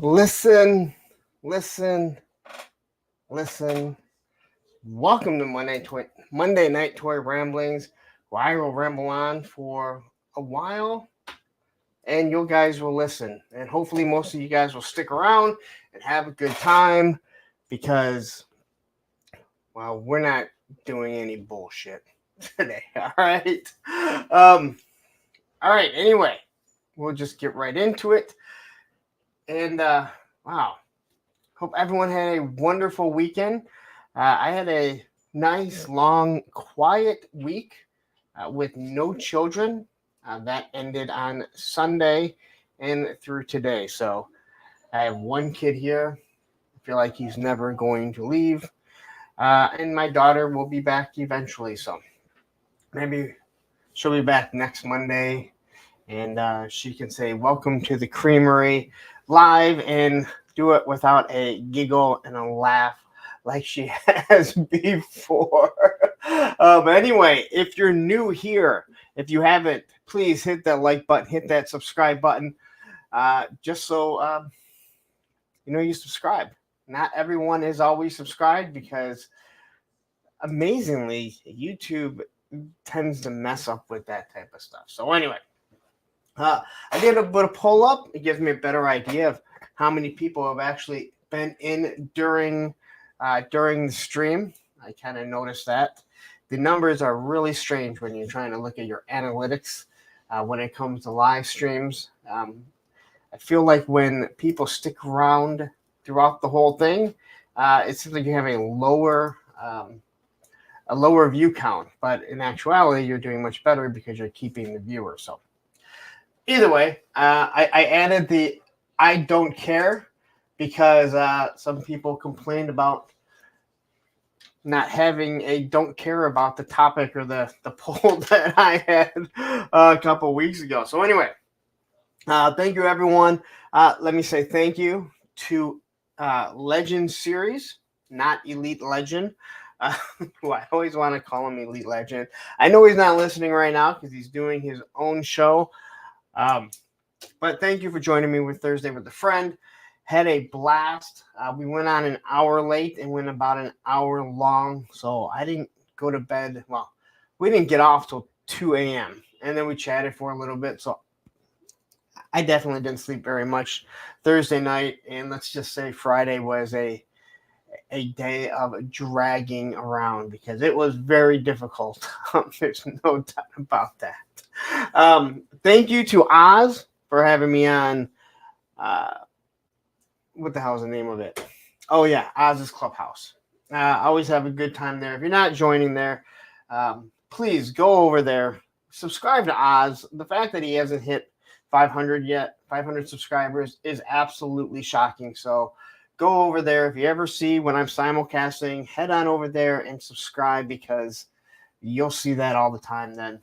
Listen. Welcome to Monday Night Toy Ramblings, where I will ramble on for a while, and you guys will listen. And hopefully most of you guys will stick around and have a good time, because, well, we're not doing any bullshit today, all right? All right, anyway, we'll just get right into it. And, wow. Hope everyone had a wonderful weekend. I had a nice, long, quiet week with no children. That ended on Sunday and through today. So I have one kid here. I feel like he's never going to leave. And my daughter will be back eventually. So maybe she'll be back next Monday. And she can say, "Welcome to the Creamery" live, and do it without a giggle and a laugh like she has before. But anyway, if you're new here, if you haven't, please hit that like button, hit that subscribe button, just so you subscribe. Not everyone is always subscribed, because amazingly, YouTube tends to mess up with that type of stuff. So anyway, I did put a poll up. It gives me a better idea of how many people have actually been in during the stream. I kind of noticed that. The numbers are really strange when you're trying to look at your analytics when it comes to live streams. I feel like when people stick around throughout the whole thing, it seems like you have a lower view count. But in actuality, you're doing much better because you're keeping the viewers. So either way, I added the "I don't care" because some people complained about not having a "don't care" about the topic or the poll that I had a couple weeks ago. So anyway, thank you, everyone. Let me say thank you to Legend Series, not Elite Legend, who I always want to call him Elite Legend. I know he's not listening right now because he's doing his own show. But thank you for joining me with Thursday with a Friend. Had a blast. We went on an hour late and went about an hour long. So I didn't go to bed. Well, we didn't get off till 2 a.m. And then we chatted for a little bit. So I definitely didn't sleep very much Thursday night. And let's just say Friday was a day of dragging around, because it was very difficult. There's no doubt about that. Thank you to Oz for having me on. What the hell is the name of it? Oh yeah, Oz's Clubhouse. I always have a good time there. If you're not joining there, please go over there. Subscribe to Oz. The fact that he hasn't hit 500 yet, 500 subscribers, is absolutely shocking. So go over there. If you ever see when I'm simulcasting, head on over there and subscribe, because you'll see that all the time then.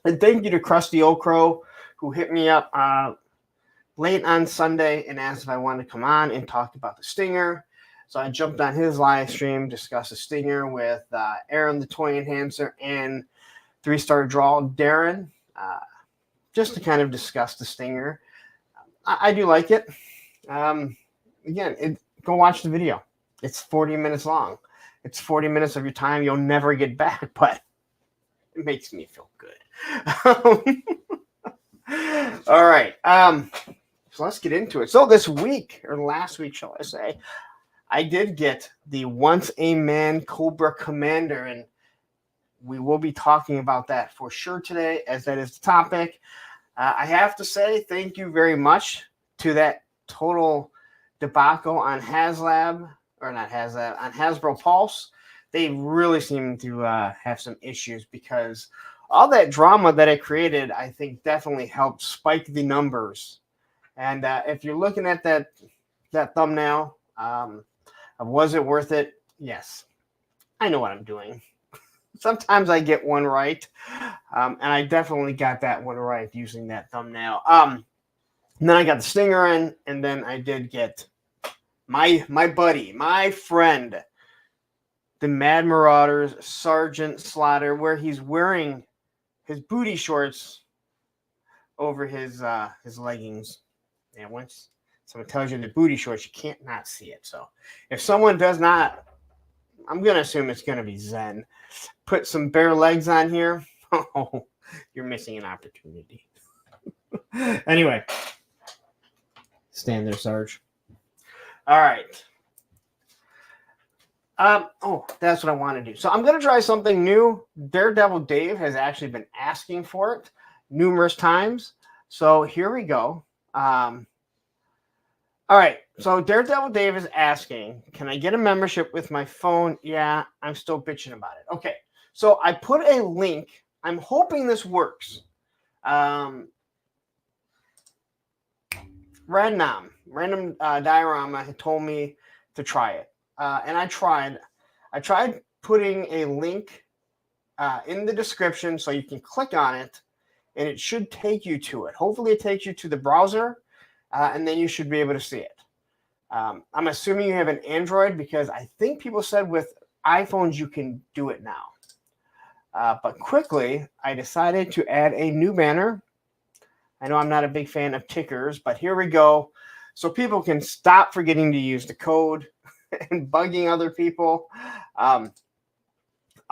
And thank you to Krusty Old Crow, who hit me up late on Sunday and asked if I wanted to come on and talk about the Stinger. So I jumped on his live stream, discussed the Stinger with Aaron, the Toy Enhancer, and 3-star draw Darren, just to kind of discuss the Stinger. I do like it. Again, go watch the video. It's 40 minutes long. It's 40 minutes of your time you'll never get back, but it makes me feel good. All right. So let's get into it. So this week, or last week, shall I say, I did get the Once a Man Cobra Commander, and we will be talking about that for sure today, as that is the topic. I have to say thank you very much to that total debacle on Haslab, or not Haslab, on Hasbro Pulse. They really seem to have some issues, because all that drama that it created, I think, definitely helped spike the numbers. And if you're looking at that thumbnail, was it worth it? Yes. I know what I'm doing. Sometimes I get one right, and I definitely got that one right using that thumbnail. And then I got the Stinger in, and then I did get my buddy, my friend, the Mad Marauders Sergeant Slaughter, where he's wearing his booty shorts over his leggings. And once someone tells you the booty shorts, you can't not see it. So if someone does not, I'm gonna assume it's gonna be Zen, put some bare legs on here. Oh, you're missing an opportunity. Anyway, stand there, Sarge. All right. Oh, that's what I want to do. So I'm going to try something new. Daredevil Dave has actually been asking for it numerous times. So here we go. All right. So Daredevil Dave is asking, can I get a membership with my phone? Yeah, I'm still bitching about it. Okay. So I put a link. I'm hoping this works. Random Diorama had told me to try it. And I tried putting a link in the description so you can click on it and it should take you to it. Hopefully it takes you to the browser and then you should be able to see it. I'm assuming you have an Android because I think people said with iPhones you can do it now. But quickly, I decided to add a new banner. I know I'm not a big fan of tickers, but here we go. So people can stop forgetting to use the code and bugging other people. I'll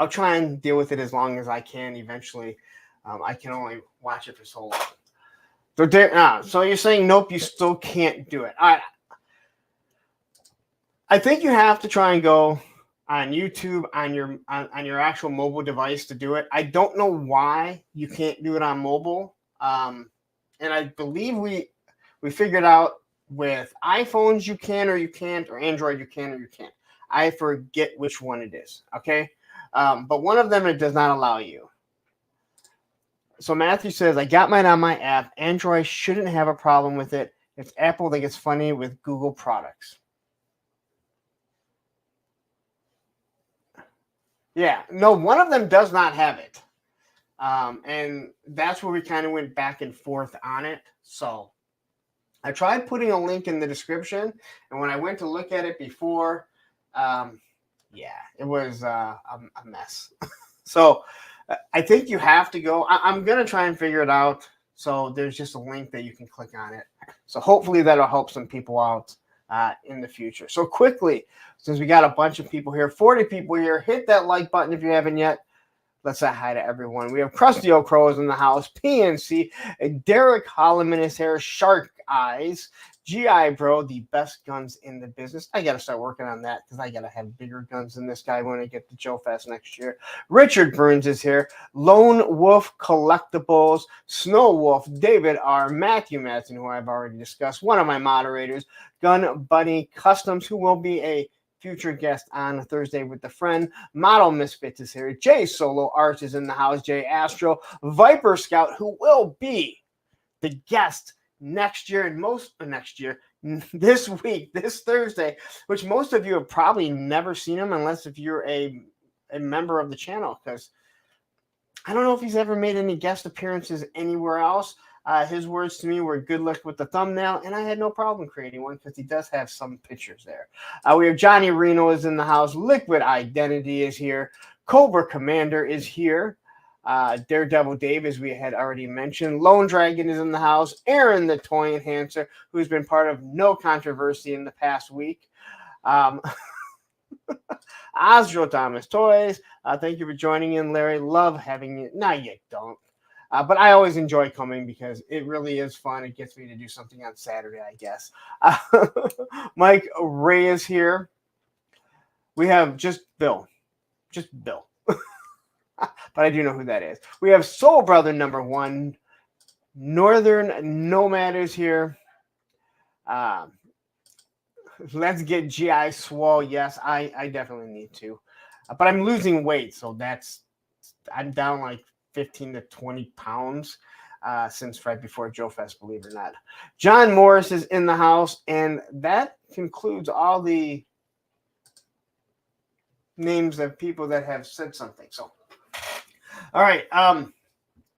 try and deal with it as long as I can. Eventually, I can only watch it for so long. So you're saying, nope, you still can't do it. All right. I think you have to try and go on YouTube on your actual mobile device to do it. I don't know why you can't do it on mobile. And I believe we figured out with iPhones you can or you can't, or Android you can or you can't. I forget which one it is, okay? But one of them, it does not allow you. So Matthew says, I got mine on my app. Android shouldn't have a problem with it. It's Apple that gets funny with Google products. Yeah, no, one of them does not have it. And that's where we kind of went back and forth on it. So I tried putting a link in the description, and when I went to look at it before, yeah, it was a mess. So I think you have to go. I'm going to try and figure it out. So there's just a link that you can click on it. So hopefully that'll help some people out in the future. So quickly, since we got a bunch of people here, 40 people here, hit that like button if you haven't yet. Let's say hi to everyone. We have Krusty O'Crows in the house, PNC, Derek Holloman is here, Shark Eyes, GI Bro, the best guns in the business. I got to start working on that because I got to have bigger guns than this guy when I get to Joe Fest next year. Richard Burns is here, Lone Wolf Collectibles, Snow Wolf, David R., Matthew Madsen, who I've already discussed, one of my moderators, Gun Bunny Customs, who will be a future guest on Thursday with the friend. Model Misfits is here. Jay Solo Arts is in the house. Jay Astro. Viper Scout, who will be the guest next year this week, this Thursday, which most of you have probably never seen him unless if you're a member of the channel, because I don't know if he's ever made any guest appearances anywhere else. His words to me were good luck with the thumbnail, and I had no problem creating one because he does have some pictures there. We have Johnny Reno is in the house. Liquid Identity is here. Cobra Commander is here. Daredevil Dave, as we had already mentioned. Lone Dragon is in the house. Aaron the Toy Enhancer, who's been part of no controversy in the past week. Osro Thomas Toys, thank you for joining in, Larry. Love having you. No, you don't. But I always enjoy coming because it really is fun. It gets me to do something on Saturday, I guess. Mike Ray is here. We have just Bill. But I do know who that is. We have Soul Brother #1. Northern Nomad is here. Let's get GI Swole. Yes, I definitely need to. But I'm losing weight, so I'm down like 15 to 20 pounds since right before Joe Fest, believe it or not. John Morris is in the house, and that concludes all the names of people that have said something. So, all right.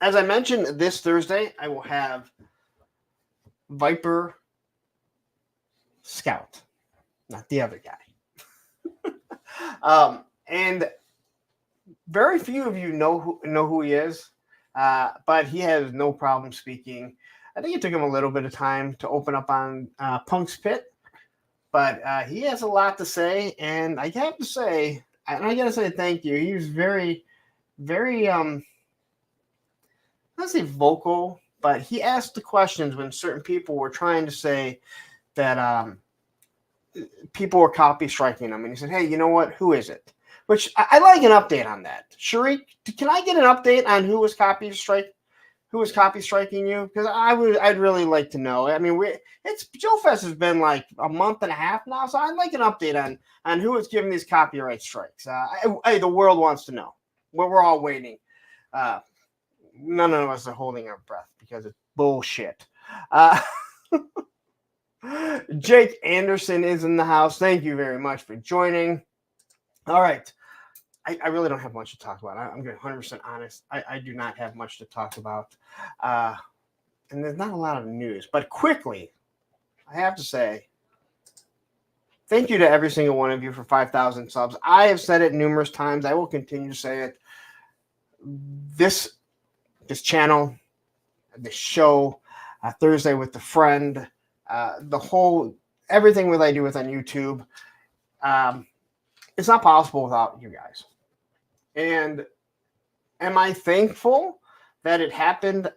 As I mentioned, this Thursday, I will have Viper Scout, not the other guy. And very few of you know who he is. but he has no problem speaking. I think it took him a little bit of time to open up on Punk's Pit, but he has a lot to say, and I have to say, and I got to say thank you. He was very, very, not say vocal, but he asked the questions when certain people were trying to say that people were copy striking him, and he said, "Hey, you know what? Who is it?" Which I like an update on that. Sharik, can I get an update on who was copy striking you? Because I'd really like to know. I mean, Joe Fest has been like a month and a half now, so I'd like an update on who is giving these copyright strikes. The world wants to know. We're all waiting. None of us are holding our breath because it's bullshit. Jake Anderson is in the house. Thank you very much for joining. All right. I really don't have much to talk about. I'm going to be 100% honest. I do not have much to talk about. And there's not a lot of news. But quickly, I have to say, thank you to every single one of you for 5,000 subs. I have said it numerous times. I will continue to say it. This channel, this show, Thursday with the Friend, everything that I do with on YouTube, it's not possible without you guys. And am I thankful that it happened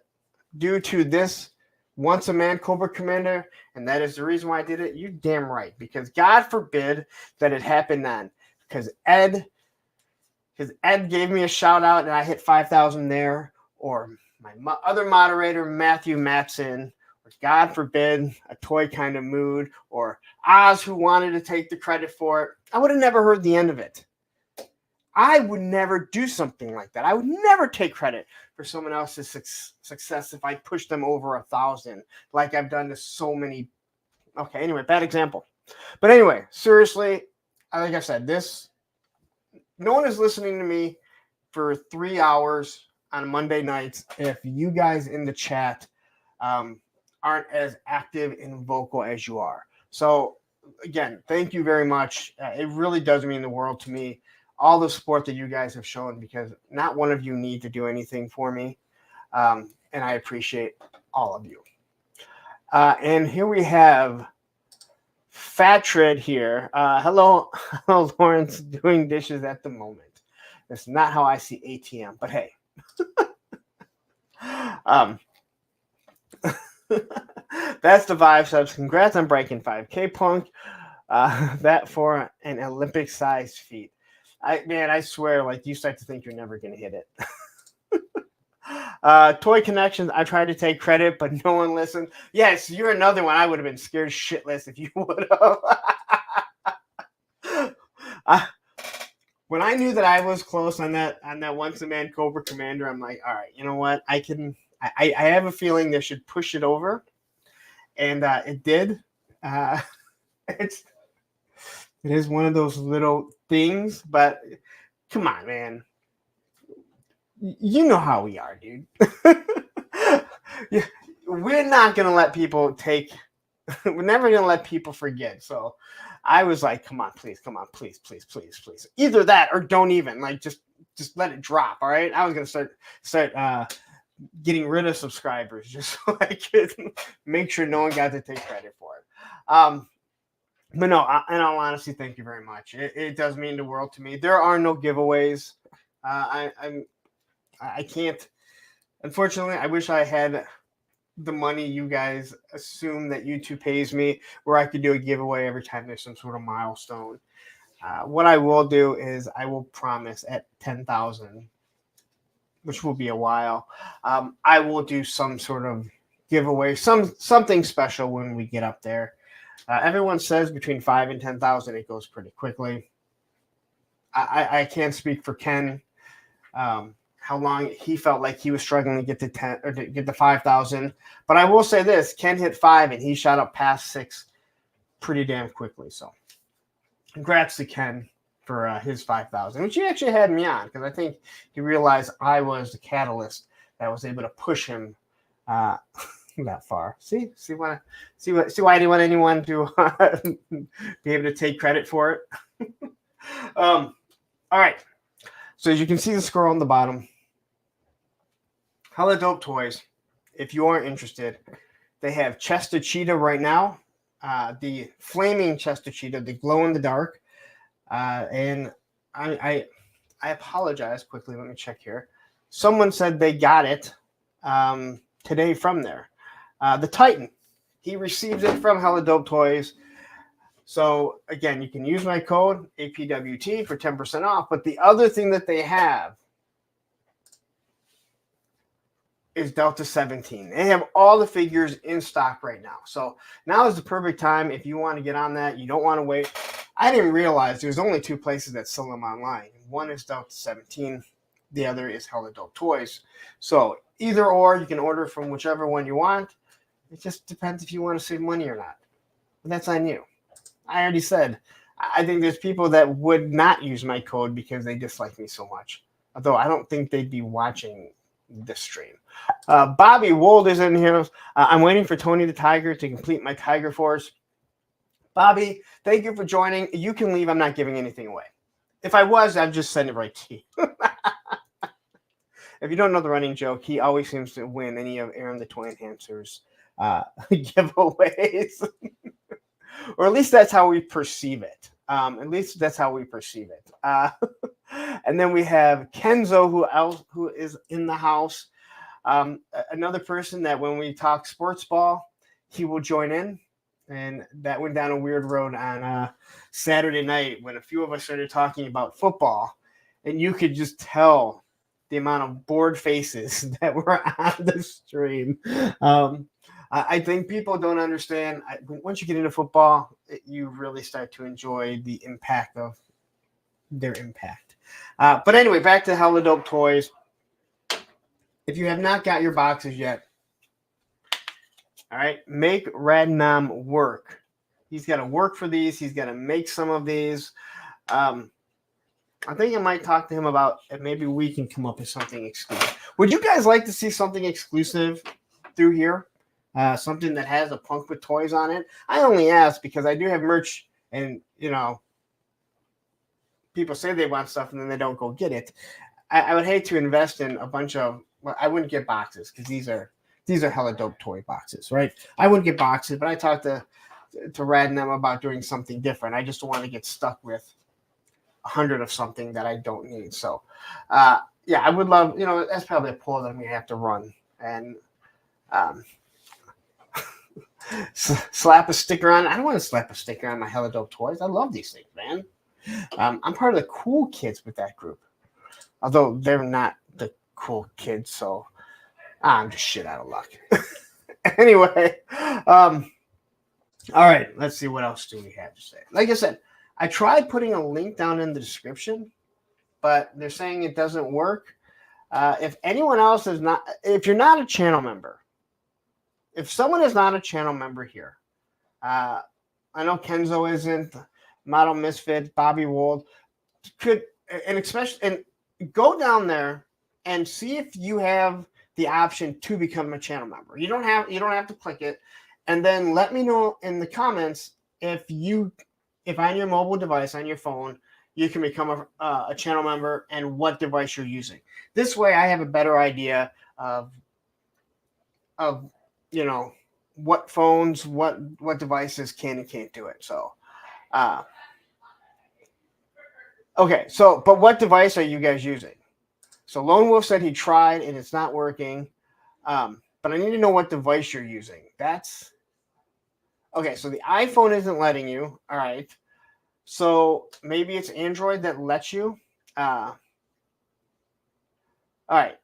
due to this Once a Man Cobra Commander, and that is the reason why I did it? You're damn right, because God forbid that it happened then. Because Ed gave me a shout out and I hit 5,000 there, or my other moderator, Matthew Matson, or God forbid, a Toy Kind of Mood, or Oz, who wanted to take the credit for it. I would have never heard the end of it. I would never do something like that. I would never take credit for someone else's success if I pushed them over 1,000, like I've done to so many. Okay, anyway, bad example. But anyway, seriously, like I said, no one is listening to me for 3 hours on Monday nights if you guys in the chat aren't as active and vocal as you are. So, again, thank you very much. It really does mean the world to me, all the support that you guys have shown, because not one of you need to do anything for me, and I appreciate all of you. And here we have Fat Tread here. Hello, Lawrence, doing dishes at the moment. That's not how I see ATM, but hey. That's the vibe subs. Congrats on breaking 5K, Punk. That for an Olympic-sized feat. I swear, like, you start to think you're never going to hit it. Toy Connections, I tried to take credit, but no one listened. Yes, you're another one. I would have been scared shitless if you would have. When I knew that I was close on that Once a Man Cobra Commander, I'm like, all right, you know what? I have a feeling they should push it over. And it did. It is one of those little things, but come on, man. You know how we are, dude. We're not going to let people take – we're never going to let people forget. So I was like, come on, please. Either that or don't even. Like, just let it drop, all right? I was going to start getting rid of subscribers just so I could make sure no one got to take credit for it. But no, in all honesty, thank you very much. It does mean the world to me. There are no giveaways. I can't. Unfortunately, I wish I had the money you guys assume that YouTube pays me, where I could do a giveaway every time there's some sort of milestone. What I will do is I will promise at 10,000, which will be a while, I will do some sort of giveaway, something special when we get up there. Everyone says between 5 and 10,000, it goes pretty quickly. I can't speak for Ken, how long he felt like he was struggling to get to 10 or to get to 5,000. But I will say this: Ken hit 5 and he shot up past 6 pretty damn quickly. So, congrats to Ken for his 5,000, which he actually had me on, because I think he realized I was the catalyst that was able to push him that far. See why I didn't want anyone to be able to take credit for it. All right. So as you can see the score on the bottom, Hella Dope Toys. If you are interested, they have Chester Cheetah right now. The flaming Chester Cheetah, the glow in the dark. And I apologize quickly. Let me check here. Someone said they got it today from there. The Titan. He received it from Hella Dope Toys. So, again, you can use my code, APWT, for 10% off. But the other thing that they have is Delta 17. They have all the figures in stock right now. So now is the perfect time if you want to get on that. You don't want to wait. I didn't realize there's only 2 places that sell them online. One is Delta 17. The other is Hella Dope Toys. So either or, you can order from whichever one you want. It just depends if you want to save money or not. But that's on you. I already said, I think there's people that would not use my code because they dislike me so much. Although I don't think they'd be watching this stream. Bobby Wold is in here. I'm waiting for Tony the Tiger to complete my Tiger Force. Bobby, thank you for joining. You can leave. I'm not giving anything away. If I was, I'd just send it right to you. If you don't know the running joke, he always seems to win any of Aaron the Toy Enhancer's giveaways. Or at least that's how we perceive it. At least that's how we perceive it. And then we have Kenzo, who is in the house. Another person that when we talk sports ball, he will join in. And that went down a weird road on Saturday night when a few of us started talking about football. And you could just tell the amount of bored faces that were on the stream. I think people don't understand. Once you get into football, you really start to enjoy the impact of their impact. But anyway, back to Hella Dope Toys. If you have not got your boxes yet, all right, make Radnam work. He's got to work for these. He's got to make some of these. I think I might talk to him about it. Maybe we can come up with something exclusive. Would you guys like to see something exclusive through here? Something that has a Punk with toys on it. I only ask because I do have merch, and people say they want stuff and then they don't go get it. I would hate to invest in a bunch of. Well, I wouldn't get boxes because these are Hella Dope Toy boxes, right? I wouldn't get boxes, but I talked to Rad and them about doing something different. I just don't want to get stuck with 100 of something that I don't need. So, yeah, I would love. That's probably a poll that I'm gonna have to run and. Slap a sticker on. I don't want to slap a sticker on my Hella Dope Toys. I love these things, man. I'm part of the cool kids with that group. Although they're not the cool kids, so I'm just shit out of luck. Anyway, all right, let's see what else do we have to say. Like I said, I tried putting a link down in the description, but they're saying it doesn't work. If anyone else is not, if you're not a channel member, if someone is not a channel member here, I know Kenzo isn't, Model Misfit, Bobby Wold, and go down there and see if you have the option to become a channel member. You don't have to click it, and then let me know in the comments if on your mobile device, on your phone, you can become a channel member and what device you're using. This way I have a better idea of what phones, what devices can and can't do it. So, okay. So, but what device are you guys using? So Lone Wolf said he tried and it's not working. But I need to know what device you're using. That's okay. So the iPhone isn't letting you. All right. So maybe it's Android that lets you. All right.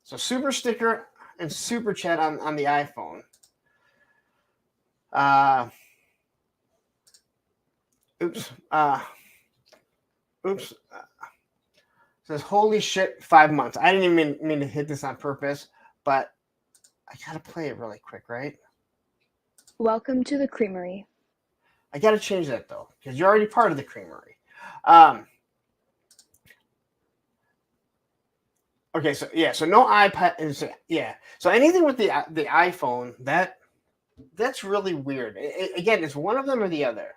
So super sticker and super chat on the iPhone. Oops. Says, holy shit, 5 months. I didn't even mean to hit this on purpose, but I got to play it really quick, right? Welcome to the Creamery. I got to change that, though, because you're already part of the Creamery. Okay, so yeah, so no iPad. Yeah, so anything with the iPhone, that's really weird. Again, it's one of them or the other.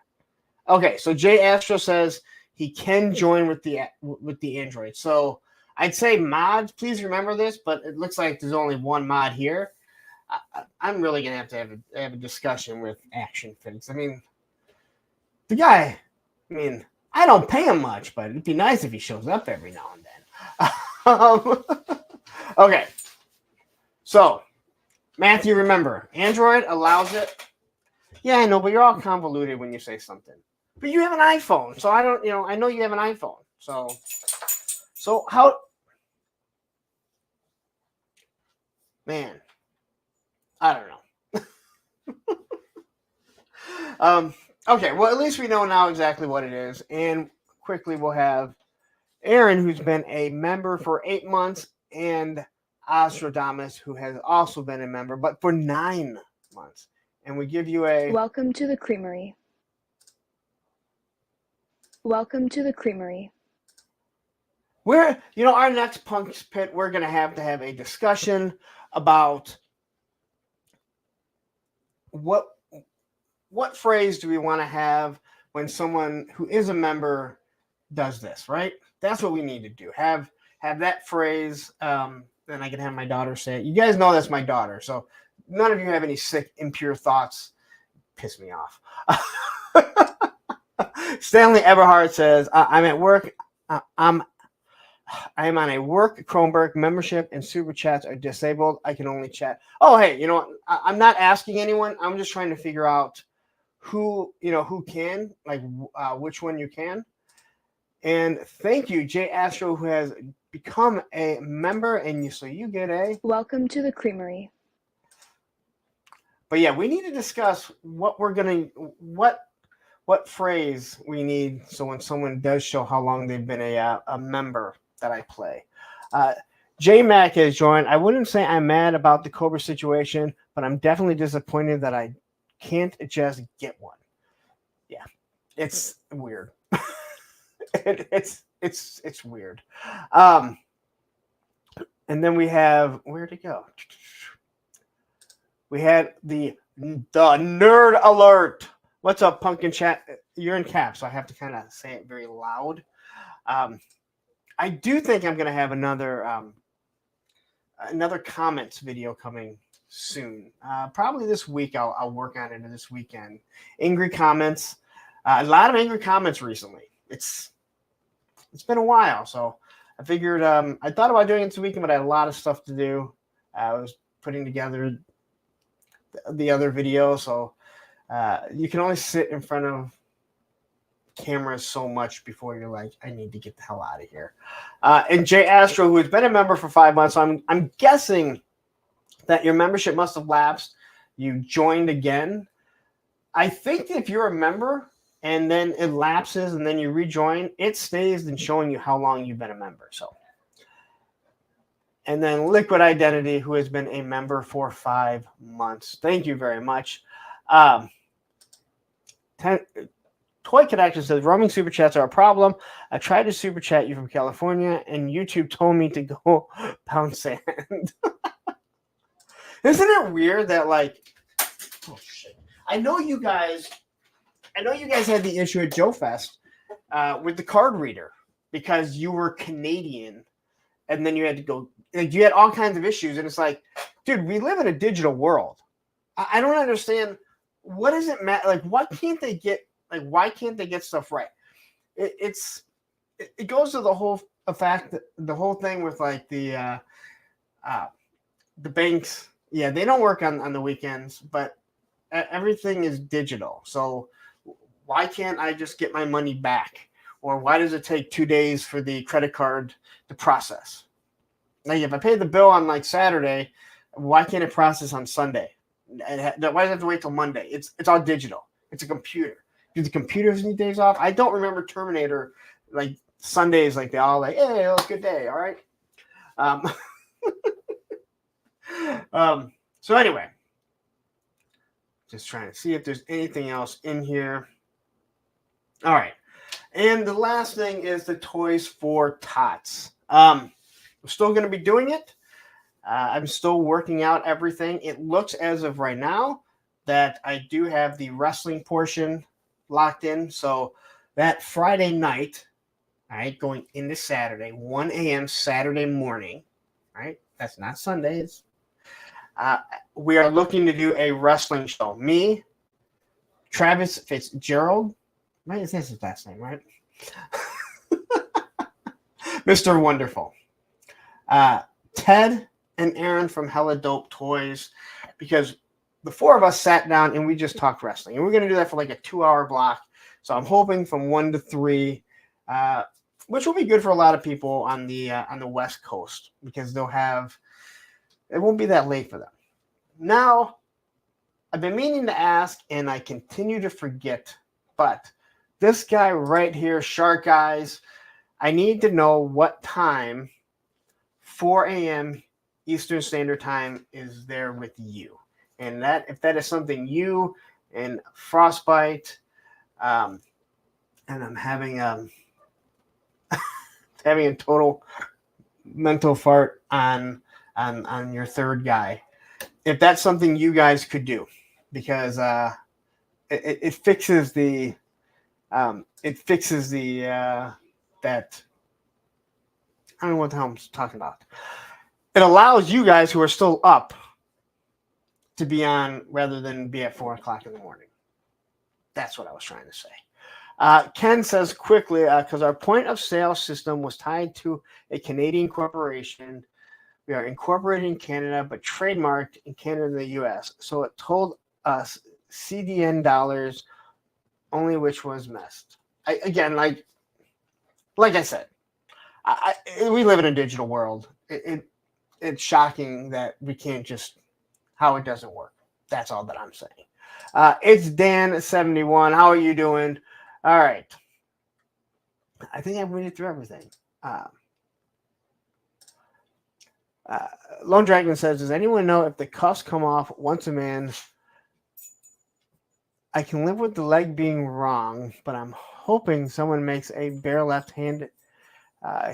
Okay, so Jay Astro says he can join with the Android. So I'd say mods, please remember this, but it looks like there's only one mod here. I'm really going to have a discussion with Action Fix. I mean, the guy, I don't pay him much, but it'd be nice if he shows up every now and then. Okay. So, Matthew, remember, Android allows it. Yeah, I know, but you're all convoluted when you say something. But you have an iPhone, so I don't, I know you have an iPhone. So how, man, I don't know. Okay, well, at least we know now exactly what it is. And quickly we'll have Aaron, who's been a member for 8 months, and Ostrodamus, who has also been a member, but for 9 months. And we give you a... Welcome to the Creamery. Welcome to the Creamery. We're, our next Punk's Pit, we're going to have a discussion about what phrase do we want to have when someone who is a member does this, right? That's what we need to do. Have that phrase, then I can have my daughter say it. You guys know that's my daughter, so none of you have any sick, impure thoughts. Piss me off. Stanley Eberhard says, I'm at work. I am on a work Chromebook membership and super chats are disabled. I can only chat. Oh, hey, you know what? I'm not asking anyone. I'm just trying to figure out who can, which one you can. And thank you, Jay Astro, who has become a member, and so you get a... Welcome to the Creamery. But yeah, we need to discuss what phrase we need so when someone does show how long they've been a member that I play. J Mac has joined. I wouldn't say I'm mad about the Cobra situation, but I'm definitely disappointed that I can't just get one. Yeah, it's weird. It's weird. And then we have, where'd it go? We had the nerd alert. What's up, Pumpkin Chat? You're in caps, so I have to kind of say it very loud. I do think I'm going to have another comments video coming soon. Probably this week. I'll work on it this weekend. Angry comments. A lot of angry comments recently. It's been a while, so I figured I thought about doing it this weekend, but I had a lot of stuff to do. I was putting together the other video, so you can only sit in front of cameras so much before you're like, I need to get the hell out of here. And Jay Astro, who has been a member for 5 months, so I'm guessing that your membership must have lapsed. You joined again. I think if you're a member and then it lapses and then you rejoin, it stays in showing you how long you've been a member. So, and then Liquid Identity, who has been a member for 5 months. Thank you very much. Toy Connection says, roaming super chats are a problem. I tried to super chat you from California, and YouTube told me to go pound sand. Isn't it weird that, oh shit. I know you guys had the issue at Joe Fest with the card reader because you were Canadian, and then you had to go. You had all kinds of issues, and it's like, dude, we live in a digital world. I don't understand. What does it matter? What can't they get? Why can't they get stuff right? It goes to the whole fact that the whole thing with the banks. Yeah, they don't work on the weekends, but everything is digital. So why can't I just get my money back? Or why does it take 2 days for the credit card to process? If I pay the bill on Saturday, why can't it process on Sunday? Why does it have to wait till Monday? It's all digital. It's a computer. Do the computers need days off? I don't remember Terminator Sundays they all hey, it was a good day, all right? So anyway, just trying to see if there's anything else in here. All right. And the last thing is the toys for Tots. I'm still going to be doing it. I'm still working out everything. It looks as of right now that I do have the wrestling portion locked in. So that Friday night, All right, going into Saturday, 1 a.m. Saturday morning. Right, that's not Sundays. We are looking to do a wrestling show. Me, Travis Fitzgerald, right? Is that his last name, right? Mr. Wonderful. Ted and Aaron from Hella Dope Toys, because the four of us sat down and we just talked wrestling. And we're going to do that for like a 2-hour block. So I'm hoping from 1 to 3, which will be good for a lot of people on the West Coast, because it won't be that late for them. Now, I've been meaning to ask, and I continue to forget, but this guy right here, Shark Eyes, I need to know what time 4 a.m. Eastern Standard Time is there with you. And that, if that is something you and Frostbite, and I'm having having a total mental fart on your third guy. If that's something you guys could do, because it fixes the that, I don't know what the hell I'm talking about. It allows you guys who are still up to be on rather than be at 4 o'clock in the morning. That's what I was trying to say. Ken says quickly, because our point of sale system was tied to a Canadian corporation. We are incorporated in Canada, but trademarked in Canada and the U.S. So it told us CDN dollars only, which was messed. Again, like I said, we live in a digital world. It's shocking that we can't just, how it doesn't work. That's all that I'm saying. It's Dan71. How are you doing? All right. I think I've made it through everything. Lone Dragon says, does anyone know if the cuffs come off once a man? I can live with the leg being wrong, but I'm hoping someone makes a bare left hand.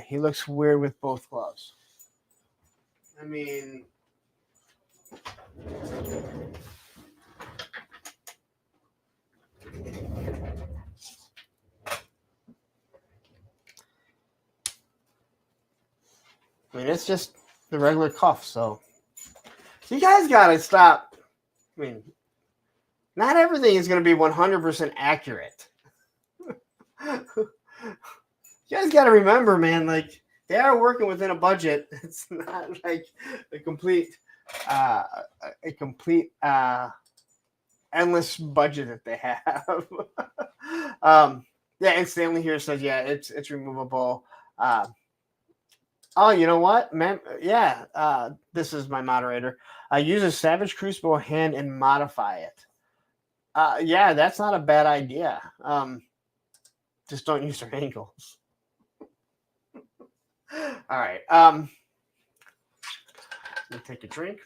He looks weird with both gloves. I mean, it's just the regular cuff. So you guys got to stop. I mean, not everything is going to be 100% accurate. You guys got to remember, man, like, they are working within a budget. It's not like a complete endless budget that they have. Yeah, and Stanley here says, yeah, it's removable. Oh, you know what, man? Yeah, this is my moderator. Use a Savage Crucible hand and modify it. Yeah, that's not a bad idea. Just don't use their ankles. All right. Let me take a drink.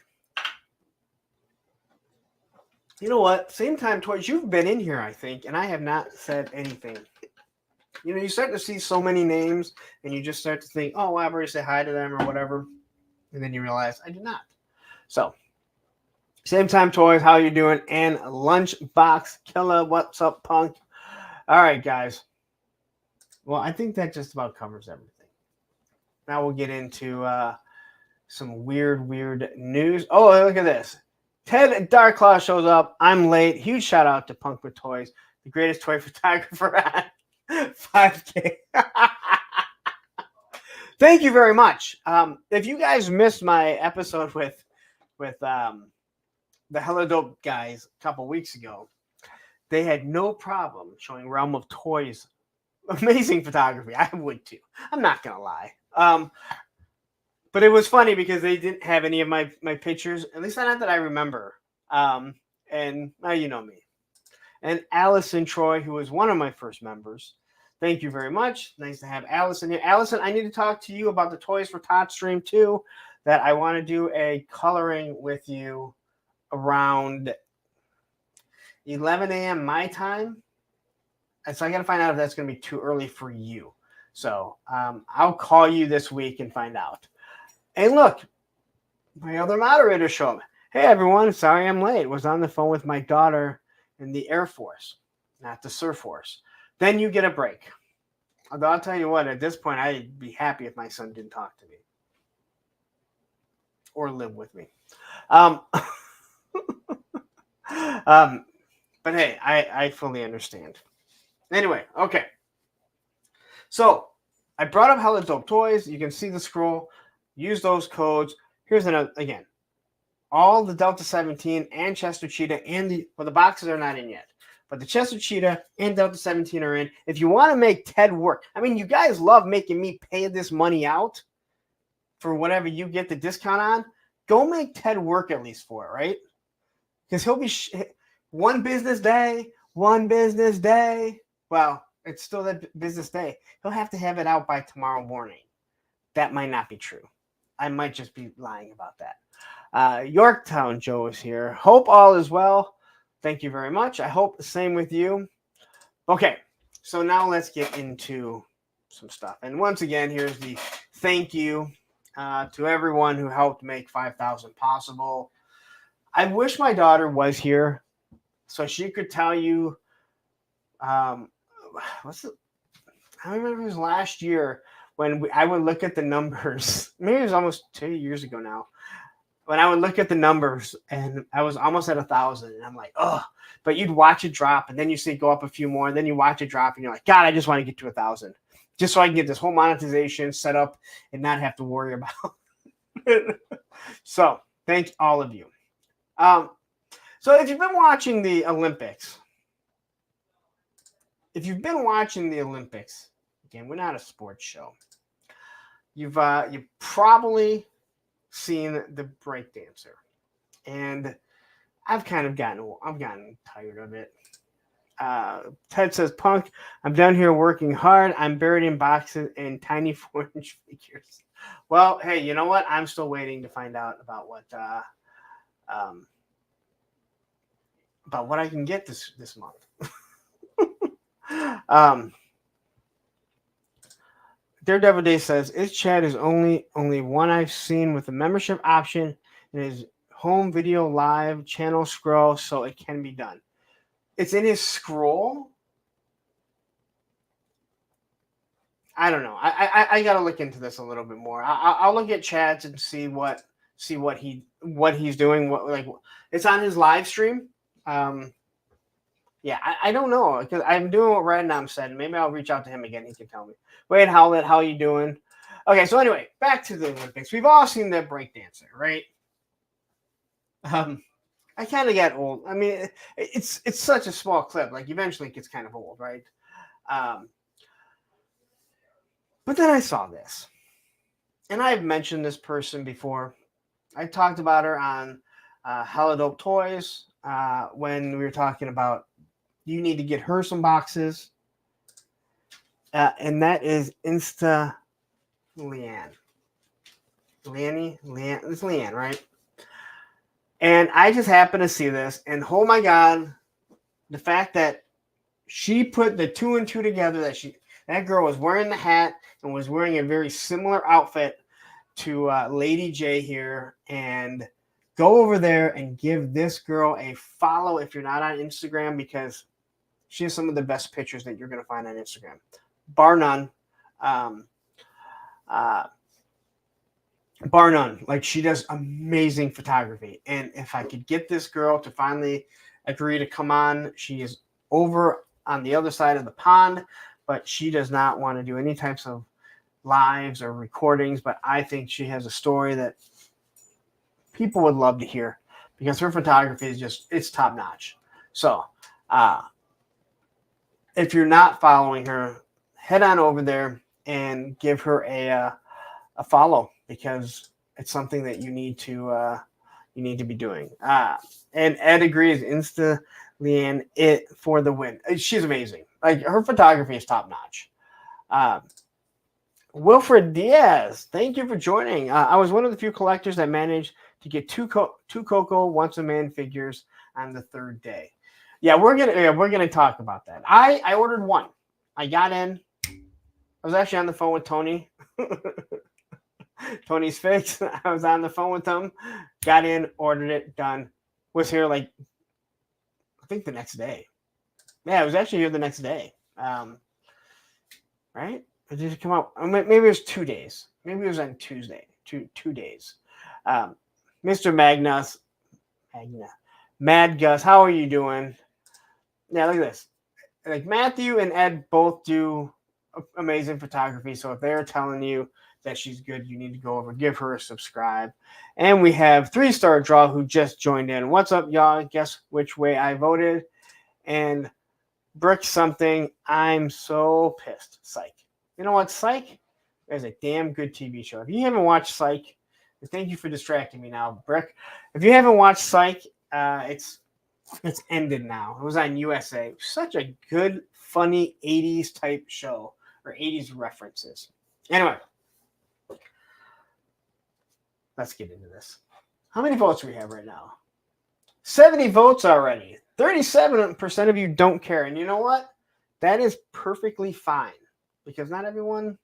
You know what? Same time, Toys, you've been in here, I think, and I have not said anything. You know, you start to see so many names, and you just start to think, oh, well, I've already said hi to them or whatever. And then you realize I did not. So, same time, Toys, how you doing? And Lunchbox Killer, what's up, punk? All right, guys. Well, I think that just about covers everything. Now we'll get into some weird news. Oh, look at this. Ted Darklaw shows up. I'm late. Huge shout out to Punk with Toys, the greatest toy photographer at 5K. Thank you very much. If you guys missed my episode with the Hella Dope guys a couple weeks ago, they had no problem showing Realm of Toys amazing photography. I would too. I'm not gonna lie. But it was funny because they didn't have any of my pictures, at least not that I remember. And now you know me. And Allison Troy, who was one of my first members. Thank you very much. Nice to have Allison here. Allison, I need to talk to you about the Toys for Tots stream too, that I want to do a coloring with you around 11 a.m. my time. And so I got to find out if that's going to be too early for you. So I'll call you this week and find out. And look, my other moderator showed up. Hey, everyone. Sorry I'm late. Was on the phone with my daughter in the Air Force, not the Surf Force. Then you get a break. Although I'll tell you what, at this point, I'd be happy if my son didn't talk to me or live with me. Um, but hey, I fully understand. Anyway, okay. So I brought up Hella Dope Toys. You can see the scroll. Use those codes. Here's another again. All the Delta 17 and Chester Cheetah and the boxes are not in yet. But the Chester Cheetah and Delta 17 are in. If you want to make Ted work, I mean, you guys love making me pay this money out for whatever you get the discount on. Go make Ted work at least for it, right? Because he'll be one business day. Well, it's still that business day. He'll have to have it out by tomorrow morning. That might not be true. I might just be lying about that. Yorktown Joe is here. Hope all is well. Thank you very much. I hope the same with you. Okay, so now let's get into some stuff. And once again, here's the thank you to everyone who helped make 5,000 possible. I wish my daughter was here so she could tell you I remember it was last year when I would look at the numbers. Maybe it was almost 2 years ago now. When I would look at the numbers and I was almost at 1,000 and I'm like, oh, but you'd watch it drop and then you see it go up a few more and then you watch it drop and you're like, God, I just want to get to 1,000 just so I can get this whole monetization set up and not have to worry about it. So thank all of you. So if you've been watching the Olympics, again, we're not a sports show. You've probably seen the breakdancer, and I've gotten tired of it. Ted says, Punk, I'm down here working hard. I'm buried in boxes and tiny 4-inch figures. Well, hey, you know what? I'm still waiting to find out about what I can get this month. Daredevil Day says, "Is Chad is only one I've seen with a membership option in his home video live channel scroll, so it can be done." It's in his scroll. I don't know. I got to look into this a little bit more. I'll look at Chad's and see what he's doing. It's on his live stream. Yeah, I don't know because I'm doing what Random said. Maybe I'll reach out to him again. He can tell me. Wade Howlett, how you doing? Okay, so anyway, back to the Olympics. We've all seen the breakdancer, right? I kind of get old. I mean, it's such a small clip. Like eventually, it gets kind of old, right? But then I saw this, and I've mentioned this person before. I talked about her on Hella Dope Toys when we were talking about you need to get her some boxes. And that is Insta Leanne. Leanne, it's Leanne, right? And I just happened to see this, and oh my God, the fact that she put the 2 and 2 together, that girl was wearing the hat and was wearing a very similar outfit to Lady J here, and go over there and give this girl a follow if you're not on Instagram, because she has some of the best pictures that you're going to find on Instagram. Bar none. Bar none. Like, she does amazing photography. And if I could get this girl to finally agree to come on, she is over on the other side of the pond, but she does not want to do any types of lives or recordings. But I think she has a story that people would love to hear because her photography is it's top notch. So, if you're not following her, head on over there and give her a follow, because it's something that you need to be doing. And Ed agrees, Insta Leanne it for the win. She's amazing. Like, her photography is top notch. Wilfred Diaz, thank you for joining. I was one of the few collectors that managed to get two Coco Once a Man figures on the third day. Yeah, we're gonna talk about that. I ordered one. I got in. I was actually on the phone with Tony. Tony's Fix. I was on the phone with him. Got in, ordered it, done. Was here I think the next day. Yeah, I was actually here the next day. right? It just come out. Maybe it was 2 days. Maybe it was on Tuesday. Two days. Mr. Mad Gus, how are you doing? Yeah, look at this. Like Matthew and Ed both do amazing photography. So if they're telling you that she's good, you need to go over, give her a subscribe. And we have 3-star draw who just joined in. What's up, y'all? Guess which way I voted? And Brick something. I'm so pissed. Psych. You know what? Psych is a damn good TV show. If you haven't watched Psych, thank you for distracting me now, Brick. If you haven't watched Psych, it's ended now. It was on USA. Such a good, funny 80s type show or 80s references. Anyway, let's get into this. How many votes do we have right now? 70 votes already. 37% of you don't care. And you know what? That is perfectly fine because not everyone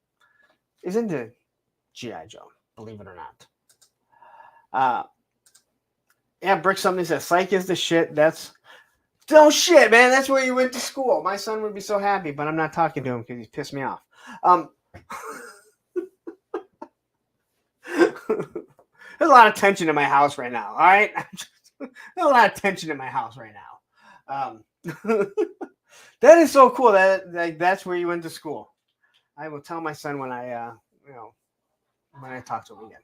is into G.I. Joe, believe it or not. Yeah, Brick something says, Psych is the shit. That's no shit, man. That's where you went to school. My son would be so happy, but I'm not talking to him because he's pissed me off. There's a lot of tension in my house right now. All right, there's a lot of tension in my house right now. That is so cool. That's where you went to school. I will tell my son when I talk to him again.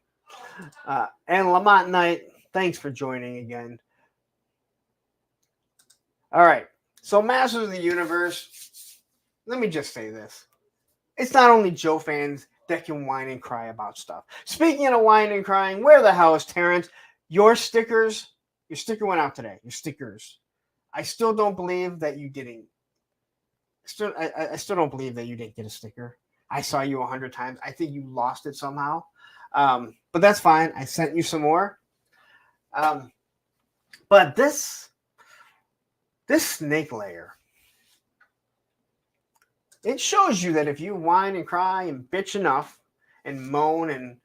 And Lamont Knight, thanks for joining again. All right, so Masters of the Universe. Let me just say this: it's not only Joe fans that can whine and cry about stuff. Speaking of whine and crying, where the hell is Terrence? Your sticker went out today. Your stickers. I still don't believe that you didn't. I still don't believe that you didn't get a sticker. I saw you 100 times. I think you lost it somehow. But that's fine. I sent you some more. But this snake layer, it shows you that if you whine and cry and bitch enough and moan, and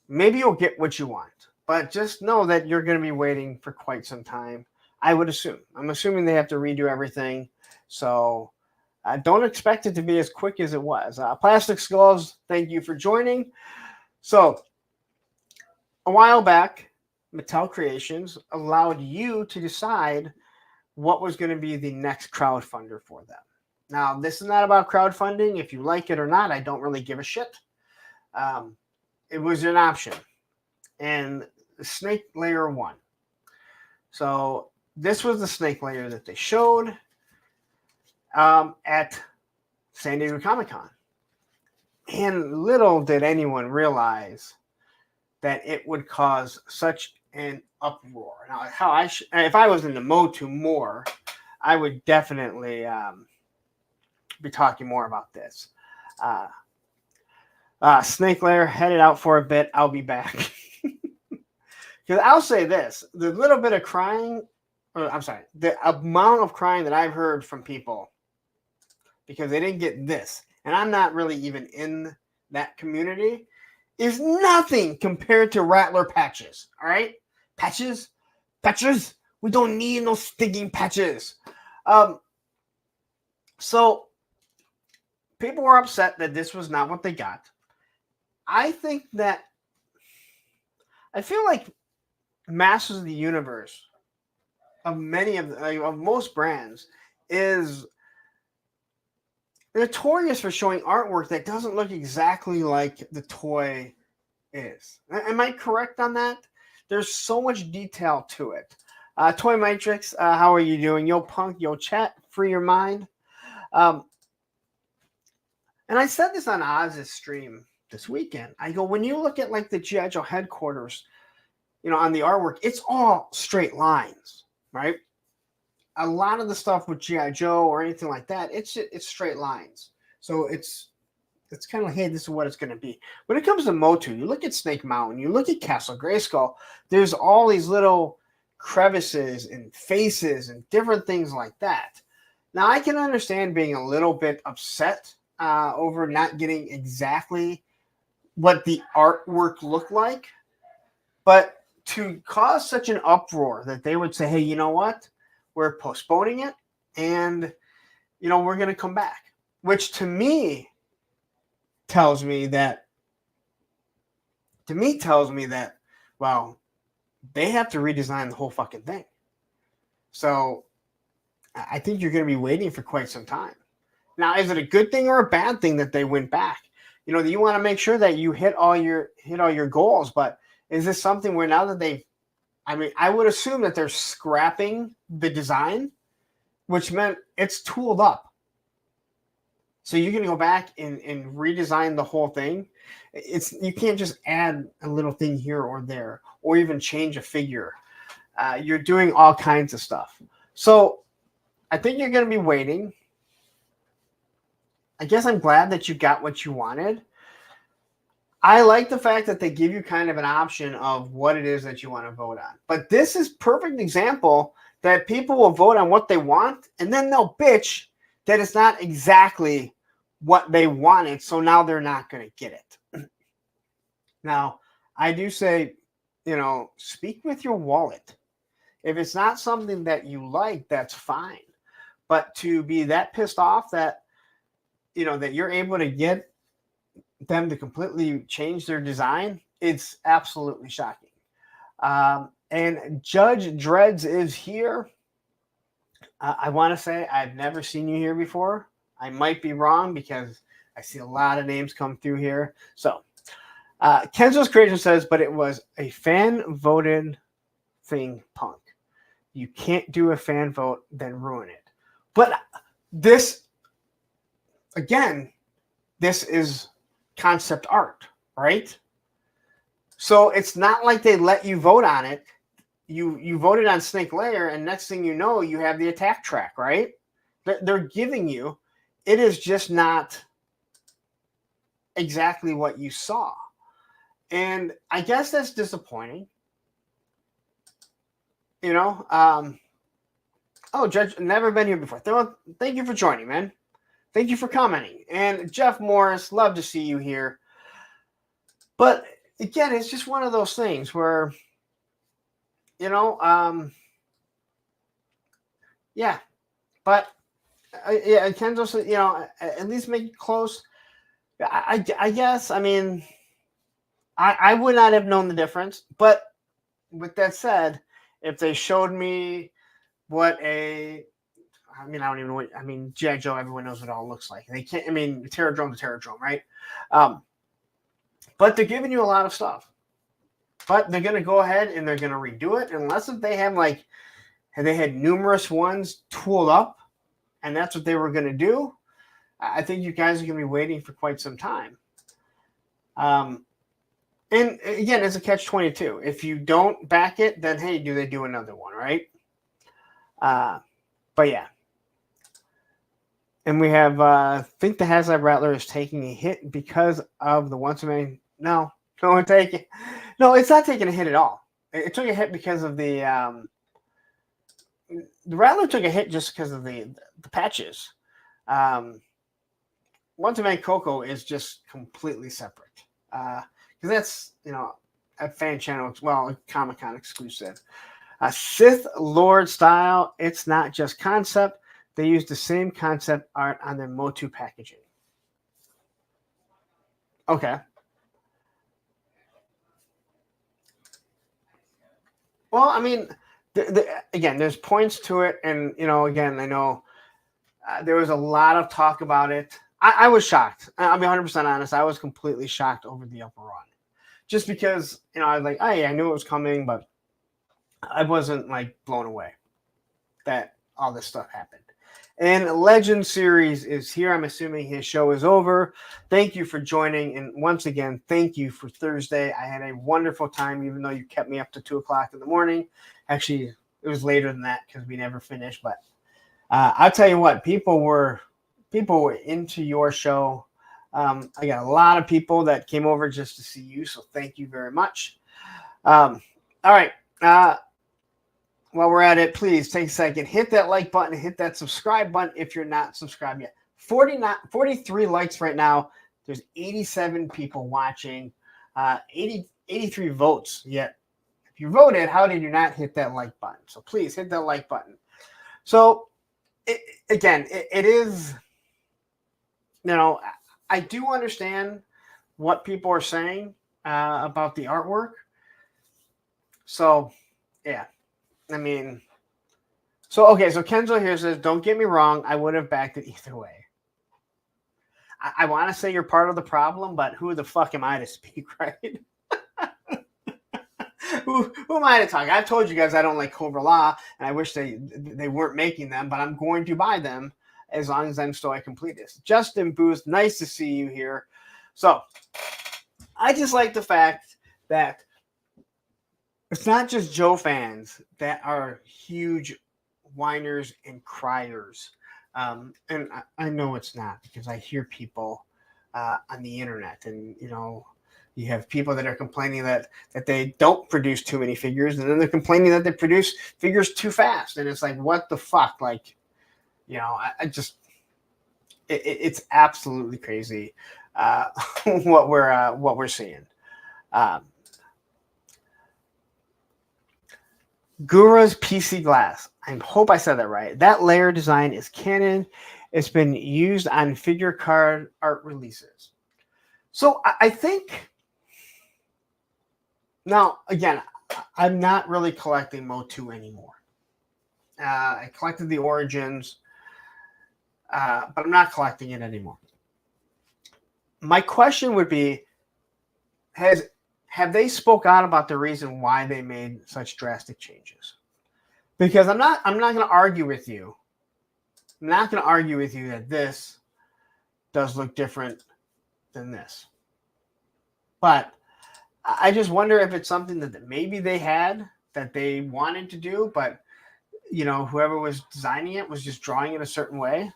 maybe you'll get what you want. But just know that you're going to be waiting for quite some time. I would assume. I'm assuming they have to redo everything. So I don't expect it to be as quick as it was. Plastic Skulls, thank you for joining. So a while back, Mattel Creations allowed you to decide what was going to be the next crowdfunder for them. Now, this is not about crowdfunding. If you like it or not, I don't really give a shit. It was an option. And the snake layer won. So this was the snake layer that they showed at San Diego Comic-Con. And little did anyone realize that it would cause such an uproar. Now, if I was in the mode to more, I would definitely be talking more about this. Snake layer headed out for a bit. I'll be back. Because I'll say this, the little bit of crying, the amount of crying that I've heard from people because they didn't get this, and I'm not really even in that community, is nothing compared to Rattler patches. All right? Patches? We don't need no stinking patches. So people were upset that this was not what they got. I feel like Masters of the Universe of most brands is notorious for showing artwork that doesn't look exactly like the toy is. Am I correct on that? There's so much detail to it. Toy Matrix, how are you doing? Yo Punk, yo Chat, free your mind. And I said this on Oz's stream this weekend. I go, when you look at like the G.I. Joe headquarters, on the artwork, it's all straight lines, right? A lot of the stuff with G.I. Joe or anything like that, it's straight lines. So it's kind of like, hey, this is what it's going to be. When it comes to Motu, you look at Snake Mountain, you look at Castle Grayskull, there's all these little crevices and faces and different things like that. Now, I can understand being a little bit upset over not getting exactly what the artwork looked like, but to cause such an uproar that they would say, hey, you know what? We're postponing it, and, we're going to come back. Which, to me, tells me that, well, they have to redesign the whole fucking thing. So I think you're going to be waiting for quite some time. Now, is it a good thing or a bad thing that they went back? You know, you want to make sure that you hit all your goals, but is this something where now that I would assume that they're scrapping the design, which meant it's tooled up. So you're going to go back and redesign the whole thing. You can't just add a little thing here or there, or even change a figure. You're doing all kinds of stuff. So I think you're going to be waiting. I guess I'm glad that you got what you wanted. I like the fact that they give you kind of an option of what it is that you want to vote on. But this is perfect example that people will vote on what they want, and then they'll bitch that it's not exactly what they wanted, so now they're not going to get it. Now, I do say, speak with your wallet. If it's not something that you like, that's fine. But to be that pissed off that, that you're able to get them to completely change their design, it's absolutely shocking. And Judge Dreads is here. I want to say I've never seen you here before. I might be wrong because I see a lot of names come through here. So Kenzo's Creation says, but it was a fan-voted thing, Punk. You can't do a fan vote, then ruin it. But this, again, this is concept art, right? So it's not like they let you vote on it. You voted on Snake Layer, and next thing you know, you have the attack track, right? They're giving you. It is just not exactly what you saw. And I guess that's disappointing. Oh, Judge, never been here before. Thank you for joining, man. Thank you for commenting. And Jeff Morris, love to see you here. But again, it's just one of those things where, yeah. But, yeah, Kenzo said, at least make it close. I guess, I would not have known the difference. But with that said, if they showed me what I don't even know what, G.I. Joe, everyone knows what it all looks like. They can't, Terradrome to Terradrome, right? But they're giving you a lot of stuff. But they're going to go ahead and they're going to redo it unless if they have they had numerous ones tooled up and that's what they were going to do. I think you guys are going to be waiting for quite some time. And again, it's a catch-22. If you don't back it, then hey, do they do another one, right? But yeah. And we have, I think the Haslab Rattler is taking a hit because of the once-a-man. No, it's not taking a hit at all. It took a hit because of the Rattler took a hit just because of the patches. Once-a-man Coco is just completely separate. Because that's, a fan channel, well, a Comic-Con exclusive. Sith Lord style, it's not just concept. They use the same concept art on their Motu packaging. Okay. Well, again, there's points to it. And, again, I know there was a lot of talk about it. I was shocked. I'll be 100% honest. I was completely shocked over the upper run. Just because, I was like, oh, yeah, I knew it was coming, but I wasn't, blown away that all this stuff happened. And Legend Series is here. I'm assuming his show is over. Thank you for joining. And once again, thank you for Thursday. I had a wonderful time, even though you kept me up to 2 o'clock in the morning. Actually, it was later than that because we never finished. But I'll tell you what, people were into your show. I got a lot of people that came over just to see you. So thank you very much. All right. While we're at it, please take a second, hit that like button, hit that subscribe button if you're not subscribed yet. 43 likes right now. There's 87 people watching, 83 votes yet. If you voted, how did you not hit that like button? So please hit that like button. So it is, I do understand what people are saying about the artwork. So, yeah. I mean, so Kenzo here says, don't get me wrong, I would have backed it either way. I want to say you're part of the problem, but who the fuck am I to speak, right? who am I to talk? I've told you guys I don't like Cobra Law, and I wish they weren't making them, but I'm going to buy them as long as I'm still a completist. Justin Booth, nice to see you here. So, I just like the fact that it's not just Joe fans that are huge whiners and criers. And I know it's not, because I hear people on the internet, and you have people that are complaining that they don't produce too many figures, and then they're complaining that they produce figures too fast, and it's like, what the fuck? Like, I just it's absolutely crazy what we're seeing. Gura's PC Glass. I hope I said that right. That layer design is canon. It's been used on figure card art releases. So I think, now again, I'm not really collecting Motu anymore. I collected the Origins, but I'm not collecting it anymore. My question would be, have they spoke out about the reason why they made such drastic changes? Because I'm not going to argue with you. I'm not going to argue with you that this does look different than this. But I just wonder if it's something that maybe they had that they wanted to do, but whoever was designing it was just drawing it a certain way.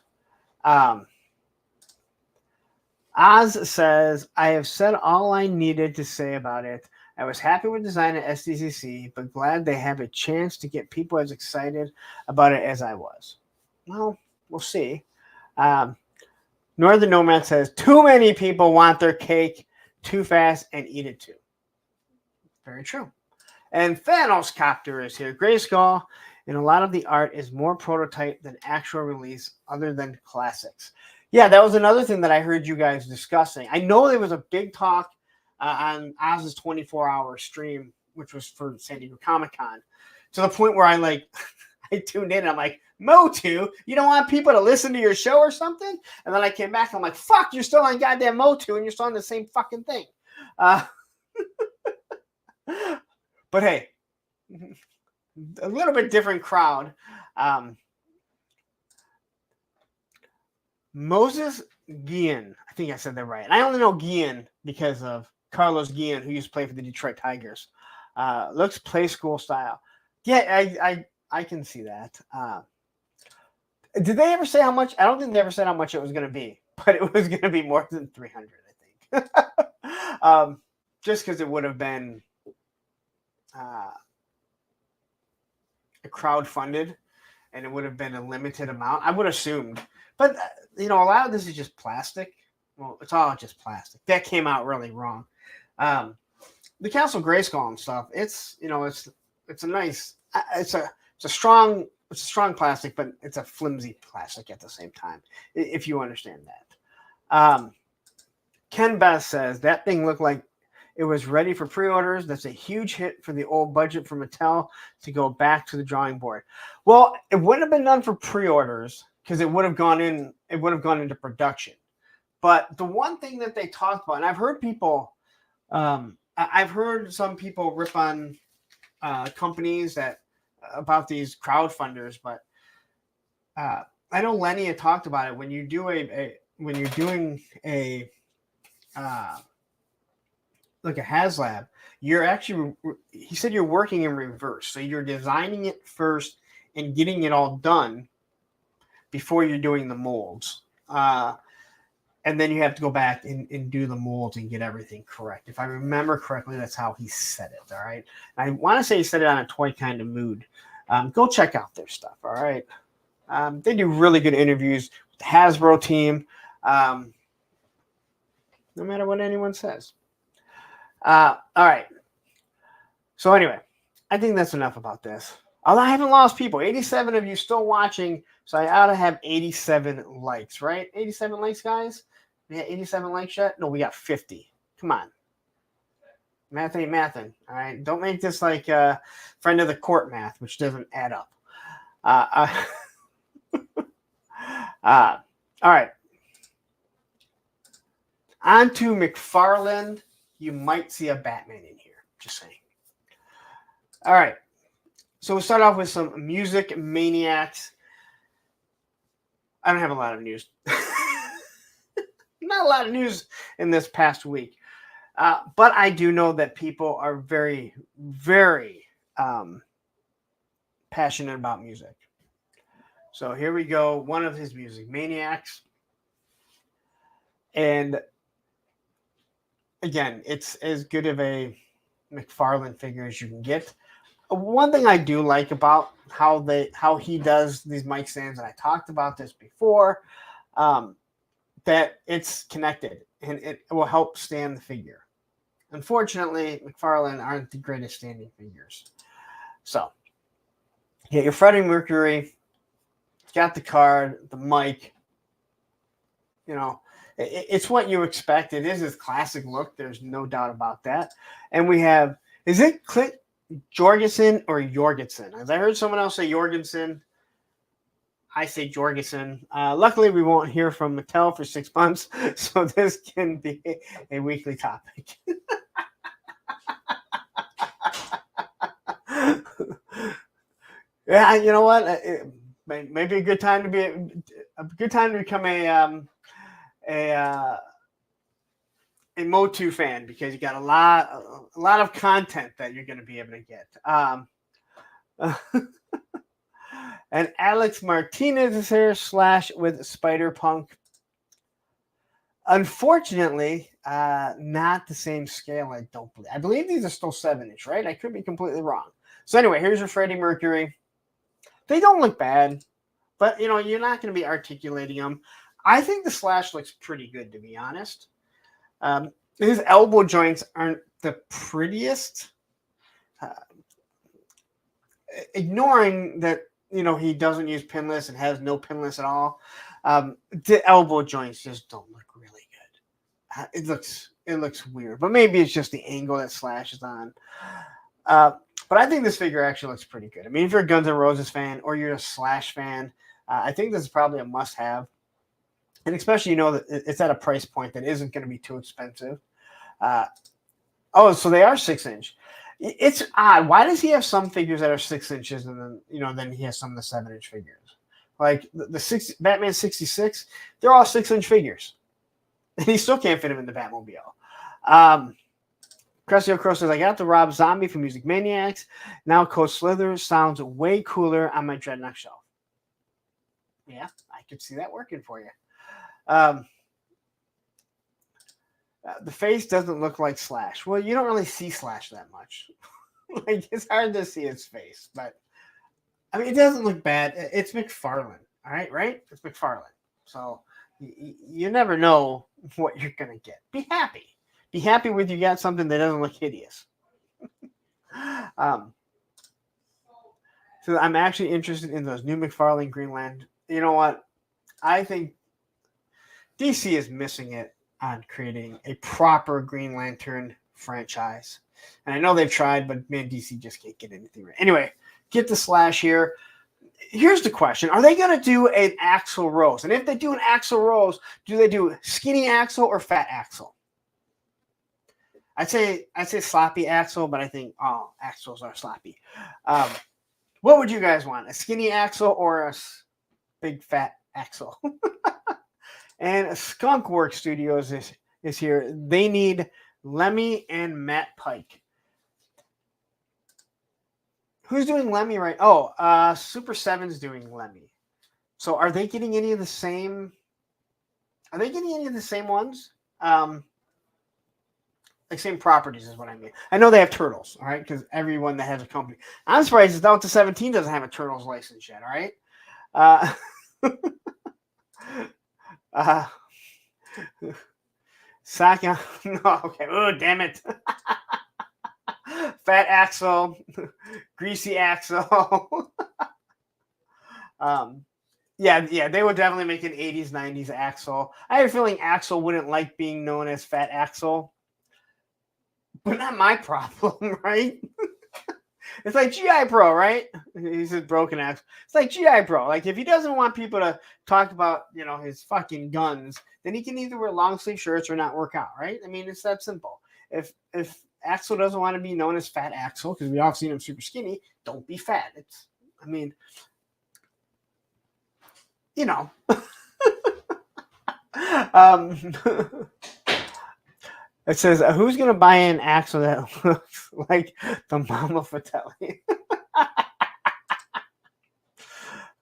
Oz says, I have said all I needed to say about it. I was happy with design at SDCC, but glad they have a chance to get people as excited about it as I was. Well, we'll see. Northern Nomad says, too many people want their cake too fast and eat it too. Very true. And Thanos Copter is here. Grayskull, and a lot of the art is more prototype than actual release other than classics. Yeah, that was another thing that I heard you guys discussing. I know there was a big talk on Oz's 24-hour stream, which was for San Diego Comic-Con, to the point where I tuned in and I'm like, Motu, you don't want people to listen to your show or something? And then I came back and I'm like, fuck, you're still on goddamn Motu and you're still on the same fucking thing. But hey, a little bit different crowd. Moses Guillen, I think I said that right. And I only know Guillen because of Carlos Guillen, who used to play for the Detroit Tigers. Looks play school style. Yeah, I can see that. Did they ever say how much? I don't think they ever said how much it was going to be, but it was going to be more than 300, I think. Just because it would have been crowdfunded, and it would have been a limited amount. I would assume. But, a lot of this is just plastic. Well, it's all just plastic. That came out really wrong. The Castle Grayskull and stuff, it's a nice, it's a strong plastic, but it's a flimsy plastic at the same time, if you understand that. Ken Best says, that thing looked like it was ready for pre-orders. That's a huge hit for the old budget for Mattel to go back to the drawing board. Well, it wouldn't have been done for pre-orders, because it would have gone into production. But the one thing that they talked about, and I've heard people, I've heard some people rip on companies about these crowdfunders, but I know Lenny had talked about it. When you do when you're doing a Haslab, you're actually, he said you're working in reverse. So you're designing it first and getting it all done before you're doing the molds. And then you have to go back and do the molds and get everything correct. If I remember correctly, that's how he said it, all right? I want to say he said it on a Toy Kind of Mood. Go check out their stuff, all right? They do really good interviews with the Hasbro team, no matter what anyone says. All right. So anyway, I think that's enough about this. Although I haven't lost people. 87 of you still watching, so I ought to have 87 likes, right? 87 likes, guys? We got 87 likes yet? No, we got 50. Come on. Math ain't mathin'. All right. Don't make this like friend of the court math, which doesn't add up. All right. On to McFarlane. You might see a Batman in here. Just saying. All right. So we'll start off with some music Maniacs. I don't have a lot of news. Not a lot of news in this past week. But I do know that people are very, very passionate about music. So here we go. One of his music, Maniacs. And again, it's as good of a McFarlane figure as you can get. One thing I do like about how he does these mic stands, and I talked about this before, that it's connected and it will help stand the figure. Unfortunately, McFarlane aren't the greatest standing figures. So, yeah, your Freddie Mercury, got the card, the mic. You know, it's what you expect. It is his classic look. There's no doubt about that. And we have, is it Clint Jorgensen or Jorgensen? As I heard someone else say Jorgensen, I say Jorgensen. Luckily, we won't hear from Mattel for 6 months, so this can be a weekly topic. Yeah, you know what? It may be a good time to be a good time to become a Motu fan, because you got a lot of content that you're going to be able to get. And Alex Martinez is here / with Spider Punk. Unfortunately, not the same scale. I don't believe. I believe these are still 7-inch, right? I could be completely wrong. So anyway, here's your Freddie Mercury. They don't look bad, but you know you're not going to be articulating them. I think the slash looks pretty good, to be honest. His elbow joints aren't the prettiest. Ignoring that, you know, he doesn't use pinless and has no pinless at all. The elbow joints just don't look really good. It looks weird, but maybe it's just the angle that Slash is on. But I think this figure actually looks pretty good. I mean, if you're a Guns N' Roses fan or you're a Slash fan, I think this is probably a must-have. And especially, you know, that it's at a price point that isn't going to be too expensive. So they are 6-inch. It's odd. Why does he have some figures that are 6 inches and then he has some of the 7-inch figures? Like the Batman 66, they're all 6-inch figures. And he still can't fit him in the Batmobile. Cressio Crow says, I got the Rob Zombie from Music Maniacs. Now Coach Slither sounds way cooler on my Dreadnought shelf. Yeah, I could see that working for you. The face doesn't look like Slash. Well, you don't really see Slash that much. Like, it's hard to see his face, but I mean, it doesn't look bad. It's McFarlane, all right? It's McFarlane. So you never know what you're going to get. Be happy. Be happy with you got something that doesn't look hideous. So I'm actually interested in those new McFarlane Greenland. You know what? I think DC is missing it on creating a proper Green Lantern franchise. And I know they've tried, but man, DC just can't get anything right. Anyway, get the Slash here. Here's the question. Are they going to do an Axl Rose? And if they do an Axl Rose, do they do skinny Axl or fat Axl? I'd say sloppy Axl, but I think all Axls are sloppy. What would you guys want? A skinny Axl or a big fat Axl? And Skunk Work Studios is here. They need Lemmy and Matt Pike. Who's doing Lemmy right? Oh, Super 7's doing Lemmy. So are they getting any of the same? Are they getting any of the same ones? Like same properties is what I mean. I know they have Turtles, all right, because everyone that has a company. I'm surprised Delta 17 doesn't have a Turtles license yet, all right? Saka, no, okay. Oh, damn it. Fat Axl, Greasy Axl. Yeah, they would definitely make an 80s, 90s Axel. I have a feeling Axel wouldn't like being known as Fat Axel, but not my problem, right? It's like GI Pro, right? He said broken Axel. It's like GI Pro. Like if he doesn't want people to talk about, his fucking guns, then he can either wear long sleeve shirts or not work out, right? I mean, it's that simple. If Axel doesn't want to be known as Fat Axel, because we all seen him super skinny, don't be fat. I mean, um, it says, who's going to buy an Axel that looks like the Mama Fratelli?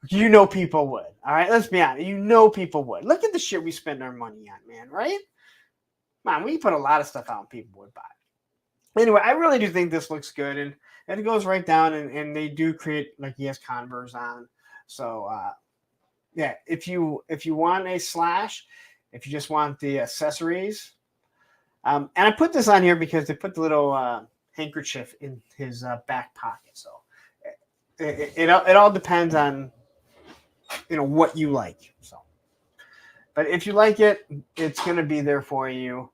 People would. All right, let's be honest. People would. Look at the shit we spend our money on, man, right? Man, we put a lot of stuff out and people would buy. Anyway, I really do think this looks good, and it goes right down, and they do create, like, he has Converse on. So, yeah, if you want a slash, if you just want the accessories, and I put this on here because they put the little handkerchief in his back pocket. So it all depends on what you like. So, but if you like it, it's going to be there for you.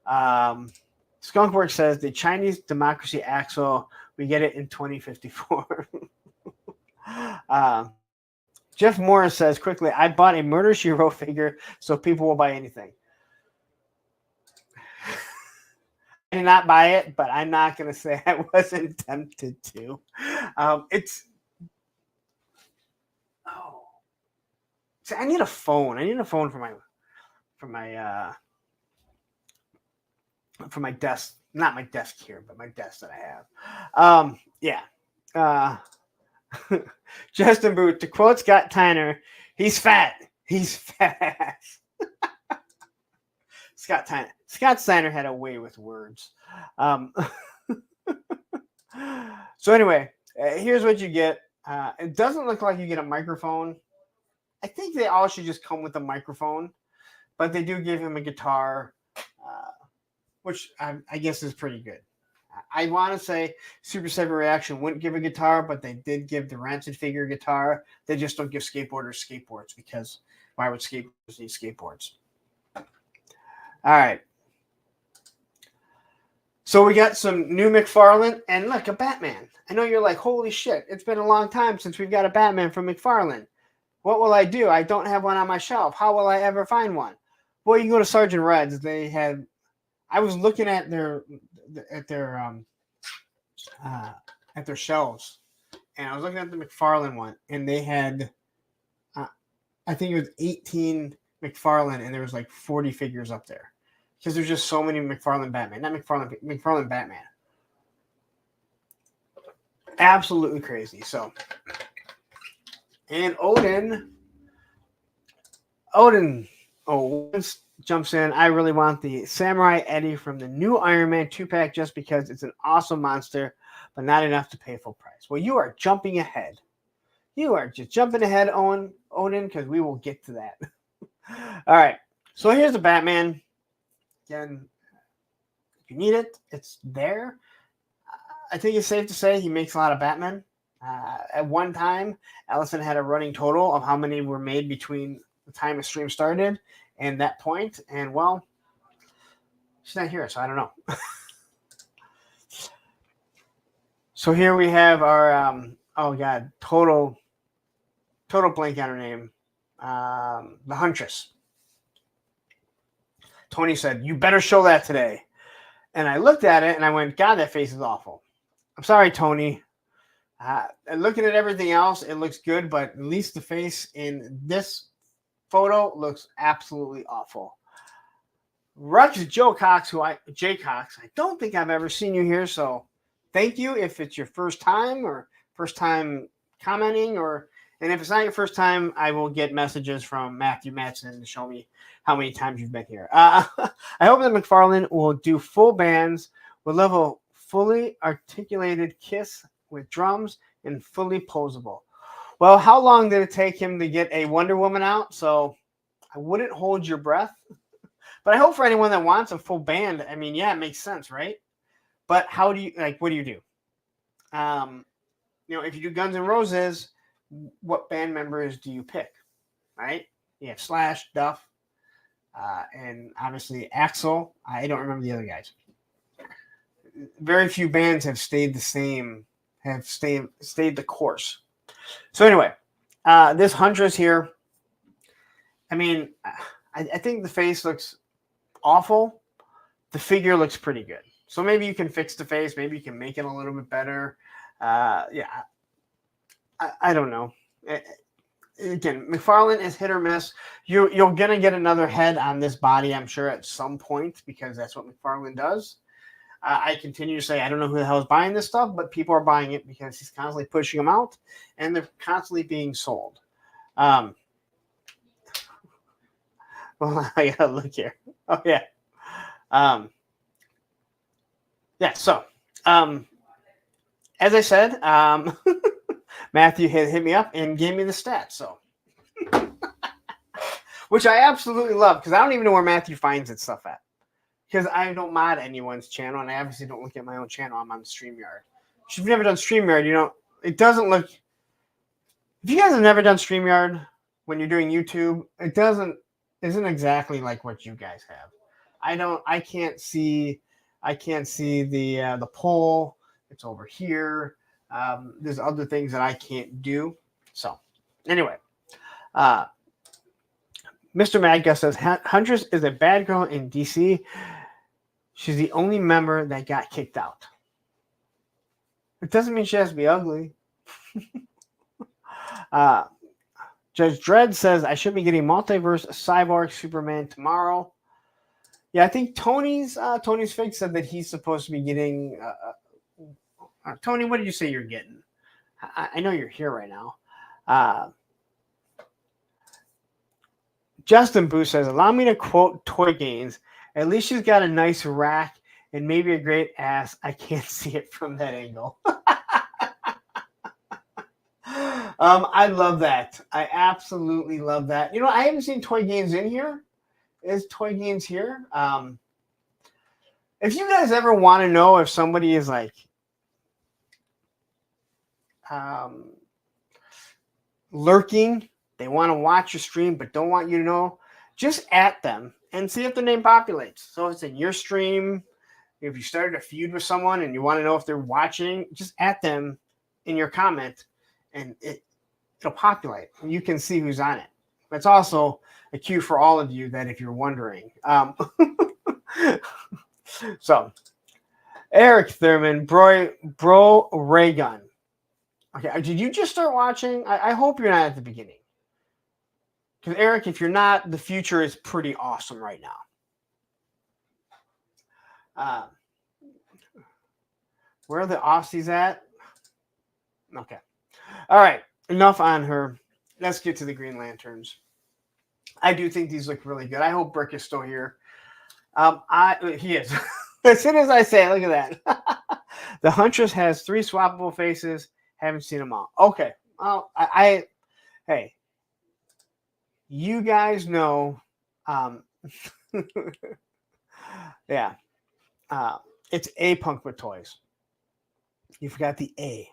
Skunkworks says the Chinese democracy Axel, we get it in 2054. Jeff Morris says quickly, I bought a Murder She Wrote figure so people will buy anything. I did not buy it, but I'm not going to say I wasn't tempted to. See, I need a phone. I need a phone for my desk, not my desk here, but my desk that I have. Yeah. Justin Boot, to quote Scott Tyner, he's fat. He's fat. Scott Steiner had a way with words. So anyway, here's what you get. It doesn't look like you get a microphone. I think they all should just come with a microphone, but they do give him a guitar, which I guess is pretty good. I want to say Super 7 Reaction wouldn't give a guitar, but they did give the Rancid figure a guitar. They just don't give skateboarders skateboards, because why would skateboarders need skateboards? All right. So we got some new McFarlane, and look, a Batman. I know you're like, holy shit, it's been a long time since we've got a Batman from McFarlane. What will I do? I don't have one on my shelf. How will I ever find one? Well, you can go to Sergeant Red's. They had, I was looking at their shelves, and I was looking at the McFarlane one, and they had, I think it was 18 McFarlane, and there was like 40 figures up there, because there's just so many McFarlane Batman. Not McFarlane Batman. Absolutely crazy. So, and Odin jumps in. I really want the Samurai Eddie from the new Iron Man 2-pack just because it's an awesome monster, but not enough to pay full price. Well, you are jumping ahead. You are just jumping ahead, Odin, because we will get to that. All right. So here's the Batman. Again, if you need it, it's there. I think it's safe to say he makes a lot of Batman. At one time, Allison had a running total of how many were made between the time the stream started and that point. And, well, she's not here, so I don't know. So here we have our, total blank on her name. The Huntress. Tony said, you better show that today. And I looked at it and I went, God, that face is awful. I'm sorry, Tony. And looking at everything else, it looks good, but at least the face in this photo looks absolutely awful. Rux Jay Cox, I don't think I've ever seen you here, so thank you if it's your first time or first time commenting, and if it's not your first time, I will get messages from Matthew Matson to show me how many times you've been here. I hope that McFarlane will do full bands with level fully articulated kiss with drums and fully posable. Well, how long did it take him to get a Wonder Woman out? So I wouldn't hold your breath. But I hope for anyone that wants a full band, I mean, yeah, it makes sense, right? But what do you do? If you do Guns N' Roses, what band members do you pick? right? You have Slash, Duff, and obviously Axel. I don't remember the other guys. Very few bands have stayed the same, have stayed the course. So anyway, this Huntress here, I mean, I think the face looks awful. The figure looks pretty good. So maybe you can fix the face. Maybe you can make it a little bit better. Yeah, I don't know. Again, McFarlane is hit or miss. You're going to get another head on this body, I'm sure, at some point, because that's what McFarlane does. I continue to say, I don't know who the hell is buying this stuff, but people are buying it because he's constantly pushing them out, and they're constantly being sold. Well, I got to look here. Oh, yeah. Yeah, so, as I said, Matthew hit me up and gave me the stats, so. Which I absolutely love, because I don't even know where Matthew finds his stuff at. Because I don't mod anyone's channel, and I obviously don't look at my own channel. I'm on StreamYard. If you've never done StreamYard, you know, it doesn't look... If you guys have never done StreamYard when you're doing YouTube, it isn't exactly like what you guys have. I can't see the poll. It's over here. There's other things that I can't do. So, anyway, Mr. Madga says Huntress is a bad girl in DC. She's the only member that got kicked out. It doesn't mean she has to be ugly. Judge Dredd says I should be getting Multiverse Cyborg Superman tomorrow. Yeah, I think Tony's fig said that he's supposed to be getting. Tony, what did you say you're getting? I know you're here right now. Justin Booth says, allow me to quote Toy Gains. At least she's got a nice rack and maybe a great ass. I can't see it from that angle. I love that. I absolutely love that. You know, I haven't seen Toy Gains in here. Is Toy Gains here? If you guys ever want to know if somebody is like lurking, they want to watch your stream but don't want you to know, just at them and see if their name populates. So if it's in your stream, if you started a feud with someone and you want to know if they're watching, just at them in your comment and it'll populate. You can see who's on it. That's also a cue for all of you that if you're wondering. So, Eric Thurman, bro Ray Gun. Okay, did you just start watching? I hope you're not at the beginning. Because, Eric, if you're not, the future is pretty awesome right now. Where are the Aussies at? Okay. All right. Enough on her. Let's get to the Green Lanterns. I do think these look really good. I hope Brick is still here. He is. As soon as I say it, look at that. The Huntress has 3 swappable faces. Haven't seen them all. Okay. Well, hey, you guys know, yeah, it's A Punk with toys. You forgot the A.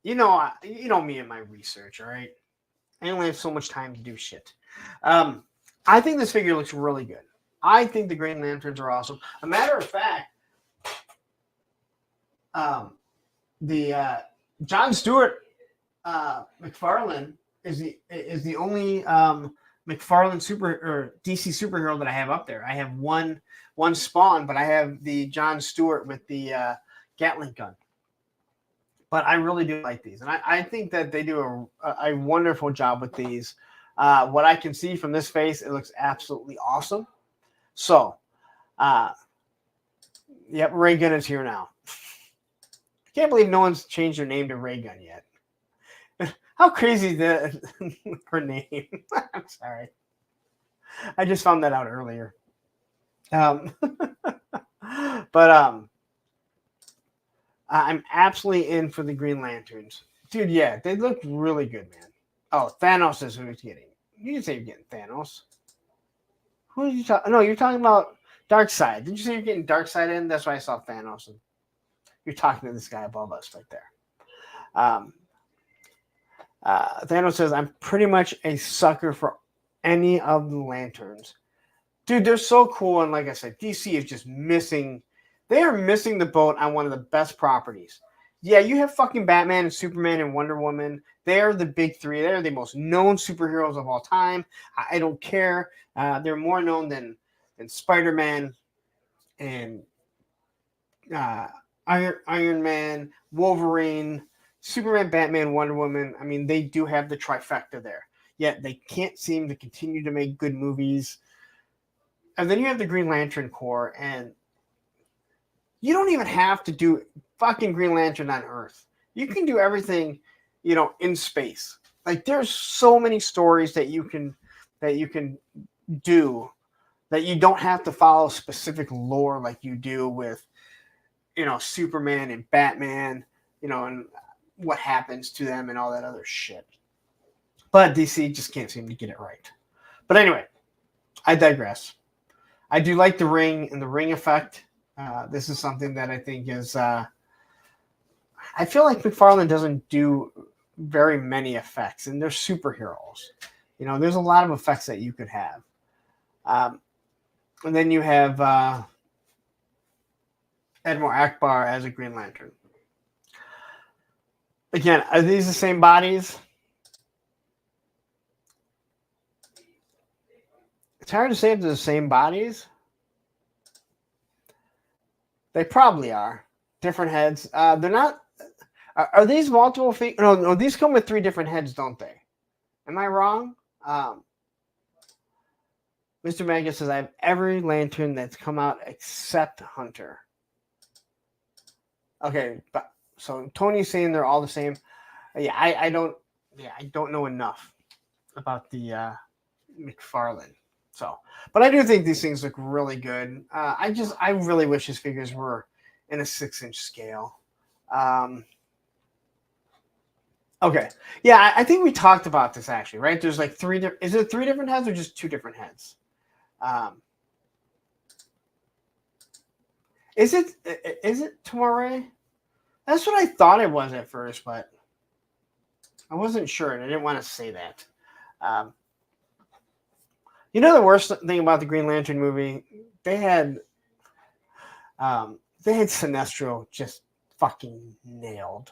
You know me and my research, all right? I only have so much time to do shit. I think this figure looks really good. I think the Green Lanterns are awesome. A matter of fact, the John Stewart McFarlane is the only McFarlane or DC superhero that I have up there. I have one Spawn, but I have the John Stewart with the Gatling gun. But I really do like these, and I think that they do a wonderful job with these. What I can see from this face, it looks absolutely awesome. So, yep, Ray Gun is here now. I can't believe no one's changed their name to Ray Gun yet. How crazy is her name? I'm sorry. I just found that out earlier. I'm absolutely in for the Green Lanterns. Dude, yeah, they look really good, man. Oh, Thanos is who he's getting. You didn't say you're getting Thanos. Who are you talking? No, you're talking about Darkseid. Did you say you're getting Darkseid in? That's why I saw Thanos. And you're talking to this guy above us right there. Thanos says, I'm pretty much a sucker for any of the lanterns. Dude, they're so cool. And like I said, DC is just missing. They are missing the boat on one of the best properties. Yeah, you have fucking Batman and Superman and Wonder Woman. They are the big three. They're the most known superheroes of all time. I don't care. They're more known than Spider-Man and Iron Man, Wolverine, Superman, Batman, Wonder Woman. I mean, they do have the trifecta there. Yet they can't seem to continue to make good movies. And then you have the Green Lantern Corps, and you don't even have to do fucking Green Lantern on Earth. You can do everything, in space. Like there's so many stories that you can do that you don't have to follow specific lore like you do with, Superman and Batman, and what happens to them and all that other shit. But DC just can't seem to get it right. But anyway, I digress. I do like the ring and the ring effect. This is something that I think is... I feel like McFarlane doesn't do very many effects, and they're superheroes. There's a lot of effects that you could have. And then you have Admiral Akbar as a Green Lantern. Again, are these the same bodies? It's hard to say if they're the same bodies. They probably are. Different heads. They're not... Are these multiple feet? No, these come with 3 different heads, don't they? Am I wrong? Mr. Mega says, I have every lantern that's come out except Hunter. Okay, but so Tony's saying they're all the same. Yeah, I don't know enough about the McFarlane. So, but I do think these things look really good. I really wish his figures were in a 6-inch scale. Okay. Yeah, I think we talked about this actually, right? There's like 3 different... Is it 3 different heads or just 2 different heads? Is it Tomare? That's what I thought it was at first, but I wasn't sure, and I didn't want to say that. The worst thing about the Green Lantern movie, they had Sinestro just fucking nailed.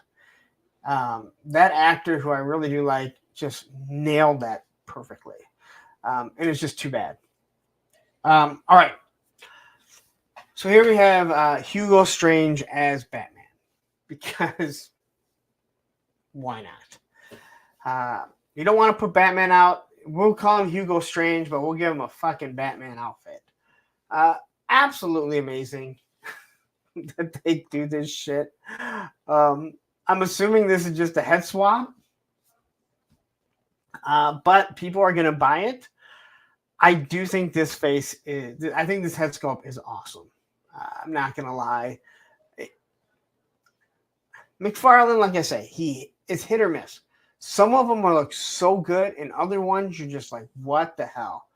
That actor, who I really do like, just nailed that perfectly. And it's just too bad. All right. So here we have Hugo Strange as Batman. Because why not? You don't want to put Batman out. We'll call him Hugo Strange, but we'll give him a fucking Batman outfit. Absolutely amazing that they do this shit. I'm assuming this is just a head swap. But people are going to buy it. I do think this face is... I think this head sculpt is awesome. I'm not going to lie. McFarlane, like I say, it's hit or miss. Some of them look so good, and other ones you're just like, what the hell?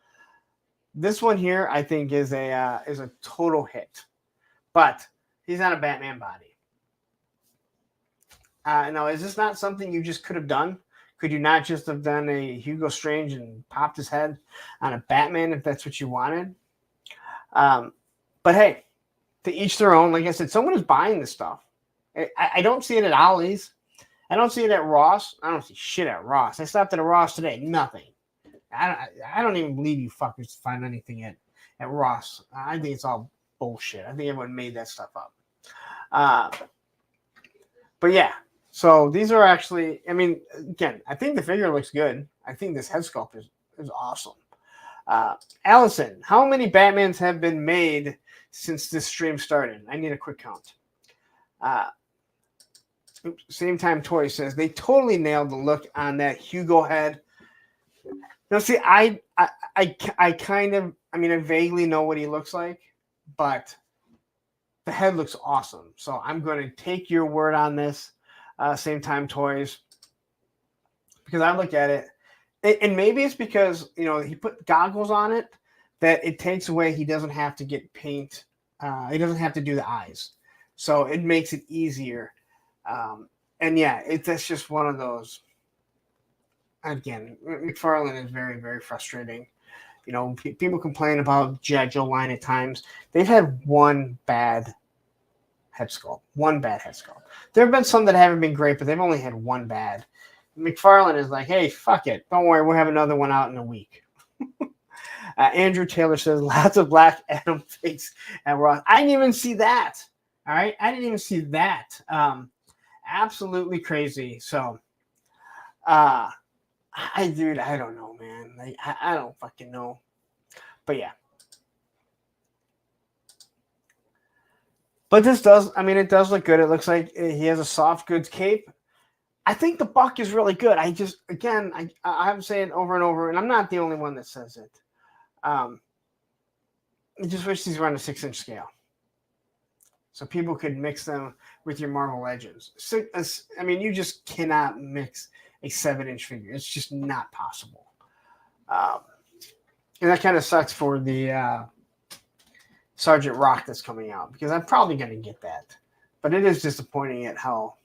This one here, I think, is a total hit. But he's not a Batman body. Now, is this not something you just could have done? Could you not just have done a Hugo Strange and popped his head on a Batman if that's what you wanted? But hey, to each their own. Like I said, someone is buying this stuff. I don't see it at Ollie's. I don't see it at Ross. I don't see shit at Ross. I stopped at a Ross today. Nothing. I don't even believe you fuckers find anything at Ross. I think it's all bullshit. I think everyone made that stuff up. But yeah. So these are actually, I mean, again, I think the figure looks good. I think this head sculpt is awesome. Allison, how many Batmans have been made since this stream started? I need a quick count. Same Time Toy says they totally nailed the look on that Hugo head. Now, see, I kind of, I mean, I vaguely know what he looks like, but the head looks awesome. So I'm going to take your word on this. Same Time Toys, because I look at it, and maybe it's because he put goggles on it that it takes away. He doesn't have to get paint. He doesn't have to do the eyes, so it makes it easier. And yeah, that's just one of those. again, McFarlane is very, very frustrating. You know, people complain about G.I. Joe line at times. They've had one bad head sculpt. One bad head sculpt. There have been some that haven't been great, but they've only had one bad. McFarlane is like, hey, fuck it. Don't worry. We'll have another one out in a week. Andrew Taylor says, lots of Black Adam face at Ross. I didn't even see that. All right. I didn't even see that. Absolutely crazy. So, dude, I don't know, man. Like, I don't fucking know. But yeah. But this does, I mean, it does look good. It looks like he has a soft goods cape. I think the buck is really good. I just, again, I'm saying over and over, and I'm not the only one that says it. I just wish these were on a 6-inch scale, so people could mix them with your Marvel Legends. I mean, you just cannot mix a 7-inch figure. It's just not possible. And that kind of sucks for the Sergeant Rock that's coming out, because I'm probably going to get that. But it is disappointing at how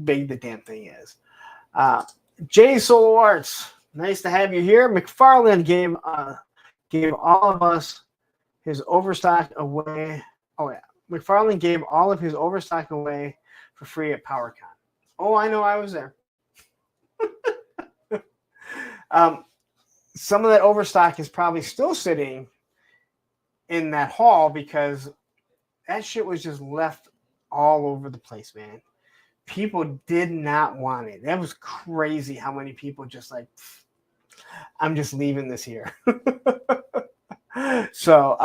big the damn thing is. Jay Solo Arts, nice to have you here. McFarlane gave all of us his overstock away. Oh yeah, McFarlane gave all of his overstock away for free at PowerCon. Oh, I know, I was there. Some of that overstock is probably still sitting in that hall because that shit was just left all over the place, man. People did not want it. That was crazy how many people just like, I'm just leaving this here. So,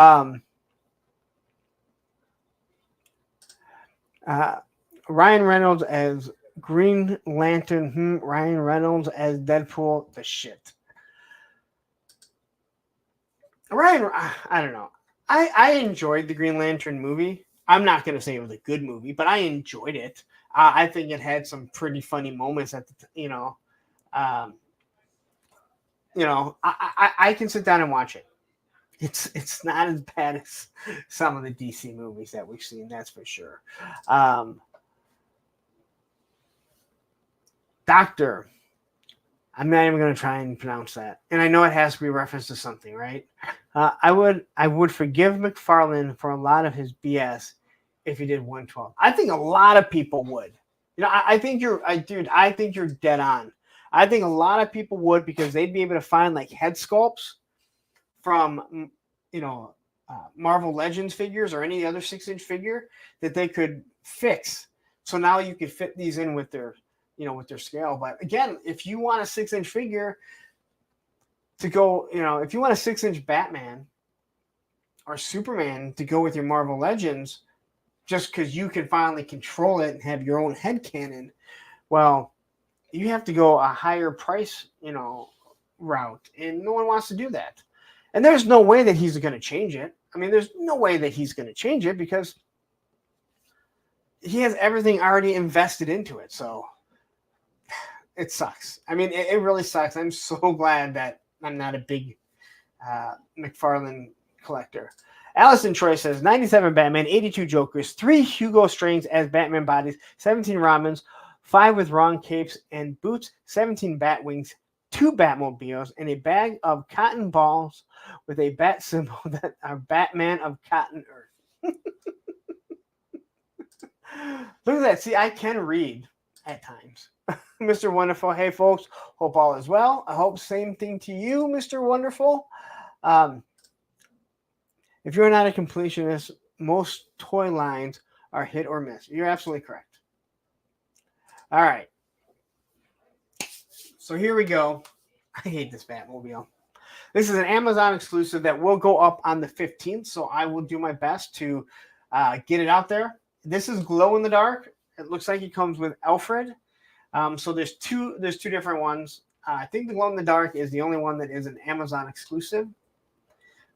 Ryan Reynolds as Green Lantern. Ryan Reynolds as Deadpool. The shit. Ryan, I don't know. I enjoyed the Green Lantern movie. I'm not going to say it was a good movie, but I enjoyed it. I think it had some pretty funny moments at the, I can sit down and watch it. It's not as bad as some of the DC movies that we've seen, that's for sure. Doctor, I'm not even going to try and pronounce that, and I know it has to be referenced to something, right? I would forgive McFarlane for a lot of his BS if he did 112. I think a lot of people would. You know, I think you're dead on. I think a lot of people would, because they'd be able to find like head sculpts from, Marvel Legends figures or any other 6-inch figure that they could fix. So now you could fit these in with their, with their scale. But again, if you want a 6-inch figure to go, if you want a 6-inch Batman or Superman to go with your Marvel Legends, just because you can finally control it and have your own headcanon, well, you have to go a higher price, route. And no one wants to do that. And there's no way that he's going to change it. I mean, there's no way that he's going to change it because he has everything already invested into it. So it sucks. I mean, it really sucks. I'm so glad that I'm not a big McFarlane collector. Allison Troy says 97 Batman, 82 Jokers, 3 Hugo strings as Batman bodies, 17 Robins, 5 with wrong capes and boots, 17 Batwings, 2 Batmobiles, and a bag of cotton balls with a bat symbol that are Batman of Cotton Earth. Look at that. See, I can read at times. Mr. Wonderful. Hey, folks. Hope all is well. I hope same thing to you, Mr. Wonderful. If you're not a completionist, most toy lines are hit or miss. You're absolutely correct. All right. So here we go. I hate this Batmobile. This is an Amazon exclusive that will go up on the 15th, so I will do my best to get it out there. This is glow in the dark. It looks like it comes with Alfred. So there's two different ones. I think the glow in the dark is the only one that is an Amazon exclusive.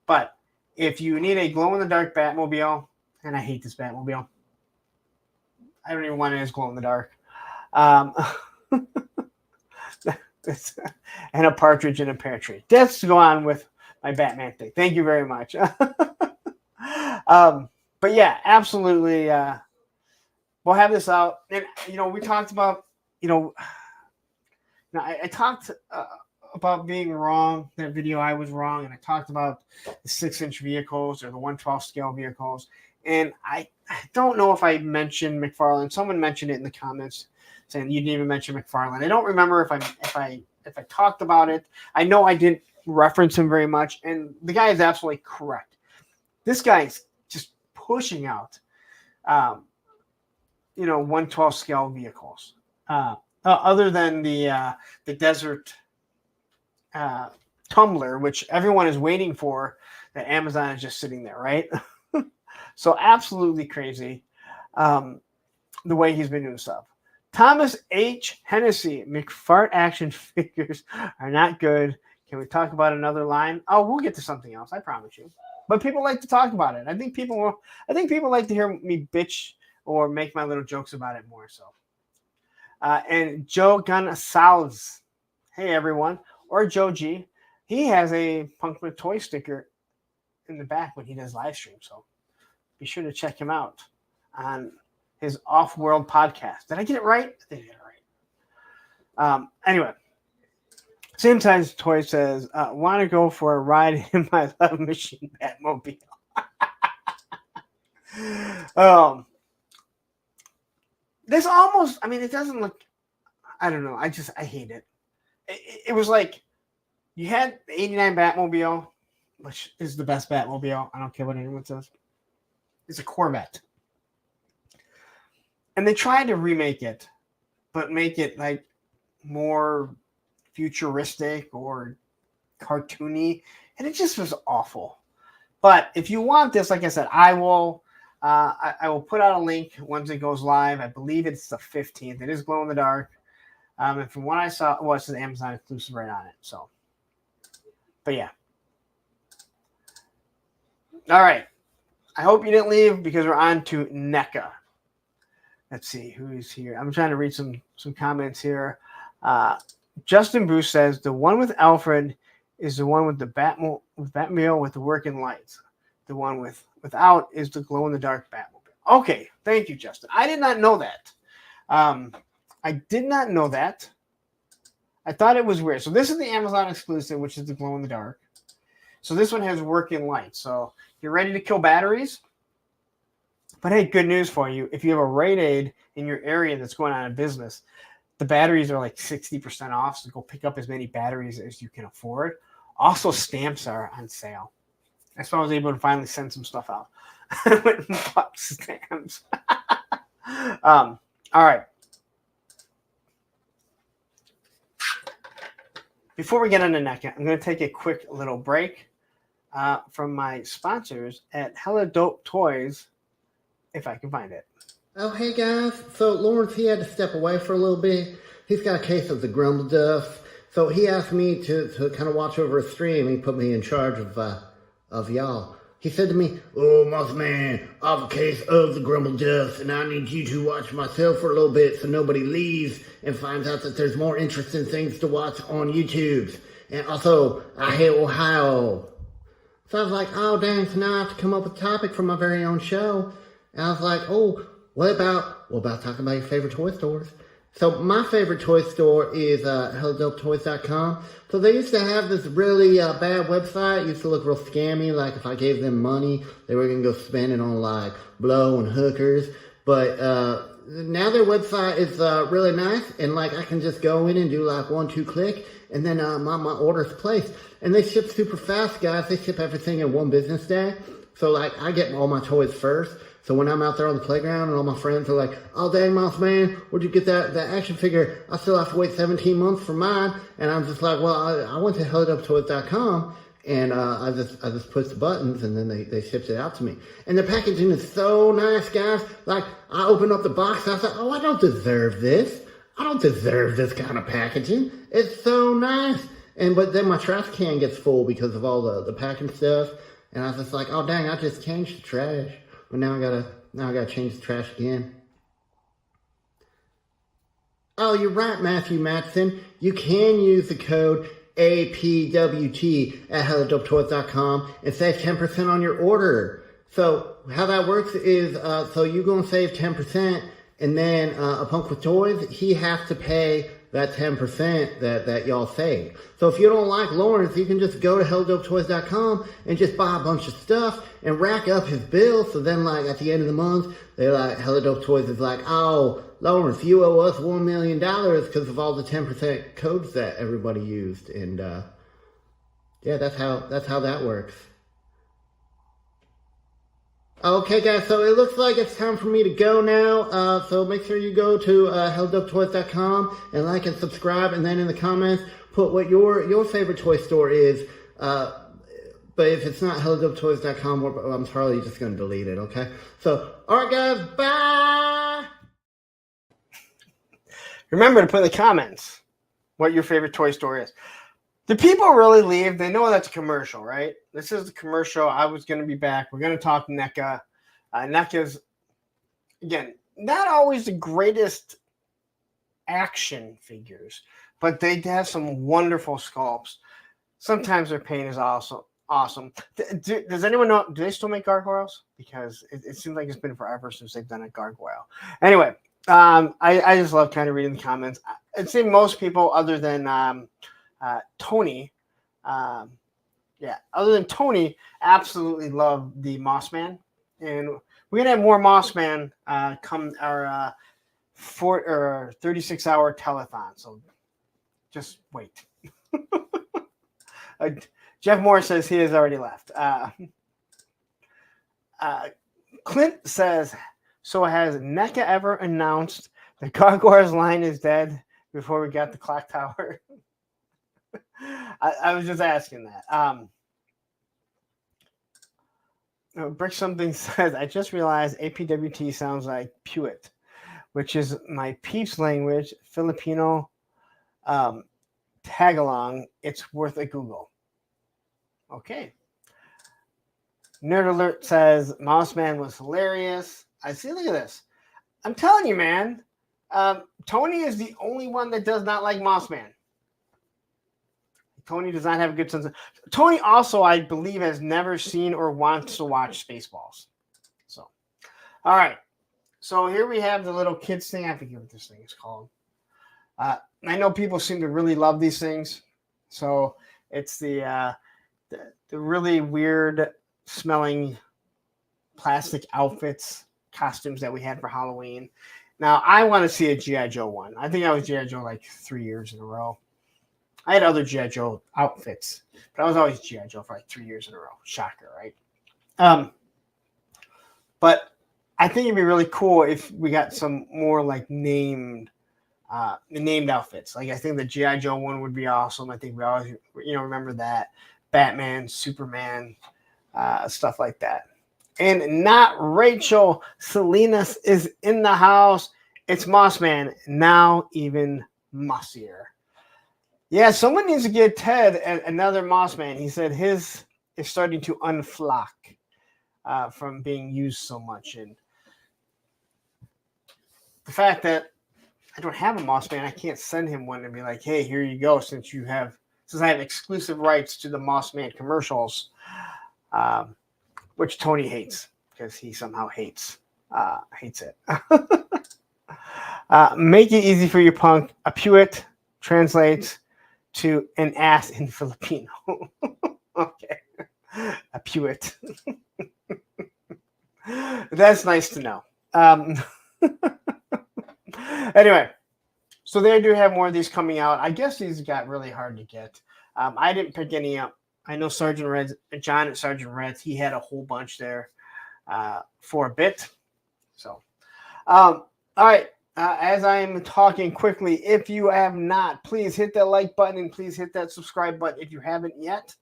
But if you need a glow in the dark Batmobile, and I hate this Batmobile, I don't even want it as glow in the dark. And a partridge in a pear tree. Let's go on with my Batman thing. Thank you very much. But yeah, absolutely. We'll have this out. And, we talked about, Now, I talked about being wrong. That video, I was wrong, and I talked about the 6-inch vehicles or the 1/12 scale vehicles. And I don't know if I mentioned McFarlane. Someone mentioned it in the comments saying you didn't even mention McFarlane. I don't remember if I talked about it. I know I didn't reference him very much, and the guy is absolutely correct. This guy's just pushing out, 1/12 scale vehicles. Other than the Desert Tumbler, which everyone is waiting for, that Amazon is just sitting there, right? So absolutely crazy the way he's been doing stuff. Thomas H. Hennessy, McFart action figures are not good. Can we talk about another line? Oh, we'll get to something else, I promise you. But people like to talk about it. I think people like to hear me bitch or make my little jokes about it more so. And Joe Gonzalez, hey everyone, or Joe G, he has a Punk with Toy sticker in the back when he does live stream. So be sure to check him out on his Off-World podcast. Did I get it right? I think I get it right. Anyway, sometimes Toy says, want to go for a ride in my Love Machine Batmobile. This almost, it doesn't look, I don't know. I hate it. It was like you had the 89 Batmobile, which is the best Batmobile. I don't care what anyone says. It's a Corvette. And they tried to remake it, but make it like more futuristic or cartoony. And it just was awful. But if you want this, like I said, I will put out a link once it goes live. I believe it's the 15th. It is glow in the dark. And from what I saw, it's an Amazon exclusive right on it. So, but yeah. All right. I hope you didn't leave because we're on to NECA. Let's see who's here. I'm trying to read some comments here. Justin Bruce says the one with Alfred is the one with the Batmobile with the working lights. The one without is the glow in the dark Batmobile. Okay, thank you, Justin. I did not know that. I did not know that. I thought it was weird. So this is the Amazon exclusive, which is the glow in the dark. So this one has working lights. So you're ready to kill batteries. But hey, good news for you. If you have a Rite Aid in your area that's going out of business, the batteries are like 60% off. So go pick up as many batteries as you can afford. Also, stamps are on sale. That's why I was able to finally send some stuff out. I went and bought stamps. All right. Before we get into NECA, I'm going to take a quick little break from my sponsors at Hella Dope Toys, if I can find it. Oh, hey guys. So Lawrence, he had to step away for a little bit. He's got a case of the Grumble Duff. So he asked me to kind of watch over a stream. He put me in charge of y'all. He said to me, "Oh, Moss Man, I have a case of the Grumble Duff, and I need you to watch myself for a little bit so nobody leaves and finds out that there's more interesting things to watch on YouTube. And also, I hate Ohio." So I was like, oh, dang, so now I have to come up with a topic for my very own show. And I was like, oh, what about talking about your favorite toy stores? So my favorite toy store is HellaDopeToys.com. So they used to have this really bad website. It used to look real scammy. Like if I gave them money, they were going to go spend it on like blow and hookers. But now their website is really nice. And like I can just go in and do like 1-2 click. And then my order's placed. And they ship super fast, guys. They ship everything in 1 business day. So like I get all my toys first. So when I'm out there on the playground and all my friends are like, oh, dang, Moss Man, where'd you get that action figure? I still have to wait 17 months for mine. And I'm just like, well, I went to HellaDopeToys.com and I just pushed the buttons and then they shipped it out to me. And the packaging is so nice, guys. Like, I opened up the box and I said, oh, I don't deserve this. I don't deserve this kind of packaging. It's so nice. But then my trash can gets full because of all the packing stuff. And I was just like, oh, dang, I just changed the trash. But now I gotta change the trash again. Oh, you're right, Matthew Matson. You can use the code APWT at HellaDopeToys.com and save 10% on your order. So how that works is, so you're gonna save 10%, and then a Punk with Toys, he has to pay that 10% that y'all save. So if you don't like Lawrence, you can just go to helldopetoys.com and just buy a bunch of stuff and rack up his bill. So then, like, at the end of the month, they're like, Hello Dope Toys is like, oh, Lawrence, you owe us $1 million because of all the 10% codes that everybody used. And yeah, that's how that works. Okay, guys, so it looks like it's time for me to go now. So make sure you go to helldopetoys.com and like and subscribe, and then in the comments put what your favorite toy store is. But if it's not helldopetoys.com, I'm probably just going to delete it, okay? So, all right, guys, bye! Remember to put in the comments what your favorite toy store is. Do people really leave? They know that's a commercial, right? This is the commercial. I was going to be back. We're going to talk NECA. NECA's, again, not always the greatest action figures, but they have some wonderful sculpts. Sometimes their paint is also awesome. Does anyone know? Do they still make gargoyles? Because it seems like it's been forever since they've done a gargoyle. Anyway, I just love kind of reading the comments. I'd say most people, other than Tony, other than Tony, absolutely love the Mossman, and we're gonna have more Mossman come our 36-hour telethon. So just wait. Jeff Moore says he has already left. Clint says, so has NECA ever announced the Gargoyles line is dead before we got the clock tower? I was just asking that. Brick something says, I just realized APWT sounds like Pewit, which is my peeps language, Filipino tag-along. It's worth a Google. Okay. Nerd Alert says, Mossman was hilarious. I see, look at this. I'm telling you, man, Tony is the only one that does not like Mossman. Tony does not have a good sense of... Tony also, I believe, has never seen or wants to watch Spaceballs. So, all right. So here we have the little kids thing. I forget what this thing is called. I know people seem to really love these things. So it's the really weird smelling plastic outfits, costumes that we had for Halloween. Now, I want to see a G.I. Joe one. I think I was G.I. Joe like 3 years in a row. I had other G.I. Joe outfits, but I was always G.I. Joe for like 3 years in a row. Shocker, right? But I think it'd be really cool if we got some more like named outfits. Like I think the G.I. Joe one would be awesome. I think we always, remember that. Batman, Superman, stuff like that. And not Rachel Salinas is in the house. It's Mossman, now even mossier. Yeah, someone needs to get Ted another Mossman. He said his is starting to unflock from being used so much. And the fact that I don't have a Mossman, I can't send him one and be like, hey, here you go, since I have exclusive rights to the Mossman commercials, which Tony hates because he somehow hates it. Make it easy for you, punk. A Pewit translates to an ass in Filipino. Okay. A Pewit. That's nice to know. Anyway, so they do have more of these coming out. I guess these got really hard to get. I didn't pick any up. I know Sergeant Red's, John at Sergeant Red's, he had a whole bunch there for a bit. So, all right. As I am talking quickly, if you have not, please hit that like button and please hit that subscribe button if you haven't yet.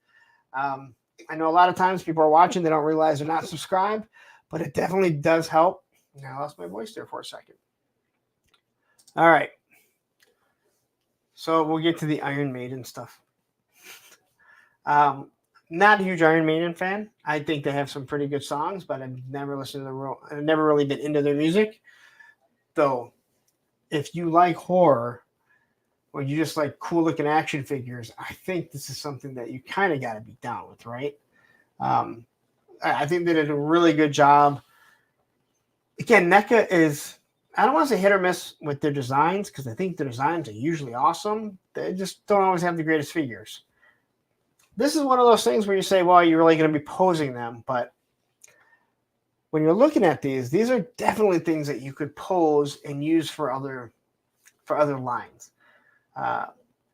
I know a lot of times people are watching, they don't realize they're not subscribed, but it definitely does help. Now I lost my voice there for a second. All right. So we'll get to the Iron Maiden stuff. Not a huge Iron Maiden fan. I think they have some pretty good songs, but I've never listened to I've never really been into their music. Though, if you like horror or you just like cool looking action figures, I think this is something that you kind of got to be down with, right? I think they did a really good job. Again, NECA is, I don't want to say hit or miss with their designs because I think their designs are usually awesome. They just don't always have the greatest figures. This is one of those things where you say, well, you're really going to be posing them. But when you're looking at these are definitely things that you could pose and use for other lines.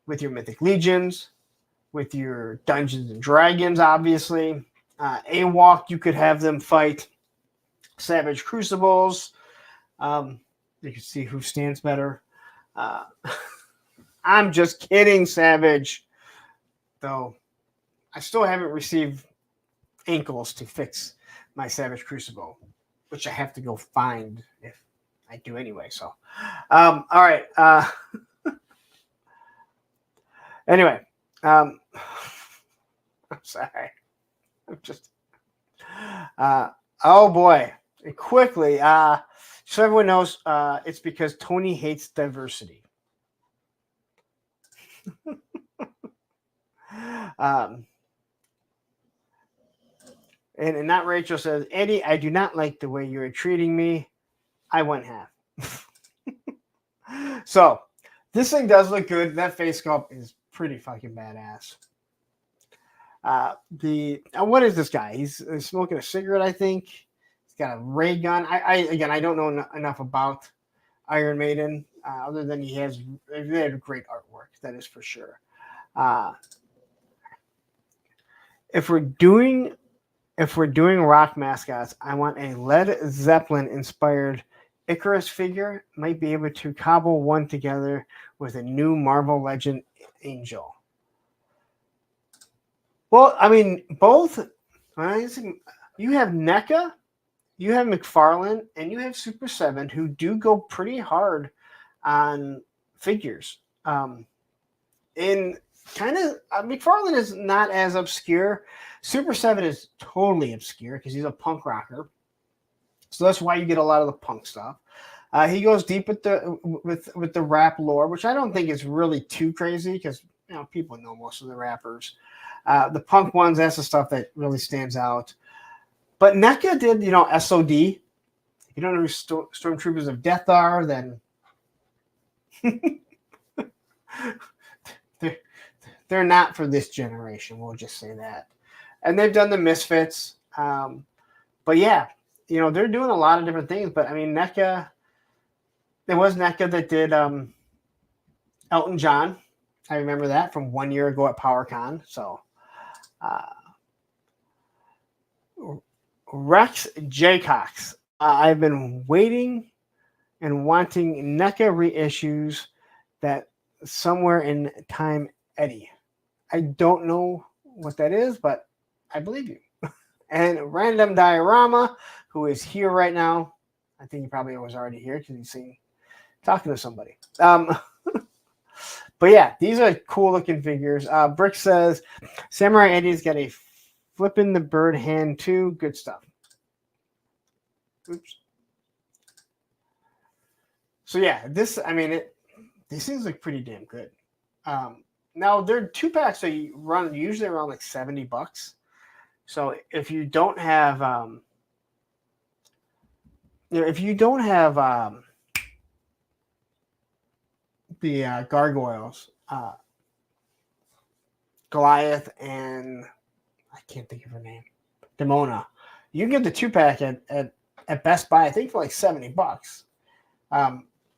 With your Mythic Legions, with your Dungeons and Dragons, obviously. AWOC, you could have them fight Savage Crucibles. You can see who stands better. I'm just kidding, Savage. Though I still haven't received ankles to fix my Savage Crucible, which I have to go find if I do anyway. So, all right. Anyway, I'm sorry. I'm just. Oh boy! And quickly, so everyone knows, it's because Tony hates diversity. And not Rachel says, Eddie, I do not like the way you are treating me. I want half. So this thing does look good. That face sculpt is pretty fucking badass. What is this guy? He's smoking a cigarette, I think. He's got a ray gun. I don't know enough about Iron Maiden, other than they have great artwork. That is for sure. If we're doing rock mascots, I want a Led Zeppelin inspired Icarus figure. Might be able to cobble one together with a new Marvel Legend Angel. Well, I mean, both. You have NECA, you have McFarlane, and you have Super 7, who do go pretty hard on figures. In kind of McFarlane is not as obscure. Super 7 is totally obscure because he's a punk rocker. So that's why you get a lot of the punk stuff. He goes deep with the rap lore, which I don't think is really too crazy because people know most of the rappers. The punk ones, that's the stuff that really stands out. But NECA did, SOD. If you don't know who Stormtroopers of Death are, then they're not for this generation. We'll just say that. And they've done the Misfits. But yeah, they're doing a lot of different things. But I mean, NECA, there was NECA that did Elton John. I remember that from 1 year ago at PowerCon. So Rex Jaycox. I've been waiting and wanting NECA reissues that somewhere in time, Eddie. I don't know what that is, but I believe you. And Random Diorama, who is here right now. I think he probably was already here because he's talking to somebody. But yeah, these are cool looking figures. Brick says, Samurai Eddie's got a flipping the bird hand too. Good stuff. Oops. So yeah, these things look pretty damn good. Now they're 2-packs, so you run usually around like $70. So if you don't have, the gargoyles, Goliath, and I can't think of her name, Demona, you can get the 2-pack at Best Buy, I think for like $70.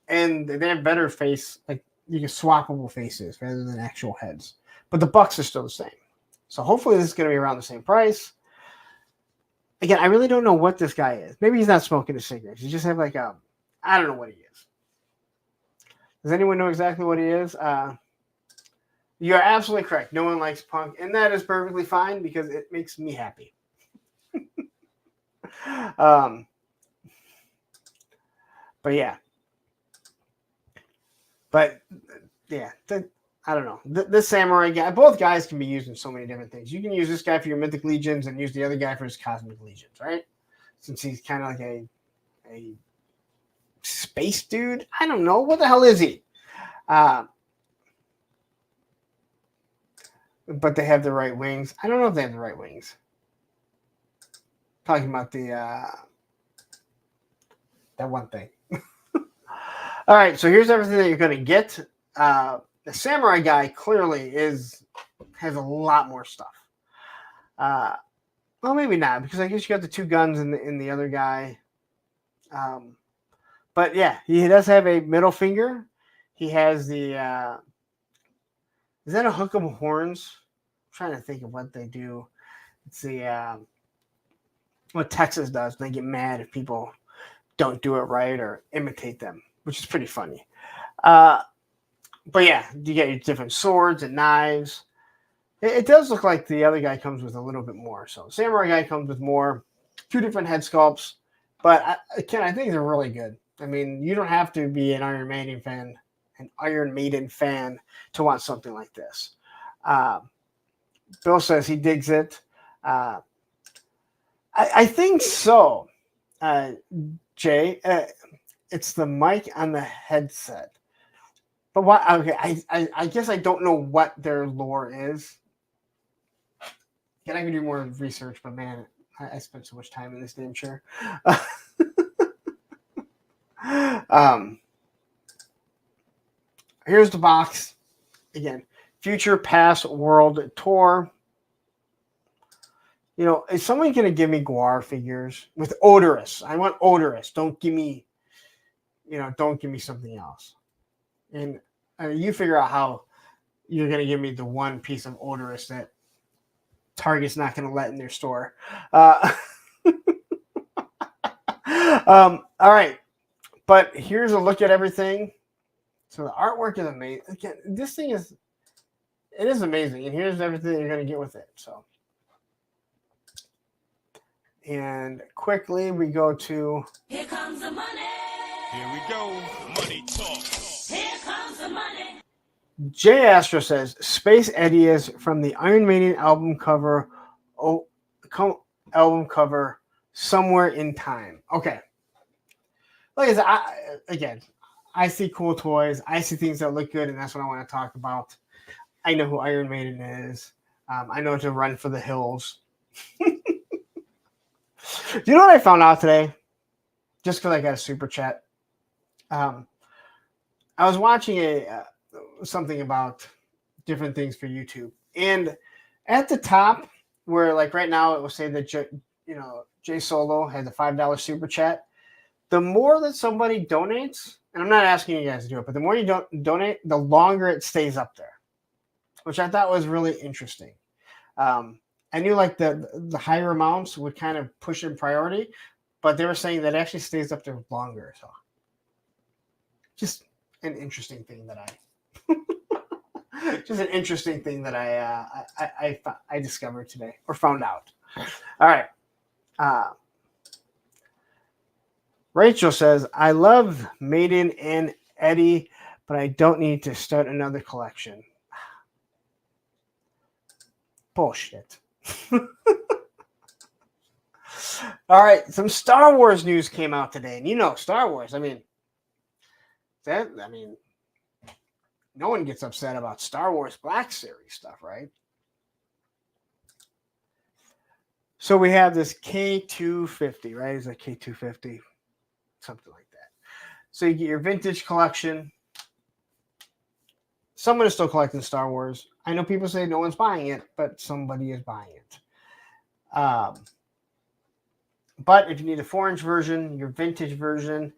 And they have better face, like you can swappable faces rather than actual heads. But the bucks are still the same. So hopefully this is going to be around the same price. Again, I really don't know what this guy is. Maybe he's not smoking a cigarette. He just have like I don't know what he is. Does anyone know exactly what he is? You're absolutely correct. No one likes punk, and that is perfectly fine because it makes me happy. But yeah. I don't know. This samurai guy, both guys can be used in so many different things. You can use this guy for your Mythic Legions and use the other guy for his Cosmic Legions, right? Since he's kind of like a space dude. I don't know. What the hell is he? But they have the right wings. I don't know if they have the right wings. Talking about that one thing. All right, so here's everything that you're going to get. The samurai guy clearly has a lot more stuff. Well, maybe not, because I guess you got the 2 guns in the other guy. But yeah, he does have a middle finger. He has the is that a hook of horns? I'm trying to think of what they do. It's the what Texas does. They get mad if people don't do it right or imitate them, which is pretty funny. But yeah, you get your different swords and knives. It does look like the other guy comes with a little bit more. So samurai guy comes with more, 2 different head sculpts. But I think they're really good. I mean, you don't have to be an Iron Maiden fan to want something like this. Bill says he digs it. I think so, Jay. It's the mic on the headset. But what? Okay, I guess I don't know what their lore is. And I can do more research, but man, I spent so much time in this damn chair. Here's the box. Again, Future Past World Tour. You know, is someone going to give me Guar figures with odorous? I want odorous. Don't give me something else. And you figure out how you're going to give me the one piece of odorous that Target's not going to let in their store. All right. But here's a look at everything. So the artwork is amazing. Again, this thing is amazing. And here's everything you're going to get with it. So, and quickly we go to. Here comes the money. Here we go. Money talk. Here comes the money. Jay Astro says Space Eddie is from the Iron Maiden album cover. Album cover Somewhere in Time. Okay. Like I said, I see cool toys. I see things that look good, and that's what I want to talk about. I know who Iron Maiden is. I know to run for the hills. Do you know what I found out today? Just because I got a super chat. I was watching something about different things for YouTube, and at the top, where like right now it will say that Jay Solo has a $5 super chat. The more that somebody donates, and I'm not asking you guys to do it, but the more you don't donate, the longer it stays up there, which I thought was really interesting. I knew like the higher amounts would kind of push in priority, but they were saying that it actually stays up there longer. So just an interesting thing that I discovered today or found out. All right. Rachel says, I love Maiden and Eddie, but I don't need to start another collection. Bullshit. All right, some Star Wars news came out today. And you know, Star Wars, no one gets upset about Star Wars Black Series stuff, right? So we have this K250, right? Is that K250? Something like that. So you get your vintage collection. Someone is still collecting Star Wars. I know people say no one's buying it, but somebody is buying it. But if you need a 4-inch version, your vintage version,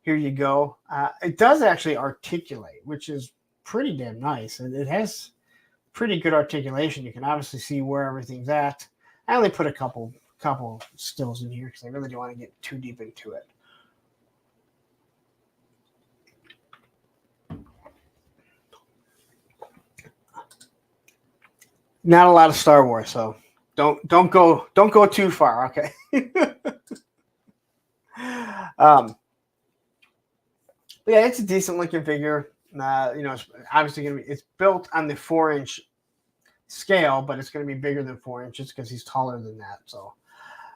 here you go. It does actually articulate, which is pretty damn nice. And it has pretty good articulation. You can obviously see where everything's at. I only put a couple stills in here because I really don't want to get too deep into it. Not a lot of Star Wars, so don't go too far, okay? But yeah, it's a decent looking figure. It's obviously it's built on the 4-inch scale, but it's going to be bigger than 4 inches because he's taller than that. So,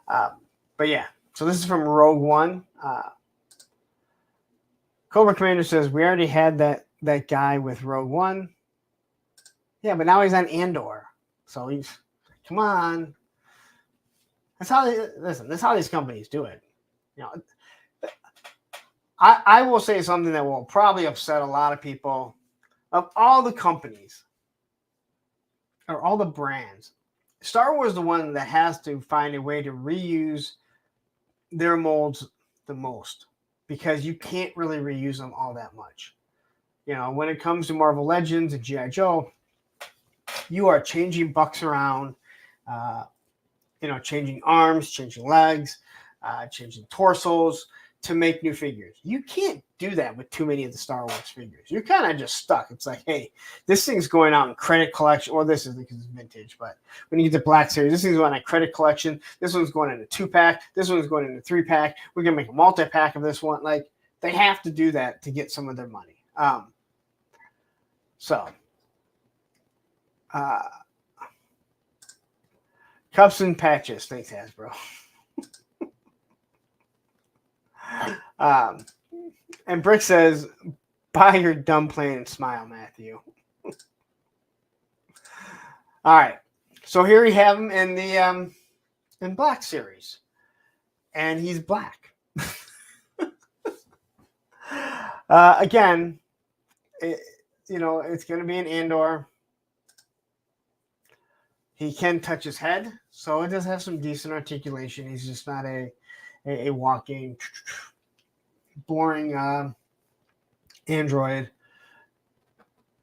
but yeah, so this is from Rogue One. Cobra Commander says we already had that guy with Rogue One. Yeah, but now he's on Andor. So come on. That's how these companies do it. I will say something that will probably upset a lot of people. Of all the companies or all the brands, Star Wars is the one that has to find a way to reuse their molds the most, because you can't really reuse them all that much. You know, when it comes to Marvel Legends and G.I. Joe, you are changing bucks around, changing arms, changing legs, changing torsos to make new figures. You can't do that with too many of the Star Wars figures. You're kind of just stuck. It's like, hey, this thing's going out in credit collection, or this is because it's vintage, but when you get the Black Series, this thing's going on credit collection. This one's going in a 2-pack. This one's going in a 3-pack. We're going to make a multi-pack of this one. Like, they have to do that to get some of their money. Cups and patches. Thanks, Hasbro. And Brick says, buy your dumb plane and smile, Matthew. All right. So here we have him in the in Black Series. And he's black. Again, it's going to be an Andor. He can touch his head, so it does have some decent articulation. He's just not a walking, boring android.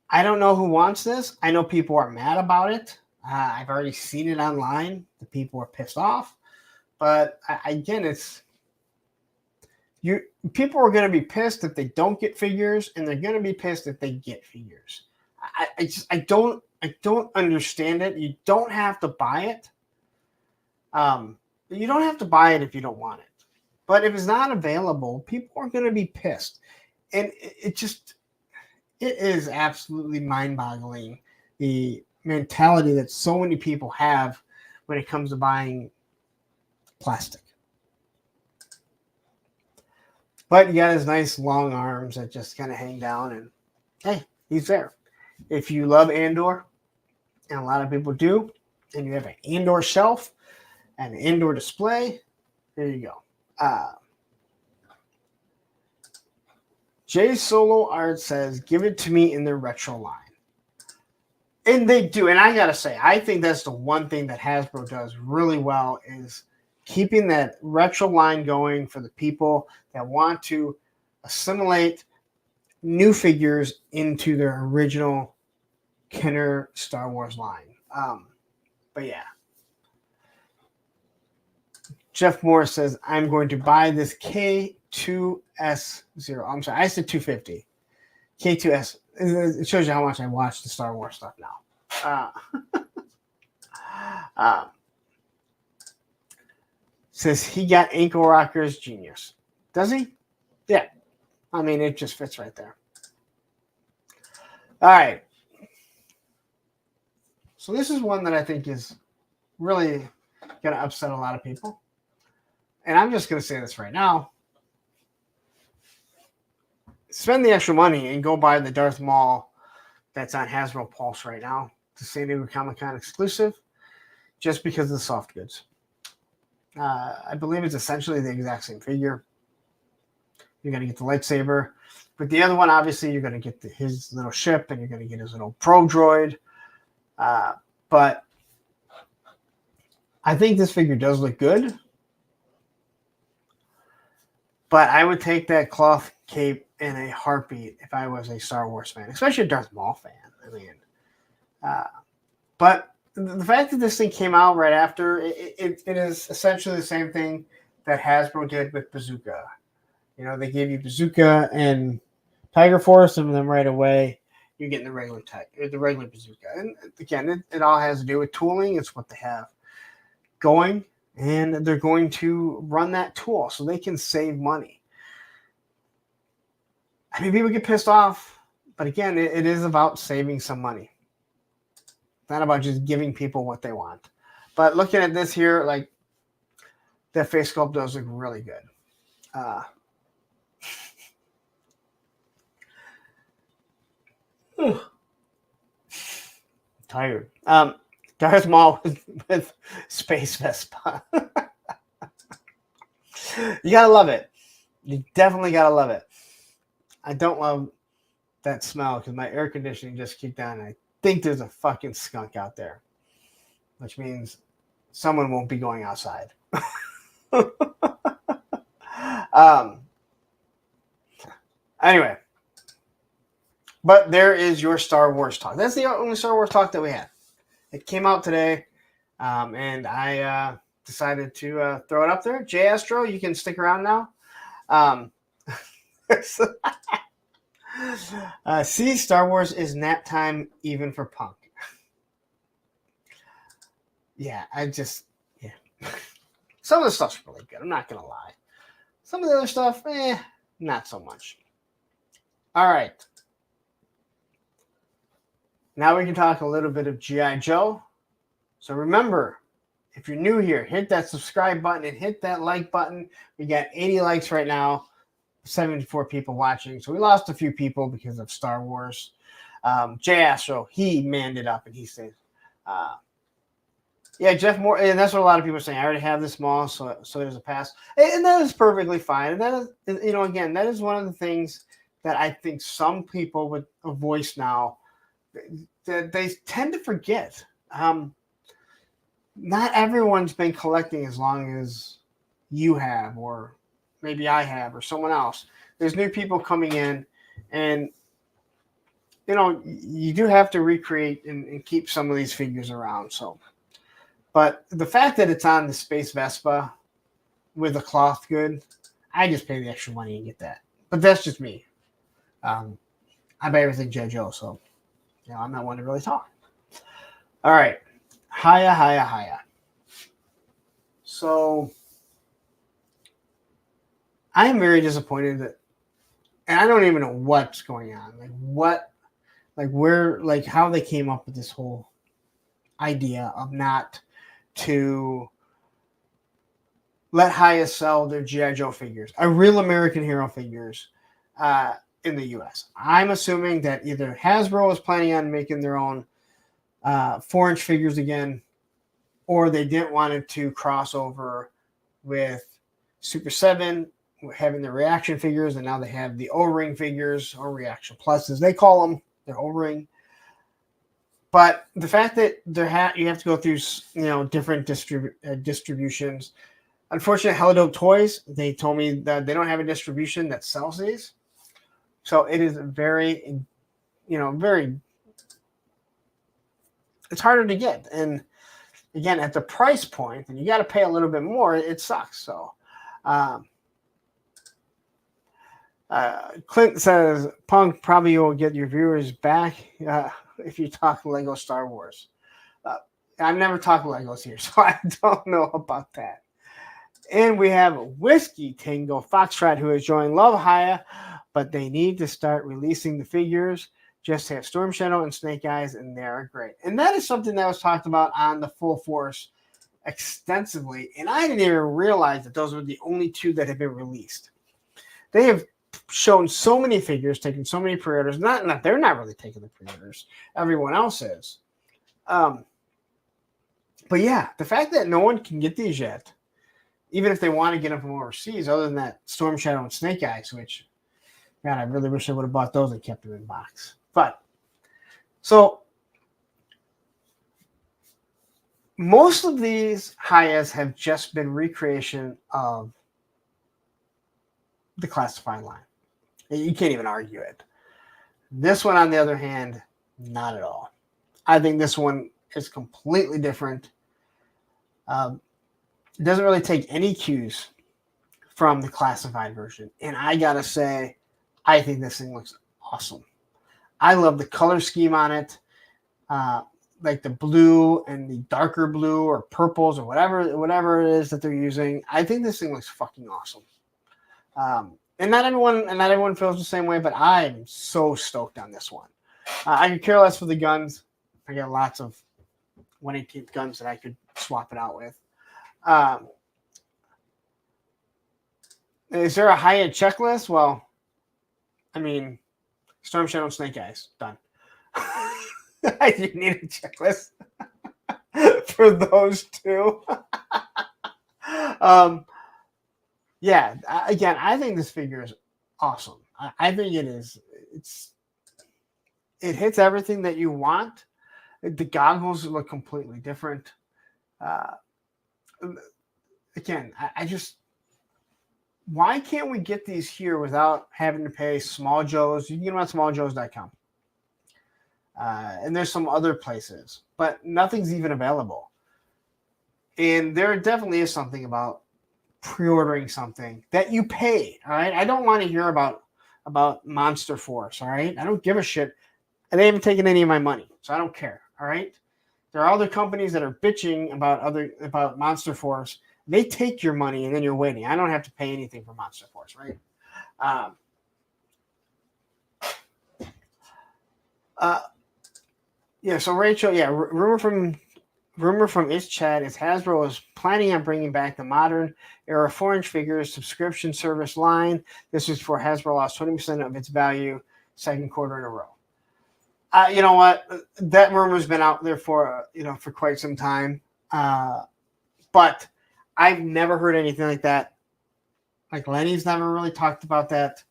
I don't know who wants this. I know people are mad about it. I've already seen it online. The people are pissed off. But again, people are going to be pissed if they don't get figures, and they're going to be pissed if they get figures. I don't understand it. You don't have to buy it. You don't have to buy it if you don't want it. But if it's not available, people are going to be pissed. And it is absolutely mind-boggling, the mentality that so many people have when it comes to buying plastic. But you got his nice long arms that just kind of hang down, and hey, he's there. If you love Andor, and a lot of people do, and you have an Andor shelf and an Andor display, there you go. Jay Solo Art says, give it to me in the retro line. And they do. And I got to say, I think that's the one thing that Hasbro does really well, is keeping that retro line going for the people that want to assimilate new figures into their original Kenner Star Wars line. But yeah. Jeff Morris says, I'm going to buy this K2S0. I'm sorry, I said 250. K2S. It shows you how much I watch the Star Wars stuff now. Says he got ankle rockers, genius. Does he? Yeah. I mean, it just fits right there. All right. So this is one that I think is really going to upset a lot of people. And I'm just going to say this right now. Spend the extra money and go buy the Darth Maul that's on Hasbro Pulse right now. It's a San Diego Comic-Con exclusive, just because of the soft goods. I believe it's essentially the exact same figure. You're going to get the lightsaber. But the other one, obviously, you're going to get his little ship, and you're going to get his little probe droid. But I think this figure does look good. But I would take that cloth cape in a heartbeat if I was a Star Wars fan, especially a Darth Maul fan. I mean, but the fact that this thing came out right after, it is essentially the same thing that Hasbro did with Bazooka. You know, they gave you Bazooka and Tiger Force, and then right away you're getting the regular Bazooka. And again, it all has to do with tooling. It's what they have going, and they're going to run that tool so they can save money. I mean, people get pissed off, but again, it is about saving some money. It's not about just giving people what they want. But looking at this here, like, that face sculpt does look really good. Tired. Darth Maul with Space Vespa. You gotta love it. You definitely gotta love it. I don't love that smell because my air conditioning just kicked on. And I think there's a fucking skunk out there, which means someone won't be going outside. Anyway, but there is your Star Wars talk. That's the only Star Wars talk that we had. It came out today, and I decided to throw it up there. J Astro, you can stick around now. See, Star Wars is nap time even for Punk. Yeah. Some of the stuff's really good. I'm not going to lie. Some of the other stuff, not so much. All right. Now we can talk a little bit of G.I. Joe. So remember, if you're new here, hit that subscribe button and hit that like button. We got 80 likes right now, 74 people watching. So we lost a few people because of Star Wars. Jay Astro, he manned it up and he said, yeah, Jeff Moore, and that's what a lot of people are saying. I already have this mall, so there's a pass. And that is perfectly fine. And that is, again, that is one of the things that I think some people with a voice now, that they tend to forget. Not everyone's been collecting as long as you have, or maybe I have, or someone else. There's new people coming in, and you do have to recreate and keep some of these figures around. So, but the fact that it's on the Space Vespa with a cloth good, I just pay the extra money and get that. But that's just me. I buy everything J. Joe, so I'm not one to really talk. All right. Hiya. So I am very disappointed that, and I don't even know what's going on. How they came up with this whole idea of not to let Hiya sell their G.I. Joe figures, real American hero figures, in the U.S. I'm assuming that either Hasbro is planning on making their own 4-inch figures again, or they didn't want it to cross over with Super 7 having the reaction figures, and now they have the O-ring figures, or reaction pluses they call them. They're O-ring. But the fact that you have to go through different distributions. Unfortunately, Helidope Toys, they told me that they don't have a distribution that sells these. So it is very, it's harder to get. And again, at the price point, and you got to pay a little bit more, it sucks. So Clint says, Punk, probably will get your viewers back if you talk Lego Star Wars. I've never talked Legos here, so I don't know about that. And we have Whiskey Tango Foxtrot, who has joined Love Hiya, but they need to start releasing the figures. Just have Storm Shadow and Snake Eyes, and they're great. And that is something that was talked about on the Full Force extensively, and I didn't even realize that those were the only two that have been released. They have shown so many figures, taken so many pre-orders. Not they're not really taking the pre-orders. Everyone else is. But yeah, the fact that no one can get these yet, even if they want to get them from overseas, other than that Storm Shadow and Snake Eyes, which, man, I really wish I would have bought those and kept them in box. But so most of these Hiyas have just been recreation of the classified line. You can't even argue it. This one, on the other hand, not at all. I think this one is completely different. It doesn't really take any cues from the classified version. And I gotta say, I think this thing looks awesome. I love the color scheme on it. Like the blue and the darker blue or purples or whatever it is that they're using. I think this thing looks fucking awesome. And not everyone feels the same way, but I'm so stoked on this one. I could care less for the guns. I got lots of 1/18 guns that I could swap it out with. Is there a high-end checklist? Well, I mean, Storm Shadow and Snake Eyes, done. I didn't need a checklist for those two. Yeah, again, I think this figure is awesome. I think it is. It hits everything that you want. The goggles look completely different. Uh, again, I just, why can't we get these here without having to pay Small Joe's? You can get them on smalljoes.com. And there's some other places, but nothing's even available. And there definitely is something about pre-ordering something that you pay. All right, I don't want to hear about Monster Force. All right, I don't give a shit. And they haven't taken any of my money, so I don't care. All right, there are other companies that are bitching about Monster Force. They take your money and then you're waiting. I don't have to pay anything for Monster Force, right? Yeah. So Rachel, yeah, rumor from Ish Chat is Hasbro is planning on bringing back the modern era 4-inch figures subscription service line. This is for Hasbro lost 20% of its value second quarter in a row. You know what? That rumor's been out there for quite some time. But I've never heard anything like that. Like Lenny's never really talked about that.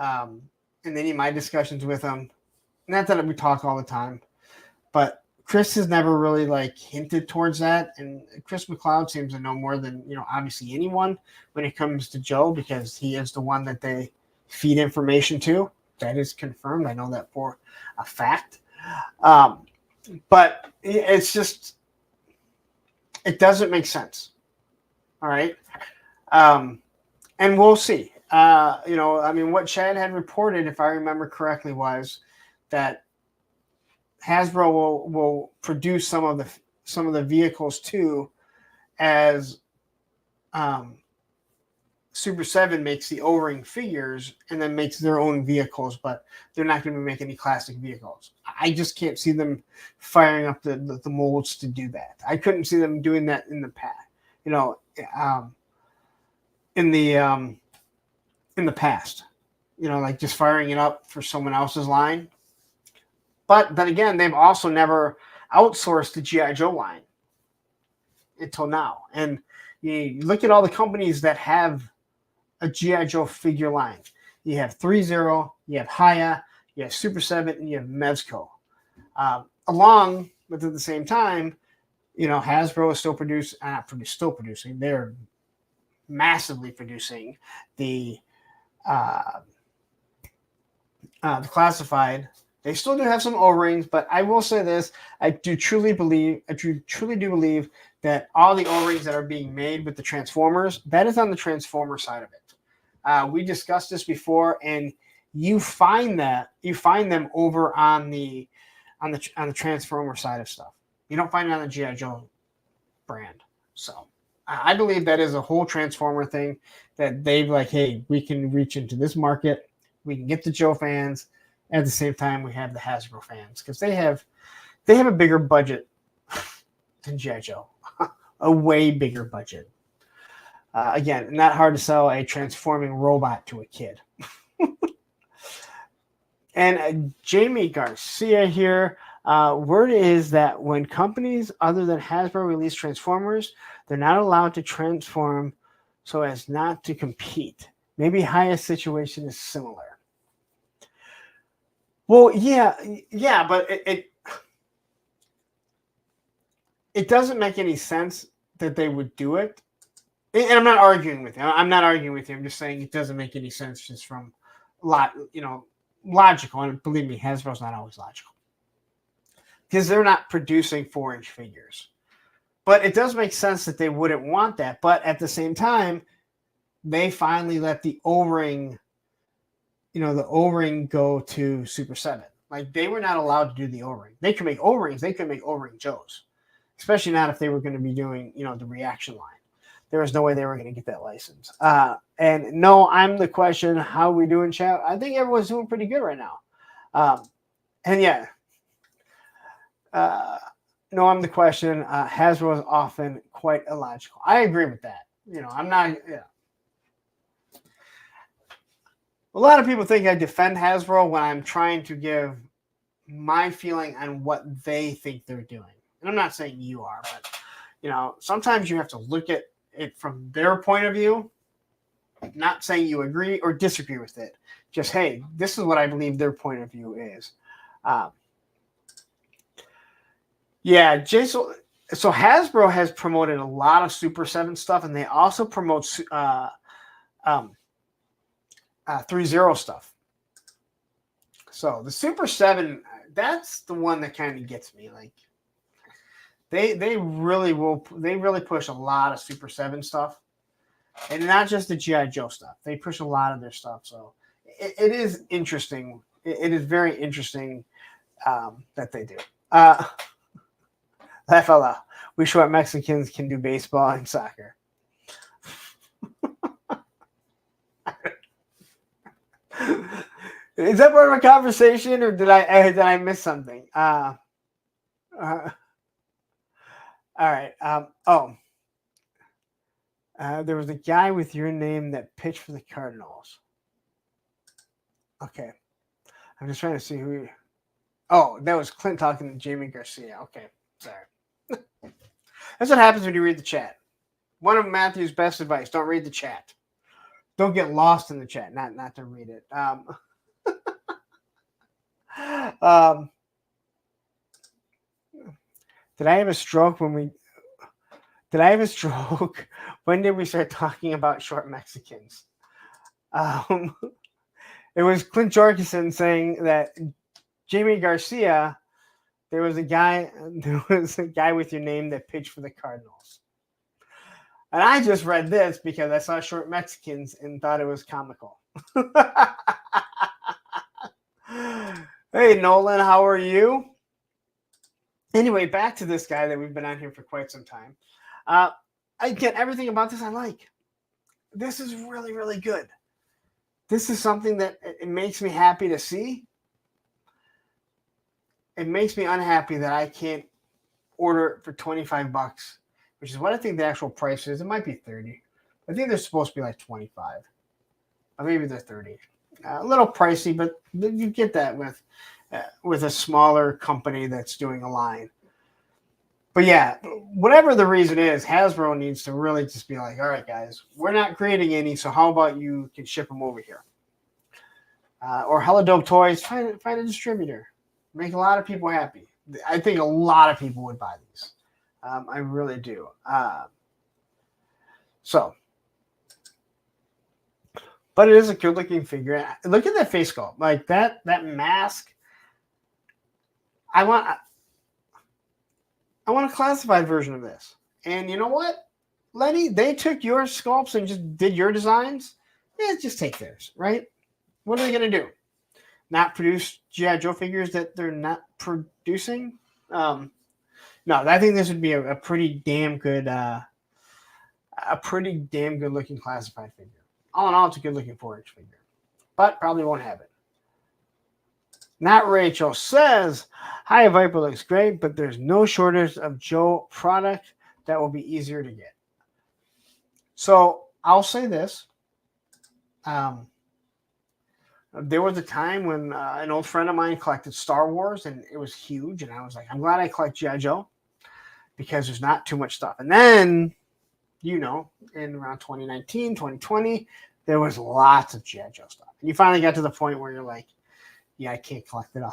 In any of my discussions with him. Not that we talk all the time, but Chris has never really like hinted towards that. And Chris McLeod seems to know more than, obviously anyone when it comes to Joe, because he is the one that they feed information to. That is confirmed. I know that for a fact. But it's just, it doesn't make sense. All right. And we'll see. What Chad had reported, if I remember correctly, was that Hasbro will produce some of the vehicles too, as Super 7 makes the O-ring figures and then makes their own vehicles, but they're not going to make any classic vehicles. I just can't see them firing up the molds to do that. I couldn't see them doing that in the past. In the past, like just firing it up for someone else's line. But then again, they've also never outsourced the G.I. Joe line until now. And you look at all the companies that have a G.I. Joe figure line. You have 3-0, you have Haya, you have Super 7, and you have Mezco. Along with, at the same time, Hasbro is still producing. They're massively producing the classified. They still do have some O-rings, but I will say this: I truly do believe that all the O-rings that are being made with the Transformers, that is on the Transformer side of it. We discussed this before, and you find them over on the Transformer side of stuff. You don't find it on the G.I. Joe brand. So I believe that is a whole Transformer thing that they've like, hey, we can reach into this market. We can get the Joe fans. At the same time, we have the Hasbro fans because they have a bigger budget than G.I. Joe, a way bigger budget. Again, not hard to sell a transforming robot to a kid. And Jamie Garcia here. Word is that when companies other than Hasbro release Transformers, they're not allowed to transform so as not to compete. Maybe Haya's situation is similar. Well, yeah, but it doesn't make any sense that they would do it. And I'm not arguing with you. I'm just saying it doesn't make any sense just from logical. And believe me, Hasbro's not always logical because they're not producing 4-inch figures. But it does make sense that they wouldn't want that. But at the same time, they finally let the O-ring go to Super 7. Like, they were not allowed to do the O-ring. They could make O-rings. They could make O-ring Joes. Especially not if they were going to be doing, the reaction line. There was no way they were going to get that license. And no, I'm the question, how are we doing, chat? I think everyone's doing pretty good right now. And yeah. No, I'm the question. Hasbro is often quite illogical. I agree with that. I'm not... Yeah. A lot of people think I defend Hasbro when I'm trying to give my feeling on what they think they're doing. And I'm not saying you are, but, sometimes you have to look at it from their point of view Not saying you agree or disagree with it. Just, hey, this is what I believe their point of view is. Yeah, Jason. So Hasbro has promoted a lot of Super 7 stuff, and they also promote 3-0 stuff. So the Super 7, that's the one that kind of gets me. Like they really push a lot of Super 7 stuff, and not just the G.I. Joe stuff. They push a lot of their stuff. So it is interesting. It is very interesting that they do. That fella, we short Mexicans can do baseball and soccer. Is that part of a conversation, or did I miss something? All right. There was a guy with your name that pitched for the Cardinals. Okay, I'm just trying to see who. Oh, that was Clint talking to Jamie Garcia. Okay, sorry. That's what happens when you read the chat. One of Matthew's best advice: don't read the chat. Don't get lost in the chat. Not to read it. Did I have a stroke when did we start talking about short Mexicans? It was Clint Jorgensen saying that Jamie Garcia, there was a guy with your name that pitched for the Cardinals. And I just read this because I saw short Mexicans and thought it was comical. Hey, Nolan, how are you? Anyway, back to this guy that we've been on here for quite some time. I get everything about this I like. This is really, really good. This is something that it makes me happy to see. It makes me unhappy that I can't order it for $25, which is what I think the actual price is. It might be 30. I think they're supposed to be like 25. Or maybe they're 30. A little pricey, but you get that with a smaller company that's doing a line. But yeah, whatever the reason is, Hasbro needs to really just be like, all right, guys, we're not creating any, so how about you can ship them over here? Or Hella Dope Toys, find a distributor. Make a lot of people happy. I think a lot of people would buy these. I really do. But it is a good-looking figure. Look at that face sculpt. Like that mask. I want a classified version of this. And you know what, Lenny? They took your sculpts and just did your designs. Yeah, just take theirs, right? What are they going to do? Not produce G.I. Joe figures that they're not producing? No, I think this would be a pretty damn good looking classified figure. All in all, it's a good looking 4-inch figure, but probably won't have it. Not Rachel says, "Hi, Viper looks great, but there's no shortage of Joe product that will be easier to get." So I'll say this. There was a time when an old friend of mine collected Star Wars, and it was huge. And I was like, I'm glad I collect G.I. Joe because there's not too much stuff. And then, in around 2019, 2020, there was lots of G.I. Joe stuff. And you finally got to the point where you're like, yeah, I can't collect it all.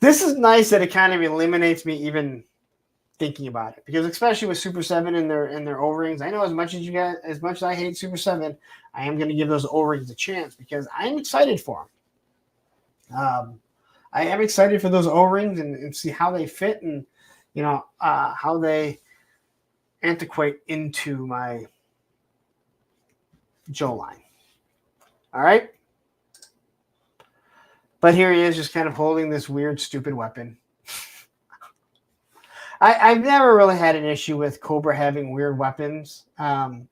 This is nice that it kind of eliminates me even thinking about it, because especially with Super 7 and their O-rings, I know as much as I hate Super 7, I am going to give those O-rings a chance because I'm excited for them. I am excited for those O-rings and see how they fit and how they antiquate into my Joe line. All right. But here he is just kind of holding this weird, stupid weapon. I've never really had an issue with Cobra having weird weapons. Never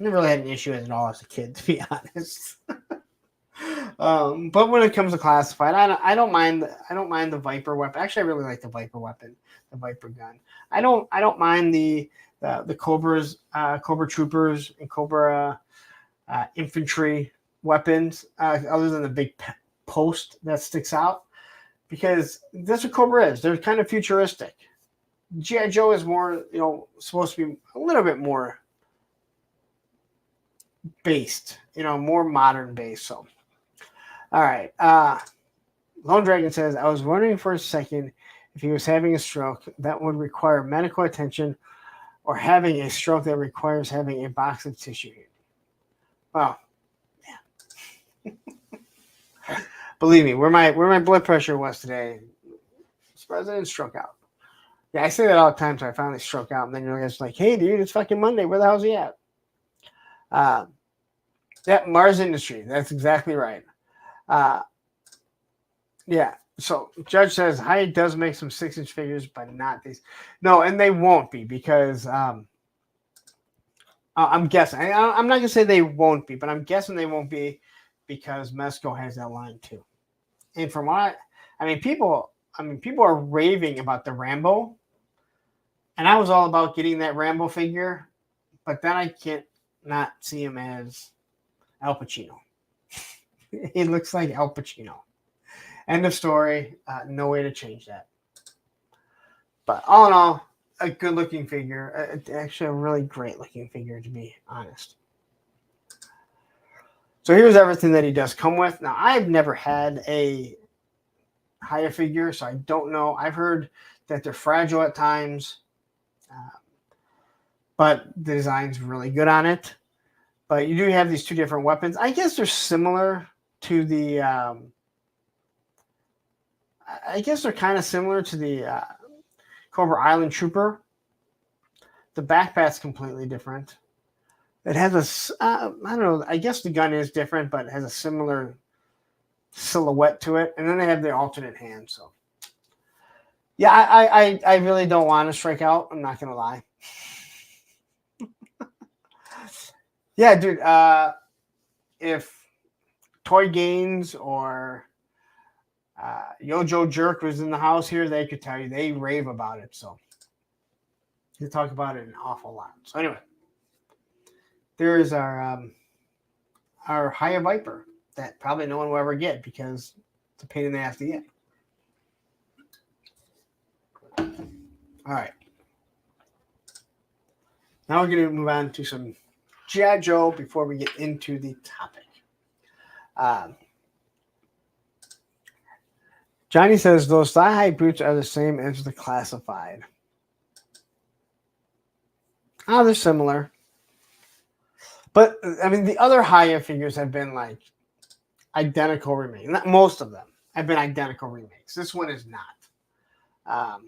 really had an issue with it all as a kid, to be honest. But when it comes to classified, I don't mind the Viper weapon. Actually, I really like the Viper weapon, the Viper gun. I don't mind the Cobras, Cobra Troopers, and Cobra infantry weapons, other than the big post that sticks out, because that's what Cobra is. They're kind of futuristic. G.I. Joe is more, supposed to be a little bit more based, more modern based. So, all right. Lone Dragon says, I was wondering for a second if he was having a stroke that would require medical attention or having a stroke that requires having a box of tissue. Well, yeah. Believe me, where my blood pressure was today, surprised I didn't stroke out. Yeah, I say that all the time, so I finally stroke out, and then you're just like, hey, dude, it's fucking Monday. Where the hell's he at? Yeah, Mars Industry. That's exactly right. Yeah, so Judge says, Hyatt does make some 6-inch figures, but not these. No, and they won't be because I'm guessing. I'm not going to say they won't be, but I'm guessing they won't be because Mezco has that line too. And from what people are raving about the Rambo. And I was all about getting that Rambo figure, but then I can't not see him as Al Pacino. He looks like Al Pacino. End of story. No way to change that. But all in all, a good-looking figure. Actually, a really great-looking figure, to be honest. So here's everything that he does come with. Now, I've never had a Haya figure, so I don't know. I've heard that they're fragile at times, but the design's really good on it. But you do have these two different weapons. I guess they're similar to the... I guess they're kind of similar to the Cobra Island Trooper. The backpack's completely different. It has I don't know, I guess the gun is different, but it has a similar silhouette to it. And then they have the alternate hand. So, yeah, I really don't want to strike out. I'm not going to lie. Yeah, dude, if Toy Gaines or Yojo Jerk was in the house here, they could tell you they rave about it. So they talk about it an awful lot. So anyway, there is our Haya Viper that probably no one will ever get because it's a pain in the ass to get. All right. Now we're going to move on to some G.I. Joe before we get into the topic. Johnny says those thigh-high boots are the same as the classified. Oh, they're similar. But, I mean, the other Haya figures have been, like, identical remakes. Not most of them have been identical remakes. This one is not.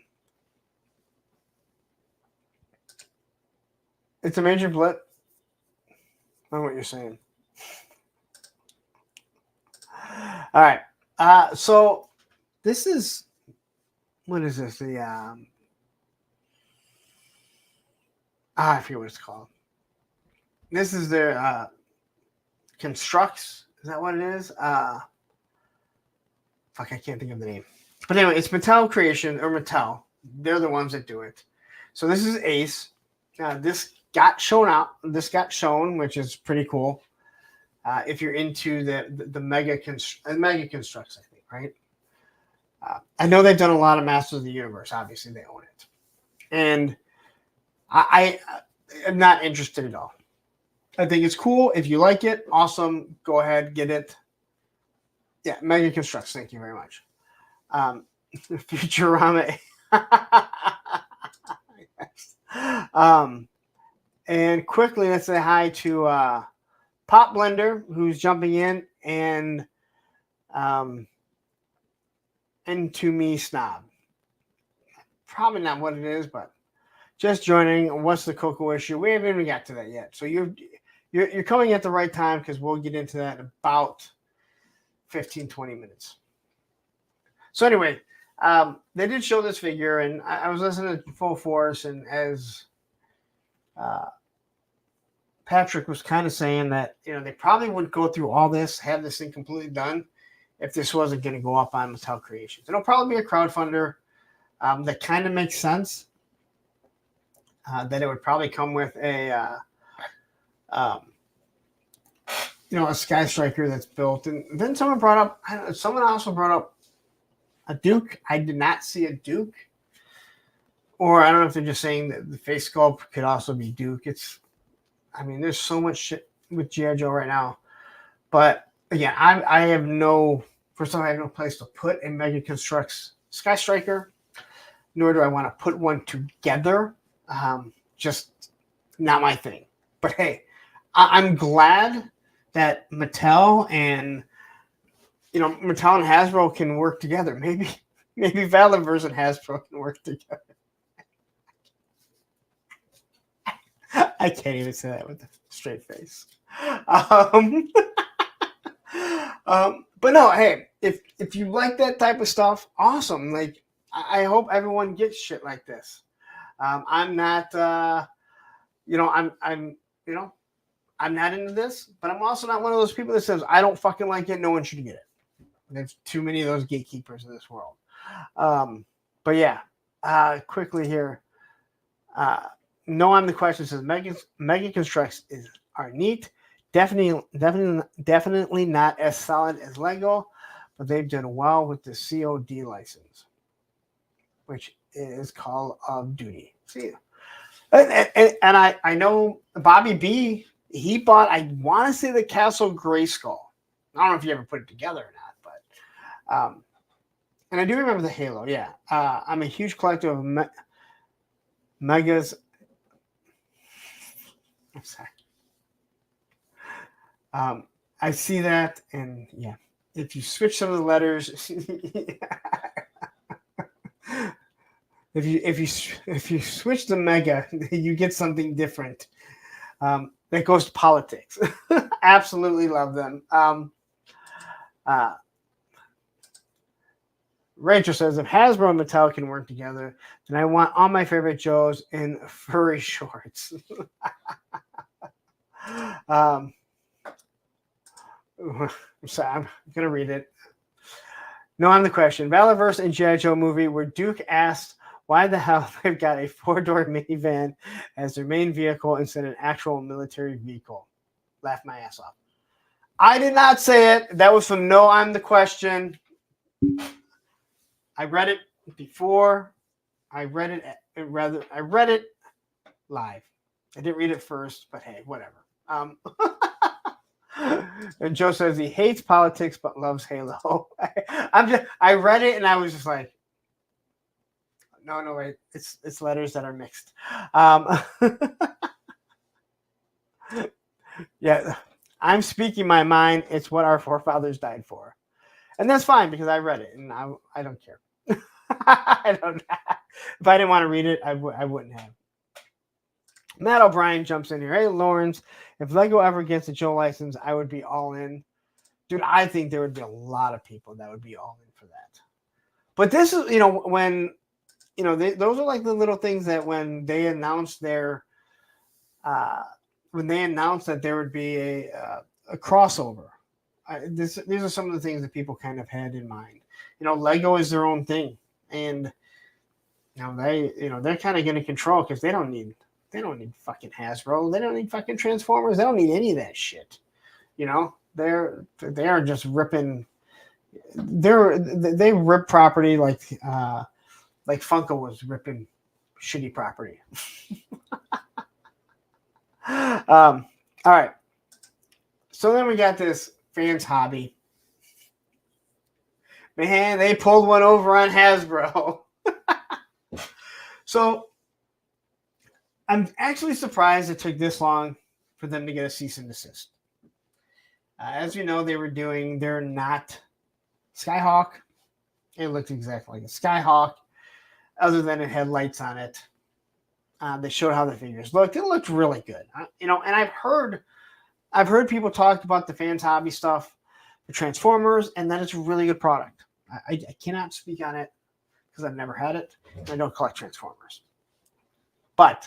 It's a major blip. I know what you're saying. All right. So this is, what is this? The I forget what it's called. This is their Construx. Is that what it is? Fuck, I can't think of the name. But anyway, it's Mattel Creation or Mattel. They're the ones that do it. So this is Ace. This got shown out. This got shown, which is pretty cool. If you're into the Mega Construx, I think, right? I know they've done a lot of Masters of the Universe. Obviously, they own it. And I am not interested at all. I think it's cool. If you like it, awesome. Go ahead, get it. Yeah, Mega Construx. Thank you very much. Futurama. Yes. And quickly, let's say hi to Pop Blender, who's jumping in, and To Me Snob. Probably not what it is, but just joining. What's the Coco issue? We haven't even got to that yet. So you're coming at the right time because we'll get into that in about 15-20 minutes. So anyway, they did show this figure, and I was listening to Full Force, and as Patrick was kind of saying that, they probably wouldn't go through all this, have this thing completely done if this wasn't going to go up on Mattel Creations. It'll probably be a crowdfunder. That kind of makes sense. That it would probably come with a Sky Striker that's built. And then someone also brought up a Duke. I did not see a Duke. or I don't know if they're just saying that the face sculpt could also be Duke. There's so much shit with G.I. Joe right now. But again, I have no place to put a Mega Construx Sky Striker, nor do I want to put one together. Just not my thing. But hey, I'm glad that Mattel and Hasbro can work together. Maybe Valiverse and Hasbro can work together. I can't even say that with a straight face. But no, hey, if you like that type of stuff, awesome. Like, I hope everyone gets shit like this. I'm not, I'm not into this, but I'm also not one of those people that says I don't fucking like it. No one should get it. There's too many of those gatekeepers in this world. But yeah, quickly here. No, I'm the question says Mega Construx are neat. Definitely not as solid as Lego, but they've done well with the COD license, which is Call of Duty. See, and I know Bobby B. He bought, I want to say, the Castle Grayskull. I don't know if you ever put it together or not, but and I do remember the Halo. Yeah, I'm a huge collector of Megas. I'm sorry. I see that, and yeah, if you switch some of the letters, if you switch the Mega, you get something different. That goes to politics. Absolutely love them. Rachel says, if Hasbro and Mattel can work together, then I want all my favorite Joes in furry shorts. I'm sorry, I'm going to read it. No, I'm the question. Valiverse and G.I. Joe movie where Duke asked why the hell they've got a 4-door minivan as their main vehicle instead of an actual military vehicle. Laughed my ass off. I did not say it. That was from No, I'm the question. I read it before. I read it live. I didn't read it first, but hey, whatever. And Joe says he hates politics but loves Halo. I read it and I was just like, no, wait. It's letters that are mixed. Yeah, I'm speaking my mind. It's what our forefathers died for. And that's fine because I read it and I don't care. I don't. If I didn't want to read it, I wouldn't have. Matt O'Brien jumps in here. Hey, Lawrence, if Lego ever gets a Joe license, I would be all in. Dude, I think there would be a lot of people that would be all in for that. But this is, when, those are like the little things that when they announced that there would be a crossover, these are some of the things that people kind of had in mind. Lego is their own thing, and they're kind of going to control because they don't need fucking Hasbro. They don't need fucking Transformers. They don't need any of that shit. They are just ripping. They rip property like Funko was ripping shitty property. All right. So then we got this fans hobby. Man, they pulled one over on Hasbro. So I'm actually surprised it took this long for them to get a cease and desist. As you know, they're not Skyhawk. It looked exactly like a Skyhawk, other than it had lights on it. They showed how the figures looked. It looked really good. And I've heard people talk about the fans hobby stuff, the Transformers, and that it's a really good product. I cannot speak on it because I've never had it. And I don't collect Transformers. But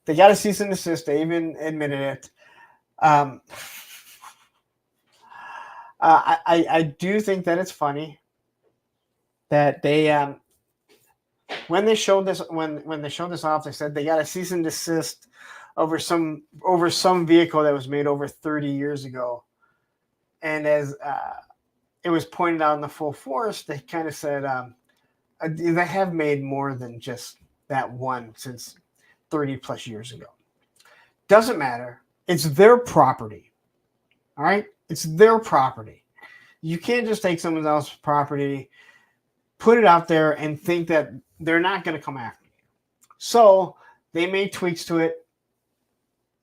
they got a cease and desist. They even admitted it. I do think that it's funny that they when they showed this off, they said they got a cease and desist over some vehicle that was made over 30 years ago. And as it was pointed out in the full force, they kind of said they have made more than just that one since 30 plus years ago. Doesn't matter. It's their property. All right? It's their property. You can't just take someone else's property, put it out there, and think that they're not going to come after you. So they made tweaks to it.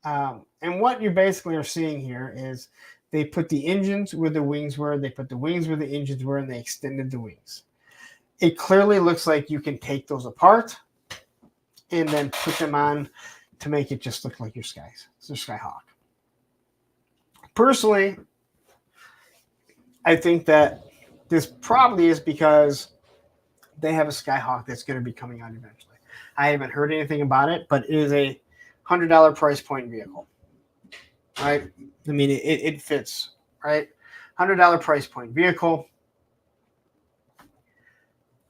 And what you basically are seeing here is they put the engines where the wings were, they put the wings where the engines were, and they extended the wings. It clearly looks like you can take those apart and then put them on to make it just look like your Skyhawk. Personally, I think that this probably is because they have a Skyhawk that's going to be coming out eventually. I haven't heard anything about it, but it is a $100 price point vehicle. Right? I mean, it fits, right? $100 price point vehicle.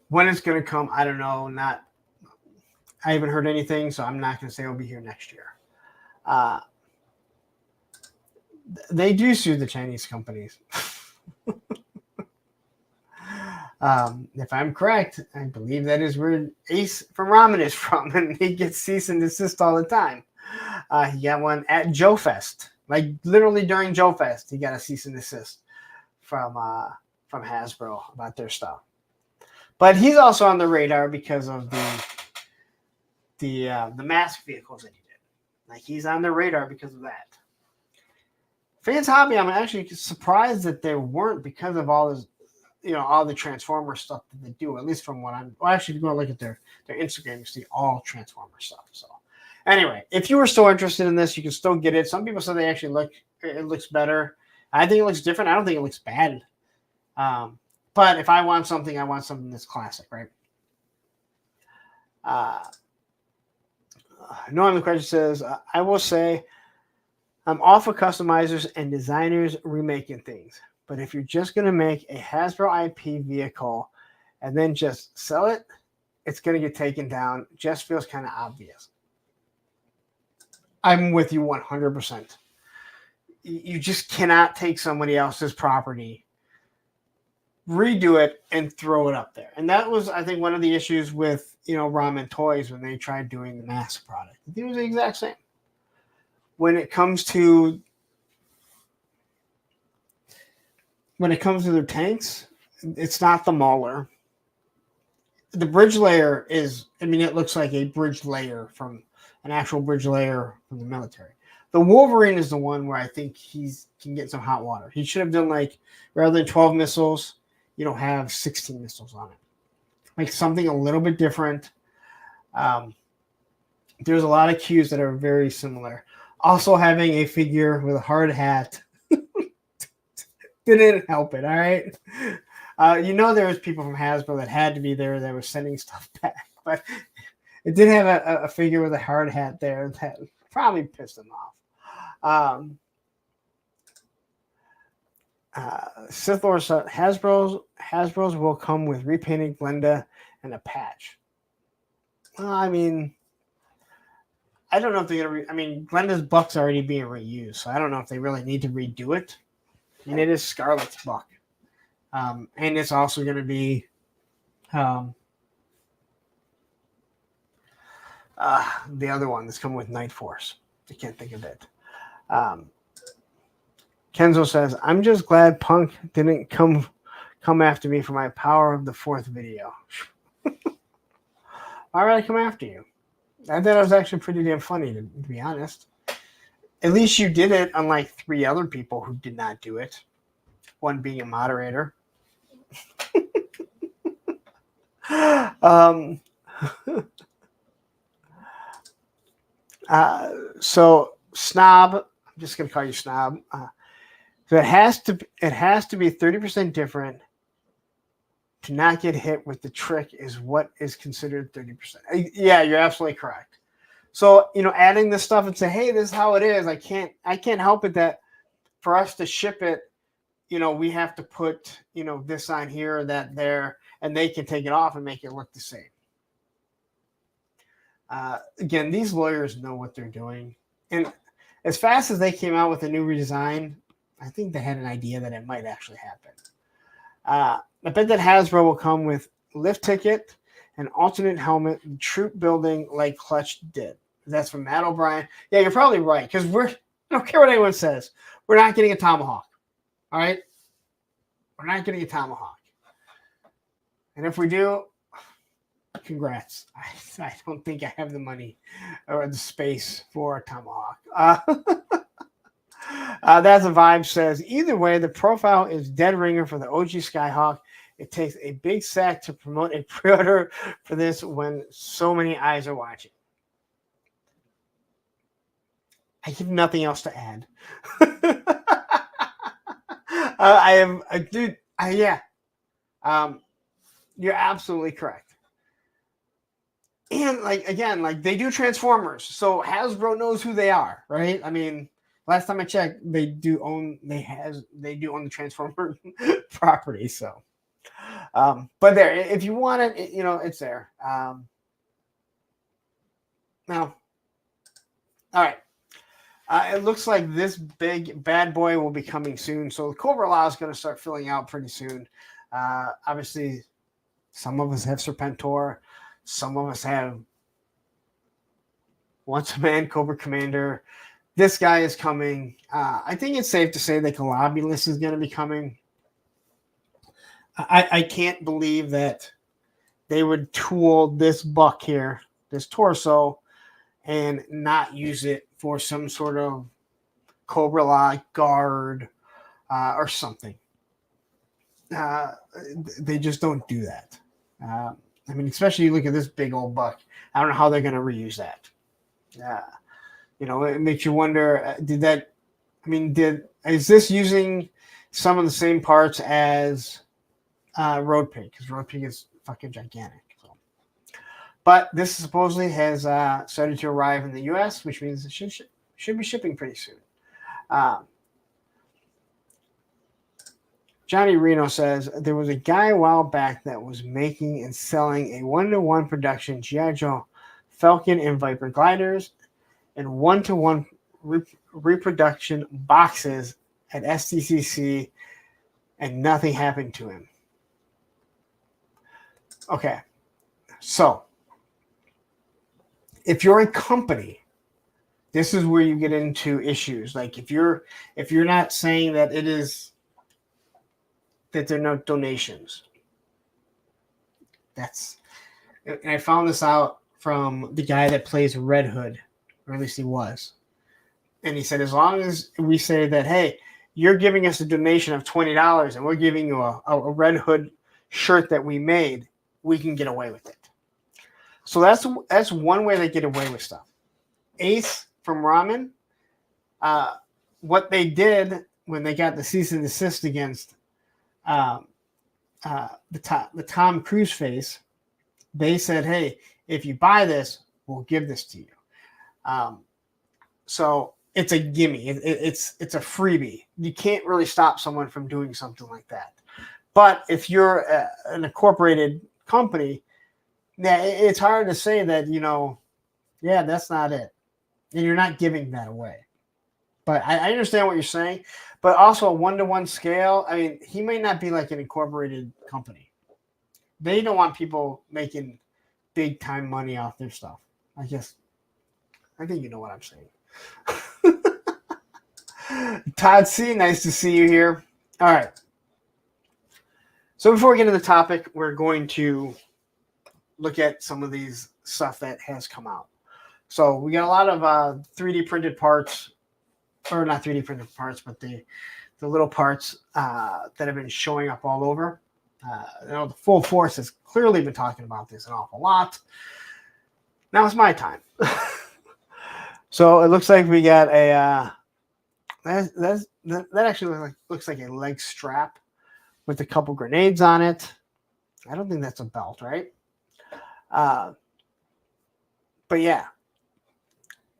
When it's going to come, I don't know. I haven't heard anything, so I'm not going to say it'll be here next year. They do sue the Chinese companies. If I'm correct, I believe that is where Ace from Ramen is from, and he gets cease and desist all the time. He got one at Joe Fest, like literally during Joe Fest, he got a cease and desist from Hasbro about their stuff. But he's also on the radar because of the mask vehicles that he did. Like he's on the radar because of that. Fans Hobby, I'm actually surprised that they weren't because of all this, all the Transformer stuff that they do. At least from what actually go look at their Instagram, you see all Transformer stuff. So anyway, if you were still interested in this, you can still get it. Some people say it looks better. I think it looks different. I don't think it looks bad. But if I want something that's classic, right? No one in the question says, I will say I'm all for customizers and designers remaking things. But if you're just going to make a Hasbro IP vehicle and then just sell it, it's going to get taken down. Just feels kind of obvious. I'm with you 100%. You just cannot take somebody else's property, redo it, and throw it up there. And that was, I think, one of the issues with, Ramen Toys when they tried doing the mask product. It was the exact same. When it comes to their tanks, it's not the Mauler. The bridge layer it looks like a bridge layer from an actual bridge layer from the military. The Wolverine is the one where I think he can get some hot water. He should have done rather than 12 missiles, have 16 missiles on it. Like something a little bit different. There's a lot of cues that are very similar. Also having a figure with a hard hat didn't help it, all right? There was people from Hasbro that had to be there that were sending stuff back, but it did have a figure with a hard hat there that probably pissed them off. Sith Lord said Hasbro's will come with repainted Glenda and a patch. I don't know if they're going to Glenda's buck's already being reused, so I don't know if they really need to redo it. And it is Scarlet's buck. And it's also going to be the other one that's coming with Night Force. I can't think of it. Kenzo says, I'm just glad Punk didn't come after me for my Power of the Fourth video. Why would I come after you? I thought it was actually pretty damn funny, to be honest. At least you did it, unlike 3 other people who did not do it. One being a moderator. So Snob, I'm just going to call you Snob. So it has to be 30% different to not get hit with the trick is what is considered 30%. Yeah, you're absolutely correct. So, adding this stuff and say, hey, this is how it is. I can't help it that for us to ship it, we have to put, this on here or that there, and they can take it off and make it look the same. Again, these lawyers know what they're doing. And as fast as they came out with a new redesign, I think they had an idea that it might actually happen. I bet that Hasbro will come with lift ticket an alternate helmet, troop building like Clutch did. That's from Matt O'Brien. Yeah, you're probably right, because I don't care what anyone says. We're not getting a Tomahawk. All right? We're not getting a Tomahawk. And if we do, congrats. I don't think I have the money or the space for a Tomahawk. That's a vibe says, either way, the profile is dead ringer for the OG Skyhawk. It takes a big sack to promote a pre-order for this when so many eyes are watching. I have nothing else to add. I am, dude. Yeah. You're absolutely correct. And like again, like they do Transformers, so Hasbro knows who they are, right? I mean, last time I checked, they do own the Transformer property. So, but there, if you want it, it's there. Now, all right. It looks like this big bad boy will be coming soon. So the Cobra Law is going to start filling out pretty soon. Obviously, some of us have Serpentor. Some of us have Once a Man, Cobra Commander. This guy is coming. I think it's safe to say that Globulus is going to be coming. I can't believe that they would tool this buck here, this torso, and not use it for some sort of Cobra Law guard or something. They just don't do that. I mean, especially you look at this big old buck. I don't know how they're going to reuse that. It makes you wonder, is this using some of the same parts as Road Pig? Because Road Pig is fucking gigantic. But this supposedly has started to arrive in the U.S., which means it should be shipping pretty soon. Johnny Reno says, there was a guy a while back that was making and selling a 1-to-1 production G.I. Joe Falcon and Viper gliders and 1-to-1 reproduction boxes at STCC, and nothing happened to him. Okay, so if you're a company, this is where you get into issues. Like if you're not saying that they're not donations. And I found this out from the guy that plays Red Hood, or at least he was. And he said, as long as we say that, hey, you're giving us a donation of $20 and we're giving you a Red Hood shirt that we made, we can get away with it. So that's one way they get away with stuff. Ace from Ramen, what they did when they got the cease and desist against the Tom Cruise face, they said, hey, if you buy this, we'll give this to you. So it's a gimme. It's a freebie. You can't really stop someone from doing something like that. But if you're an incorporated company, it's hard to say that, that's not it. And you're not giving that away. But I understand what you're saying. But also a 1-to-1 scale, I mean, he may not be like an incorporated company. They don't want people making big time money off their stuff. I think you know what I'm saying. Todd C, nice to see you here. All right. So before we get into the topic, we're going to look at some of these stuff that has come out. So we got a lot of 3D printed parts, or not 3D printed parts, but the little parts that have been showing up all over. The Full Force has clearly been talking about this an awful lot. Now it's my time. So it looks like we got a that actually looks like a leg strap with a couple grenades on it. I don't think that's a belt, right? But yeah.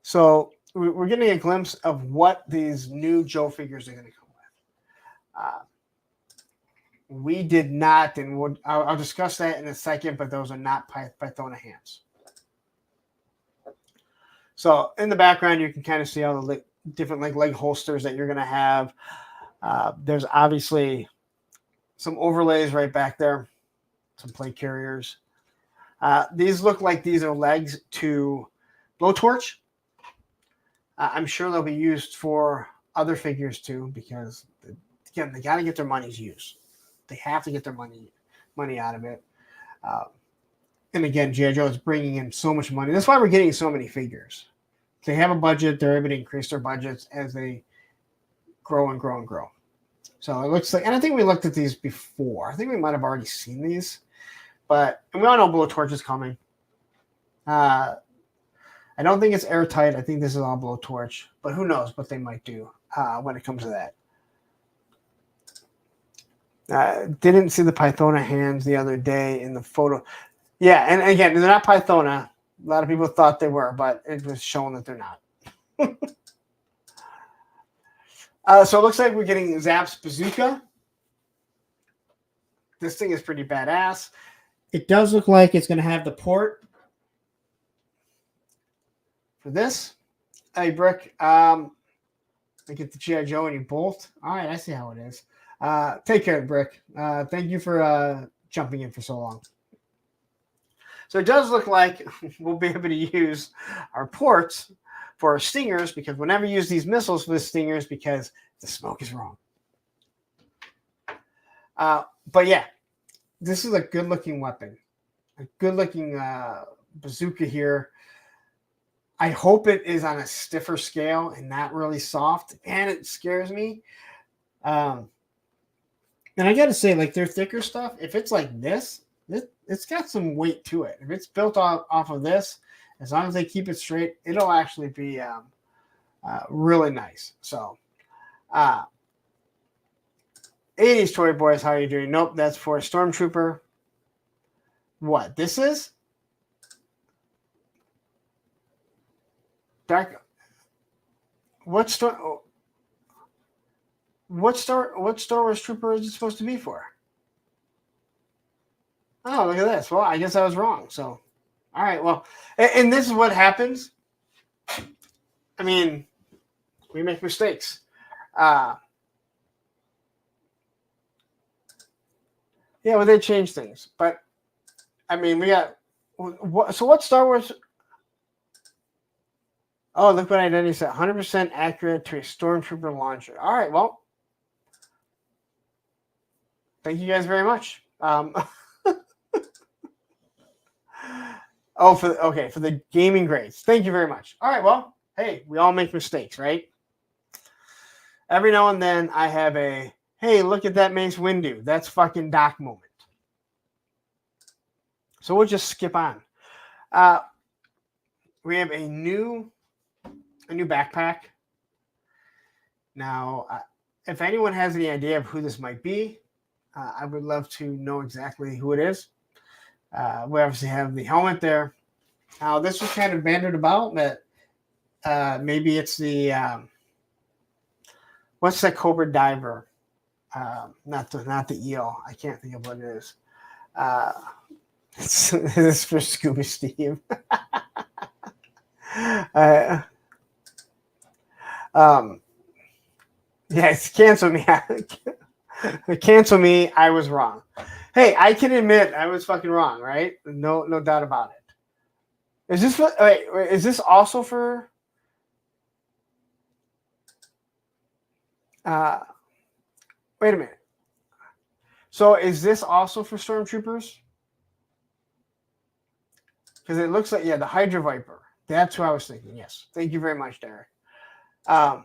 So we're getting a glimpse of what these new Joe figures are going to come with. We did not, and I'll discuss that in a second, but those are not Pythona hands. So in the background, you can kind of see all the different leg holsters that you're going to have. There's obviously some overlays right back there, some plate carriers. These look like these are legs to Blowtorch. I'm sure they'll be used for other figures too, because again, they got to get their money's use. They have to get their money out of it. And again, G.I. Joe is bringing in so much money. That's why we're getting so many figures. They have a budget. They're able to increase their budgets as they grow and grow and grow. So it looks like, and I think we looked at these before. I think we might have already seen these, and we all know Blowtorch is coming. I don't think it's airtight. I think this is all Blowtorch, but who knows what they might do when it comes to that. Didn't see the Pythona hands the other day in the photo. Yeah, and again, they're not Pythona. A lot of people thought they were, but it was shown that they're not. So it looks like we're getting Zap's bazooka. This thing is pretty badass. It does look like it's going to have the port for this. Hey, Brick. I get the G.I. Joe and you bolt. All right, I see how it is. Take care, Brick. Thank you for jumping in for so long. So it does look like we'll be able to use our ports for our stingers, because we'll never use these missiles for the stingers because the smoke is wrong. But yeah, this is a good-looking weapon. A good-looking bazooka here. I hope it is on a stiffer scale and not really soft. And it scares me. And I got to say, like, their thicker stuff, if it's like this, it's got some weight to it. If it's built off of this, as long as they keep it straight, it'll actually be really nice. So, 80s Toy Boys, how are you doing? Nope, that's for Stormtrooper. What? This is? What Star Wars Trooper is it supposed to be for? Oh, look at this. Well, I guess I was wrong. So, all right. Well, and this is what happens. I mean, we make mistakes. Yeah, well, they change things. But, I mean, we got... So what Star Wars... Oh, look what identity said. 100% accurate to a Stormtrooper launcher. All right, well. Thank you guys very much. For the gaming grades. Thank you very much. All right, well, hey, we all make mistakes, right? Every now and then I have a, hey, look at that Mace Windu. That's fucking Doc moment. So we'll just skip on. We have a new backpack. Now, if anyone has any idea of who this might be, I would love to know exactly who it is. We obviously have the helmet there. Now, this was kind of bantered about that maybe it's the what's that Cobra diver? Not the eel. I can't think of what it is. This is for Scuba Steve. Yes, cancel me. Cancel me. I was wrong. Hey, I can admit I was fucking wrong, right? No doubt about it. Is this for, wait, is this also for wait a minute. So is this also for Stormtroopers? Because it looks like, yeah, the Hydra Viper. That's who I was thinking. Yes. Thank you very much, Derek. But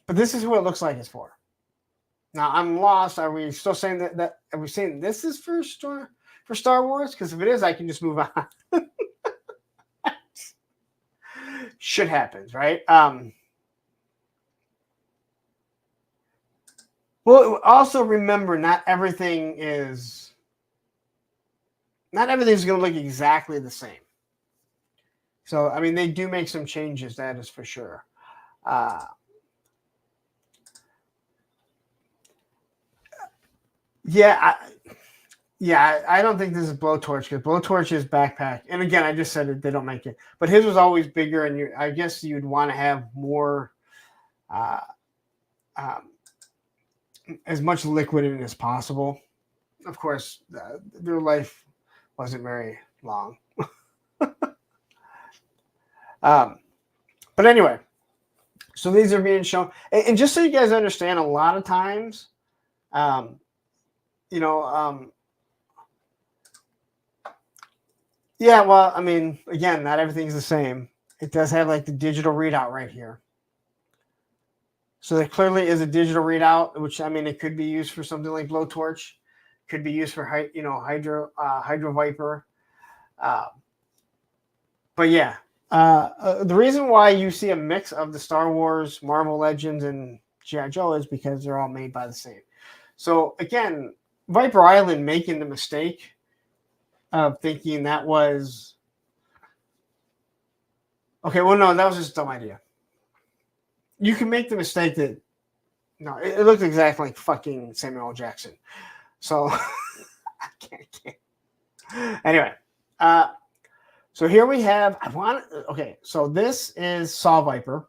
this is who it looks like it's for. Now I'm lost. Are we still saying that are we saying this is for Star Wars? Because if it is, I can just move on. Shit happens, right? Well, also remember, not everything's going to look exactly the same. So, I mean, they do make some changes. That is for sure. I don't think this is Blowtorch, because Blowtorch is backpack. And again, I just said it, they don't make it. But his was always bigger, and I guess you'd want to have more, as much liquid in it as possible. Of course, their life wasn't very long. But anyway, so these are being shown. And just so you guys understand, a lot of times, you know, yeah, well, I mean, again, not everything's the same. It does have like the digital readout right here. So there clearly is a digital readout, which, I mean, it could be used for something like blowtorch, could be used for Hydro Viper. But yeah, the reason why you see a mix of the Star Wars, Marvel Legends, and G.I. Joe is because they're all made by the same. So again, Viper Island making the mistake of thinking that was okay. Well, no, that was just a dumb idea. You can make the mistake that no, it looked exactly like fucking Samuel L. Jackson. So I can't. Anyway, so here we have. Okay, so this is Saw Viper.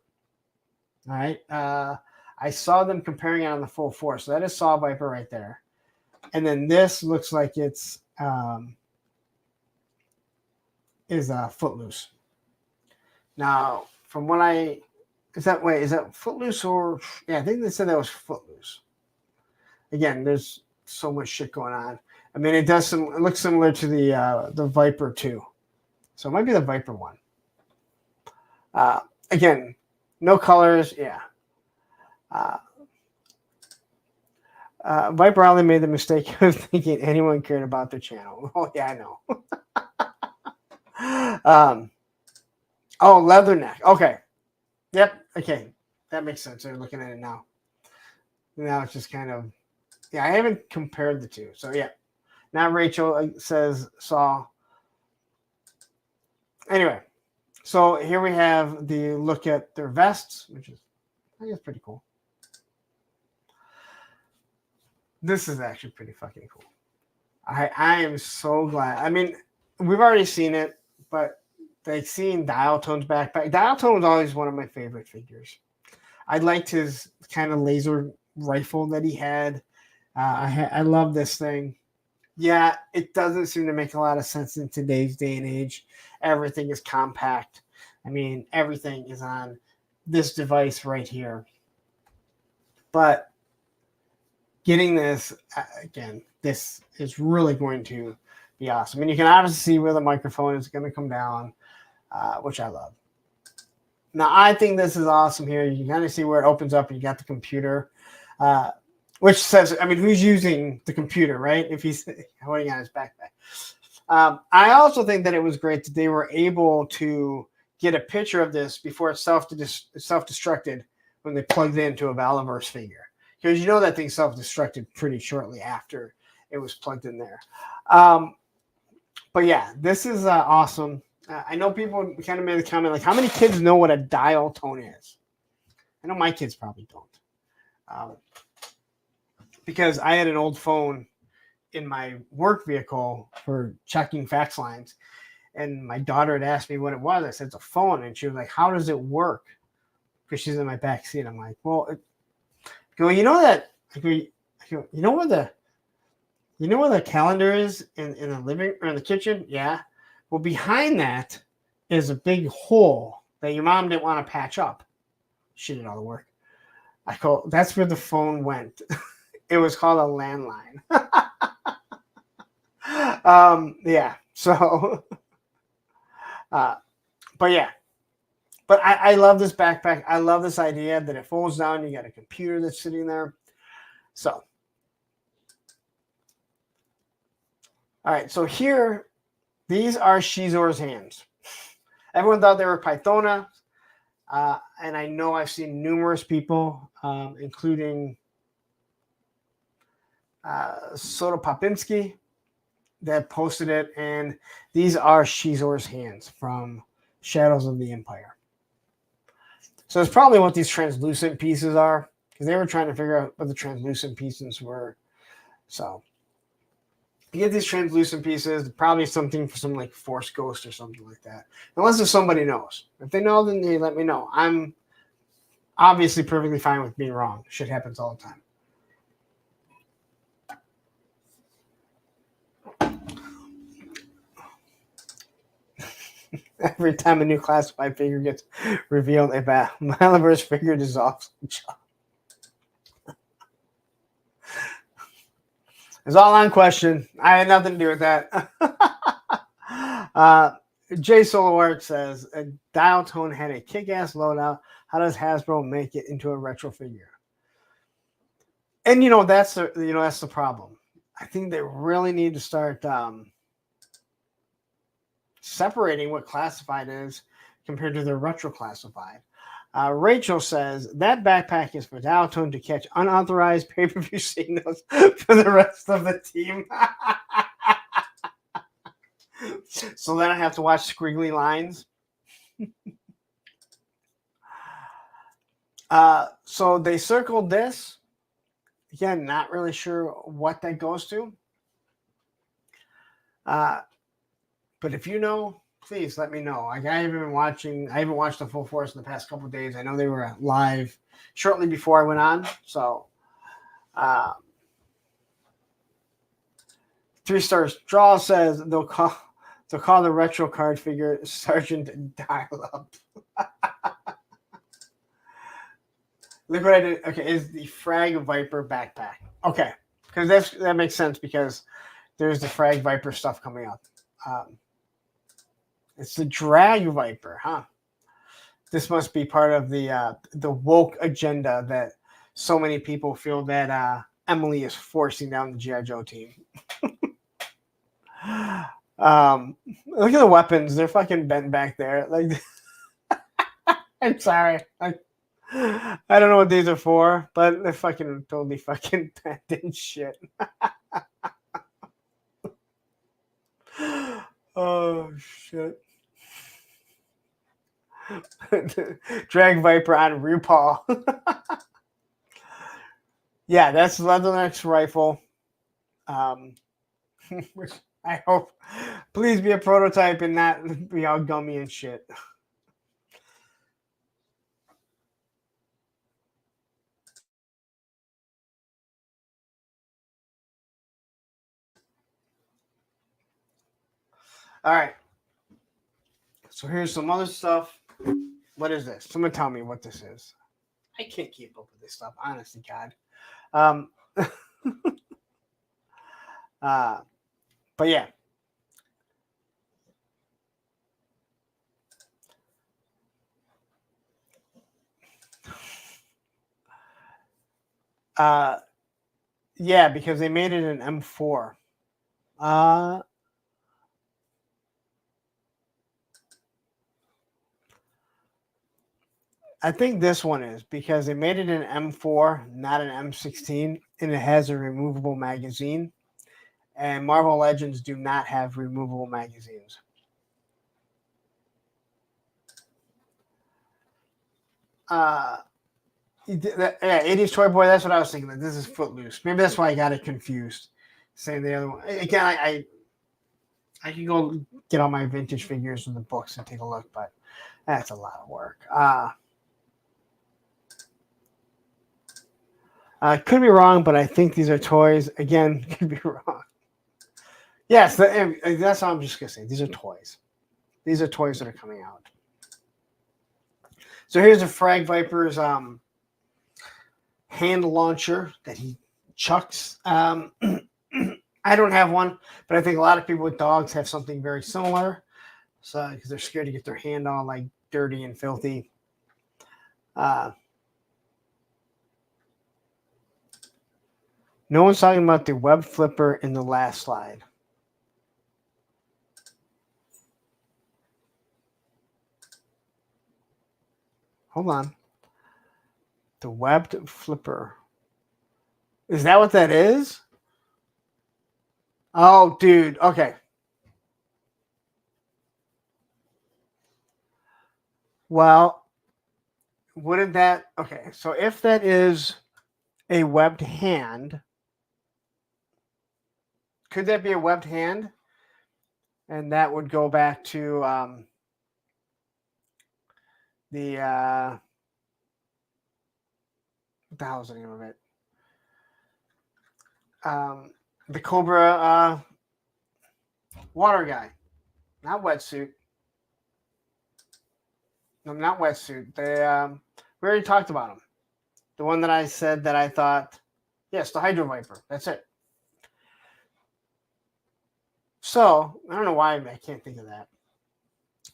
All right. I saw them comparing it on the full force. So that is Saw Viper right there, and then this looks like it's Footloose. Now, from what is that Footloose or yeah? I think they said that was Footloose. Again, there's so much shit going on. I mean, it looks similar to the Viper 2, so it might be the Viper 1. Again, no colors, yeah. Viper only made the mistake of thinking anyone cared about their channel. Oh yeah, I know. Oh, Leatherneck. Okay. Yep. Okay. That makes sense. They're looking at it now. Now it's just kind of, yeah, I haven't compared the two. So yeah. Now Rachel says Saw. Anyway, so here we have the look at their vests, which is, I guess, pretty cool. This is actually pretty fucking cool. I am so glad. I mean, we've already seen it, but like seeing Dialtone's backpack. Dialtone was always one of my favorite figures. I liked his kind of laser rifle that he had. I love this thing. Yeah, it doesn't seem to make a lot of sense in today's day and age. Everything is compact. I mean, everything is on this device right here. But getting this, again, this is really going to be awesome. And you can obviously see where the microphone is going to come down, which I love. Now, I think this is awesome here. You can kind of see where it opens up and you got the computer, which says, I mean, who's using the computer, right? If he's holding on his backpack. I also think that it was great that they were able to get a picture of this before it self-destructed when they plugged it into a Valaverse figure. Because you know that thing self-destructed pretty shortly after it was plugged in there. But yeah, this is awesome. I know people kind of made a comment like, how many kids know what a dial tone is? I know my kids probably don't. Because I had an old phone in my work vehicle for checking fax lines. And my daughter had asked me what it was. I said, it's a phone. And she was like, how does it work? Because she's in my back seat. I'm like, well, you know that, you know where the calendar is in the living or in the kitchen? Yeah. Well, behind that is a big hole that your mom didn't want to patch up. She did all the work. That's where the phone went. It was called a landline. Yeah. So, but yeah. But I love this backpack. I love this idea that it folds down. You got a computer that's sitting there. So, all right. So here, these are Shizor's hands. Everyone thought they were Pythona. And I know I've seen numerous people, including Soto Popinski, that posted it. And these are Shizor's hands from Shadows of the Empire. So it's probably what these translucent pieces are, because they were trying to figure out what the translucent pieces were. So you get these translucent pieces, probably something for some like Force Ghost or something like that. Unless if somebody knows. If they know, then they let me know. I'm obviously perfectly fine with being wrong. Shit happens all the time. Every time a new classified figure gets revealed, a Maliverse figure dissolves. It's all on question. I had nothing to do with that. Jay Solowork says, Dial Tone had a kick-ass loadout. How does Hasbro make it into a retro figure? And that's the problem. I think they really need to start separating what classified is compared to the retro classified. Rachel says that backpack is for Dial Tone to catch unauthorized pay-per-view signals for the rest of the team. So then I have to watch squiggly lines. So they circled this. Again, not really sure what that goes to. But if you know, please let me know. Like I haven't watched the full force in the past couple of days. I know they were live shortly before I went on. So 3 stars. Draw says they'll call the retro card figure Sergeant Dial Up. Look what I did. Okay, is the Frag Viper backpack. Okay, because that makes sense because there's the Frag Viper stuff coming up. It's the Drag Viper, huh? This must be part of the woke agenda that so many people feel that Emily is forcing down the G.I. Joe team. Look at the weapons; they're fucking bent back there. Like, I'm sorry. I don't know what these are for, but they're fucking totally fucking bent and shit. Oh shit. Drag Viper on RuPaul. Yeah, that's Leatherneck's rifle. Which I hope please be a prototype and not be all gummy and shit. All right. So here's some other stuff. What is this? Someone tell me what this is. I can't keep up with this stuff, honestly, God. But yeah. Yeah, because they made it an M4. I think this one is because they made it an M4, not an M16, and it has a removable magazine. And Marvel Legends do not have removable magazines. Yeah, 80s Toy Boy, that's what I was thinking. This is Footloose. Maybe that's why I got it confused. Saying the other one. Again, I can go get all my vintage figures from the books and take a look, but that's a lot of work. Could be wrong, but I think these are toys. Again, could be wrong. Yes, that's all I'm just going to say. These are toys. These are toys that are coming out. So here's a Frag Viper's hand launcher that he chucks. I don't have one, but I think a lot of people with dogs have something very similar. So because they're scared to get their hand all like dirty and filthy. No one's talking about the web flipper in the last slide. Hold on. The webbed flipper. Is that what that is? Oh, dude. Okay. Well, wouldn't that... Okay, so if that is a webbed hand, could that be a webbed hand? And that would go back to what the hell's the name of it? The Cobra water guy, not wetsuit. No, not wetsuit. We already talked about them. The one that I said that I thought, yes, the Hydro Viper. That's it. So I don't know why I can't think of that.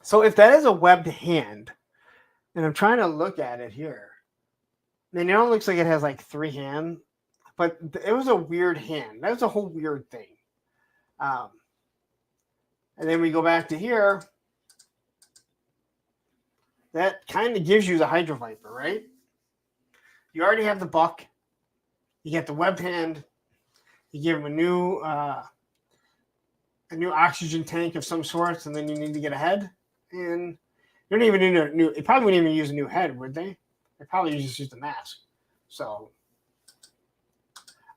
So if that is a webbed hand, and I'm trying to look at it here, then it looks like it has like 3 hands, but it was a weird hand. That was a whole weird thing. And then we go back to here. That kind of gives you the Hydro Viper, right? You already have the buck. You get the webbed hand. You give him a new oxygen tank of some sorts, and then you need to get a head. And you don't even need a new. They probably wouldn't even use a new head, would they? They probably just use the mask. So,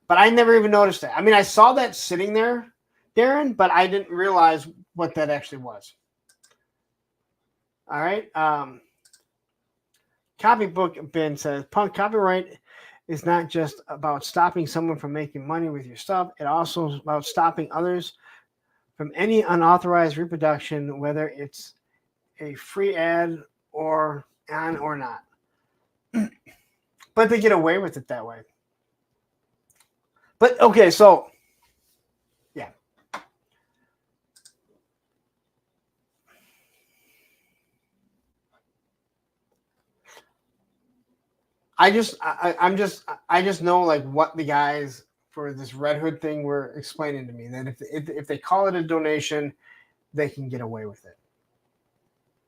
but I never even noticed that. I mean, I saw that sitting there, Darren, but I didn't realize what that actually was. All right. Copybook Ben says, Punk, copyright is not just about stopping someone from making money with your stuff. It also is about stopping others from any unauthorized reproduction, whether it's a free ad or on or not. But they get away with it that way. But okay, so yeah. I just know like what the guys for this Red Hood thing were explaining to me, that if they call it a donation, they can get away with it.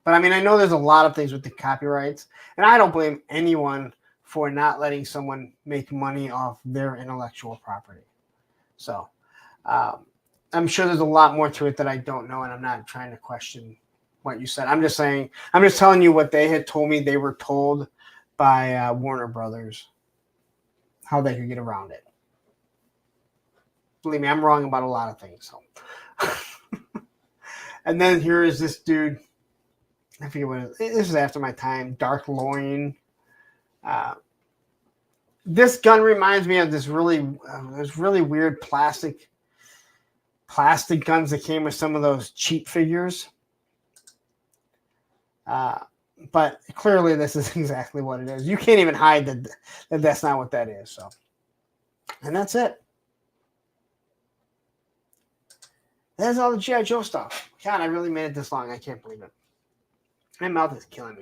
But I mean, I know there's a lot of things with the copyrights, and I don't blame anyone for not letting someone make money off their intellectual property. So I'm sure there's a lot more to it that I don't know, and I'm not trying to question what you said. I'm just telling you what they had told me they were told by Warner Brothers, how they could get around it. Believe me, I'm wrong about a lot of things. So. And then here is this dude. I forget what it is. This is after my time. Dark Loin. This gun reminds me of this really weird plastic guns that came with some of those cheap figures. But clearly this is exactly what it is. You can't even hide that that's not what that is. So, and that's it. That's all the G.I. Joe stuff. God, I really made it this long. I can't believe it. My mouth is killing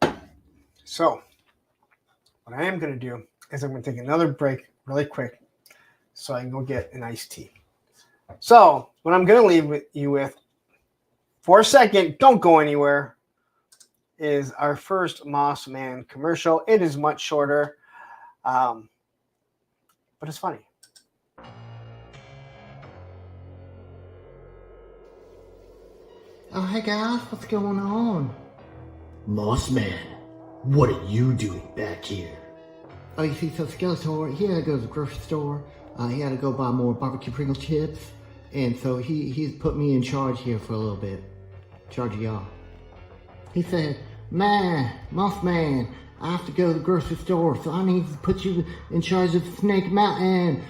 me. So, what I am going to do is I'm going to take another break really quick so I can go get an iced tea. So, what I'm going to leave you with for a second, don't go anywhere, is our first Moss Man commercial. It is much shorter, but it's funny. Oh, hey guys, what's going on? Moss Man, what are you doing back here? Oh, you see, so Skeletor, he had to go to the grocery store. He had to go buy more barbecue Pringle chips. And so he's put me in charge here for a little bit. In charge of y'all. He said, man, Moss Man, I have to go to the grocery store, so I need to put you in charge of Snake Mountain.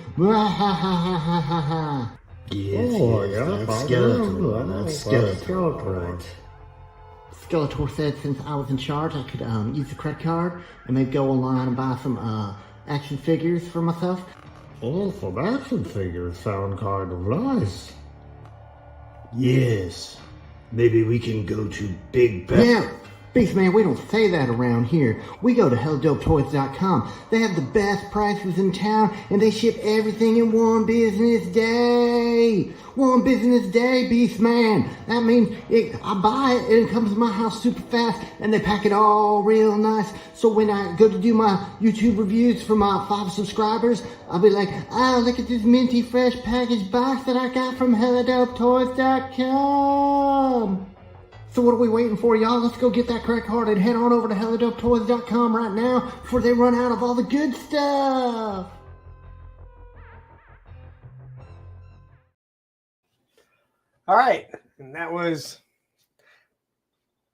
Yes, that's Skeletor. That's Skeletor. Right. Skeletor said since I was in charge, I could use the credit card and maybe go online and buy some action figures for myself. Oh, some action figures sound kind of nice. Yes. Maybe we can go to Big Bad. Yeah, Beast Man, we don't say that around here. We go to HellDopeToys.com. They have the best prices in town, and they ship everything in one business day. One business day, Beast Man. That means I buy it, and it comes to my house super fast, and they pack it all real nice. So when I go to do my YouTube reviews for my 5 subscribers, I'll be like, oh, look at this minty fresh packaged box that I got from HellDopeToys.com. So what are we waiting for, y'all? Let's go get that credit card and head on over to HellDopeToys.com right now before they run out of all the good stuff. All right. And that was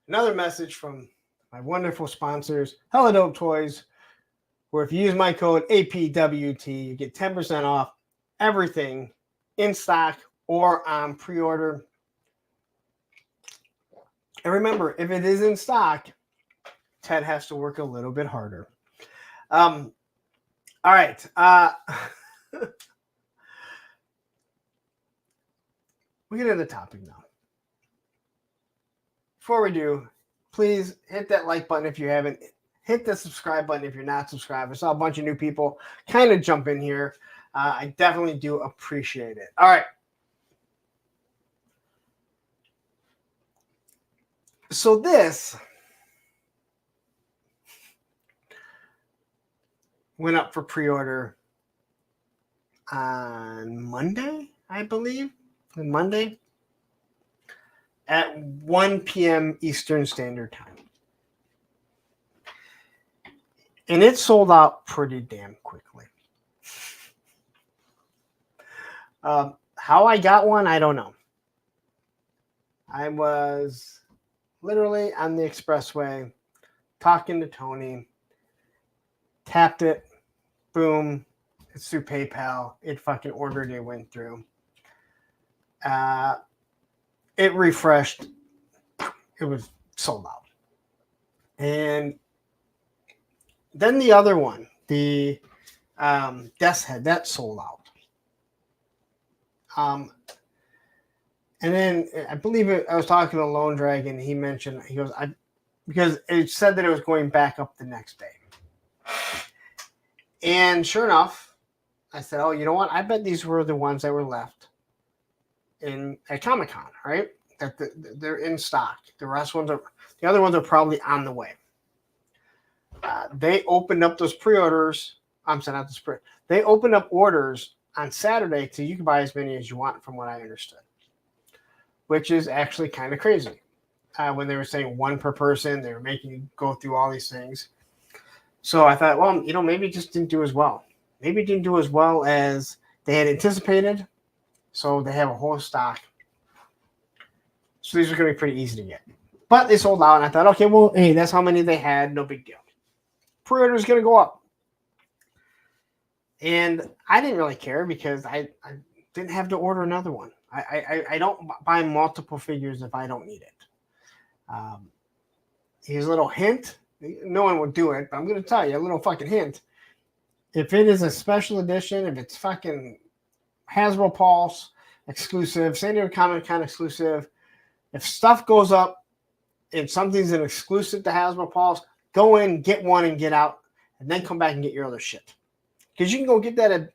another message from my wonderful sponsors, Hella Dope Toys, where if you use my code APWT, you get 10% off everything in stock or on pre-order. And remember, if it is in stock, Ted has to work a little bit harder. All right. We get into the topic now. Before we do, please hit that like button if you haven't. Hit the subscribe button if you're not subscribed. I saw a bunch of new people kind of jump in here. I definitely do appreciate it. All right. So this went up for pre-order on Monday, I believe. On Monday at 1 p.m. Eastern Standard Time. And it sold out pretty damn quickly. How I got one, I don't know. I was literally on the expressway talking to Tony, tapped it, boom, it's through PayPal. It fucking ordered, it went through. It refreshed. It was sold out. And then the other one, the Death's Head, that sold out. And then I believe I was talking to Lone Dragon. He mentioned, he goes, because it said that it was going back up the next day. And sure enough, I said, oh, you know what? I bet these were the ones that were left at Comic-Con, right? That they're in stock. The other ones are probably on the way. They opened up those pre-orders. I'm saying not the pre. They opened up orders on Saturday, so you can buy as many as you want, from what I understood, which is actually kind of crazy. When they were saying one per person, they were making you go through all these things. So I thought, well, you know, maybe it just didn't do as well. Maybe it didn't do as well as they had anticipated. So they have a whole stock. So these are going to be pretty easy to get. But they sold out, and I thought, okay, well, hey, that's how many they had. No big deal. Pre-order is going to go up. And I didn't really care because I didn't have to order another one. I don't buy multiple figures if I don't need it. Here's a little hint. No one would do it, but I'm going to tell you a little fucking hint. If it is a special edition, if it's fucking Hasbro Pulse exclusive, San Diego Comic-Con exclusive, if stuff goes up and something's an exclusive to Hasbro Pulse, go in, get one, and get out, and then come back and get your other shit. Because you can go get that at,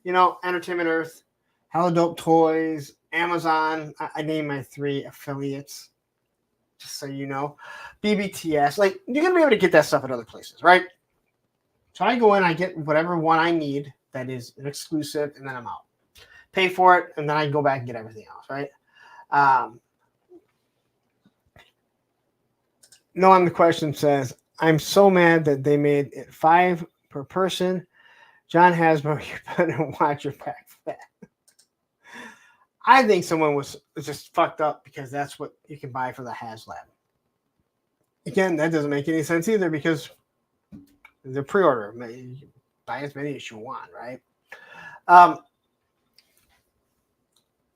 you know, Entertainment Earth, Hello Dope Toys, Amazon. I named my 3 affiliates, just so you know. BBTS. Like, you're going to be able to get that stuff at other places, right? So I go in, I get whatever one I need that is an exclusive, and then I'm out. Pay for it, and then I go back and get everything else, right? No on the question says, I'm so mad that they made it 5 per person. John Hasbro, you better watch your back for that. I think someone was just fucked up because that's what you can buy for the Haslab. Again, that doesn't make any sense either because the pre-order, you can buy as many as you want, right?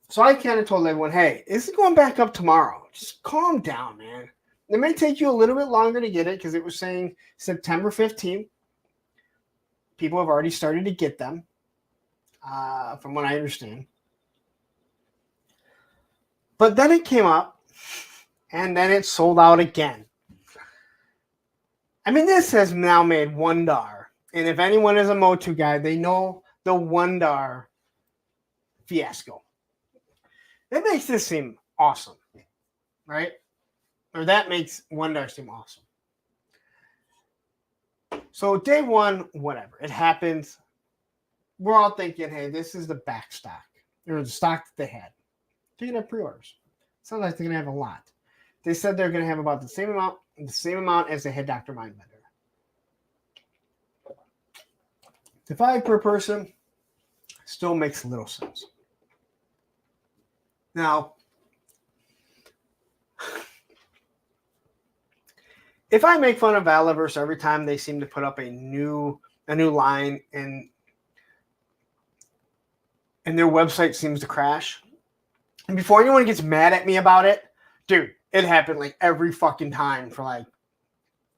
So I kind of told everyone, hey, this is going back up tomorrow. Just calm down, man. It may take you a little bit longer to get it because it was saying September 15th. People have already started to get them, from what I understand. But then it came up, and then it sold out again. I mean, this has now made $1. And if anyone is a Motu guy, they know the $1 fiasco. That makes this seem awesome, right? Or that makes $1 seem awesome. So day one, whatever. It happens. We're all thinking, hey, this is the back stock. Or the stock that they had. They're going to have pre-orders. Sounds like they're going to have a lot. They said they're going to have about the same amount as they had Dr. Mindbender. The 5 per person still makes little sense. Now, if I make fun of Valaverse every time they seem to put up a new line and their website seems to crash, and before anyone gets mad at me about it, dude, it happened like every fucking time for like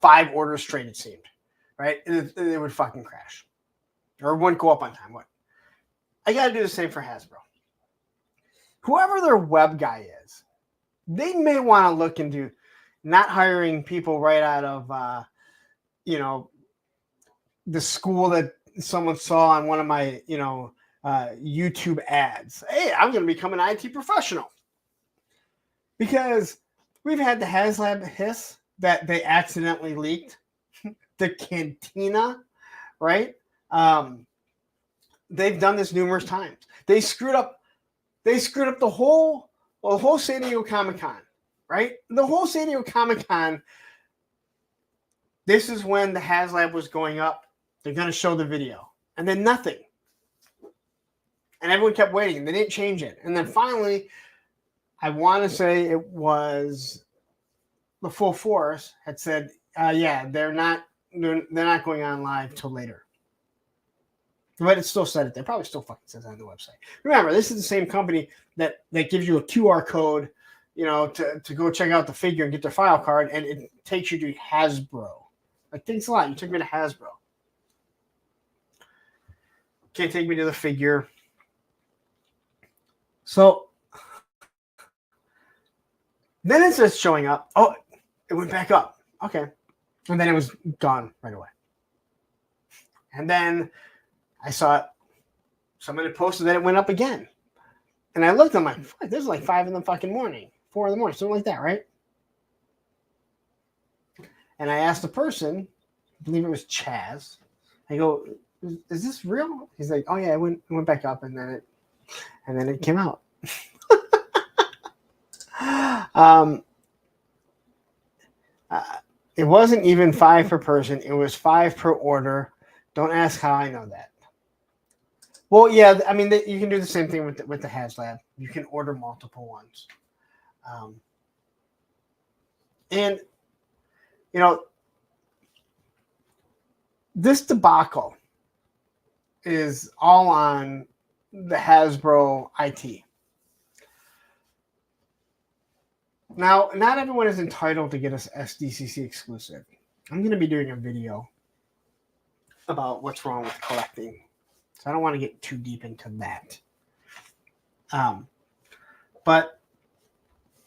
5 orders straight, it seemed. Right? It would fucking crash. Or it wouldn't go up on time. What? I got to do the same for Hasbro. Whoever their web guy is, they may want to look into not hiring people right out of, the school that someone saw on one of my, YouTube ads. Hey, I'm going to become an IT professional. Because we've had the Haslab hiss that they accidentally leaked. The Cantina, right? They've done this numerous times. They screwed up the whole San Diego Comic-Con, right? The whole San Diego Comic-Con, this is when the Haslab was going up. They're going to show the video. And then nothing. And everyone kept waiting. They didn't change it. And then finally, I want to say it was the Full Force had said, they're not going on live till later. But it still said it. They probably still fucking says it on the website. Remember, this is the same company that gives you a QR code, to go check out the figure and get their file card, and it takes you to Hasbro. Like, thanks a lot. You took me to Hasbro. Can't take me to the figure. So then it says showing up. Oh, it went back up. Okay. And then it was gone right away. And then I saw it. Somebody posted that it went up again. And I looked, I'm like, fuck, this is like 5 in the fucking morning, 4 in the morning, something like that, right? And I asked the person, I believe it was Chaz. I go, is this real? He's like, oh yeah, it went back up, and then it came out. It wasn't even 5 per person. It was 5 per order. Don't ask how I know that. Well, yeah, I mean, you can do the same thing with the Haslab. You can order multiple ones. And, this debacle is all on the Hasbro IT. Now, not everyone is entitled to get us SDCC exclusive. I'm going to be doing a video about what's wrong with collecting. So I don't want to get too deep into that. But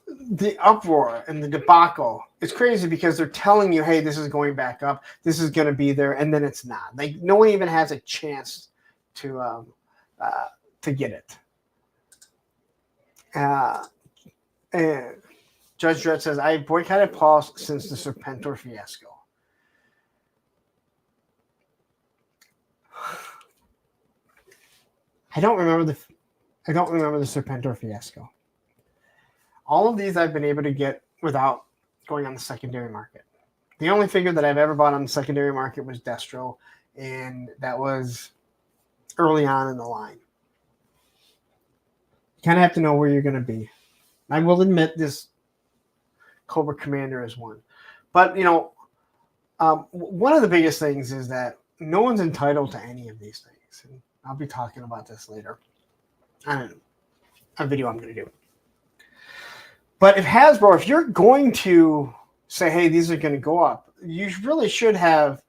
the uproar and the debacle is crazy because they're telling you, hey, this is going back up. This is going to be there. And then it's not. Like, no one even has a chance to get it. And Judge Dredd says, I boycotted Pulse since the Serpentor fiasco. I don't remember the Serpentor fiasco. All of these I've been able to get without going on the secondary market. The only figure that I've ever bought on the secondary market was Destro, and that was early on in the line. You kind of have to know where you're going to be. I will admit this Cobra Commander is one. But, one of the biggest things is that no one's entitled to any of these things. And I'll be talking about this later on a video I'm going to do. But if Hasbro, if you're going to say, hey, these are going to go up, you really should have,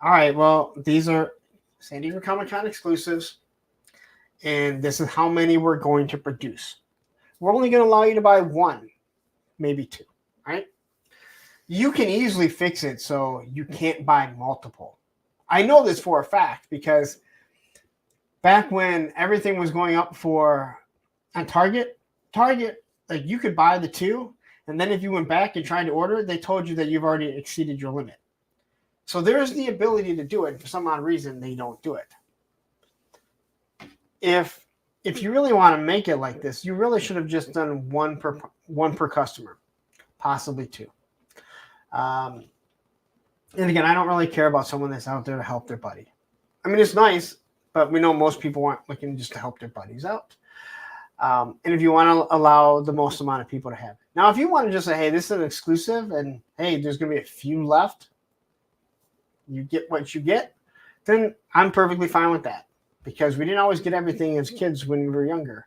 all right, well, these are San Diego Comic-Con exclusives, and this is how many we're going to produce. We're only going to allow you to buy 1, maybe 2, right? You can easily fix it so you can't buy multiple. I know this for a fact because back when everything was going up on Target, like you could buy the 2, and then if you went back and tried to order it, they told you that you've already exceeded your limit. So there's the ability to do it. For some odd reason, they don't do it. If you really want to make it like this, you really should have just done one per customer, possibly 2. And again, I don't really care about someone that's out there to help their buddy. I mean, it's nice, but we know most people aren't looking just to help their buddies out. And if you want to allow the most amount of people to have it. Now, if you want to just say, hey, this is an exclusive, and hey, there's going to be a few left, you get what you get, then I'm perfectly fine with that. Because we didn't always get everything as kids when we were younger.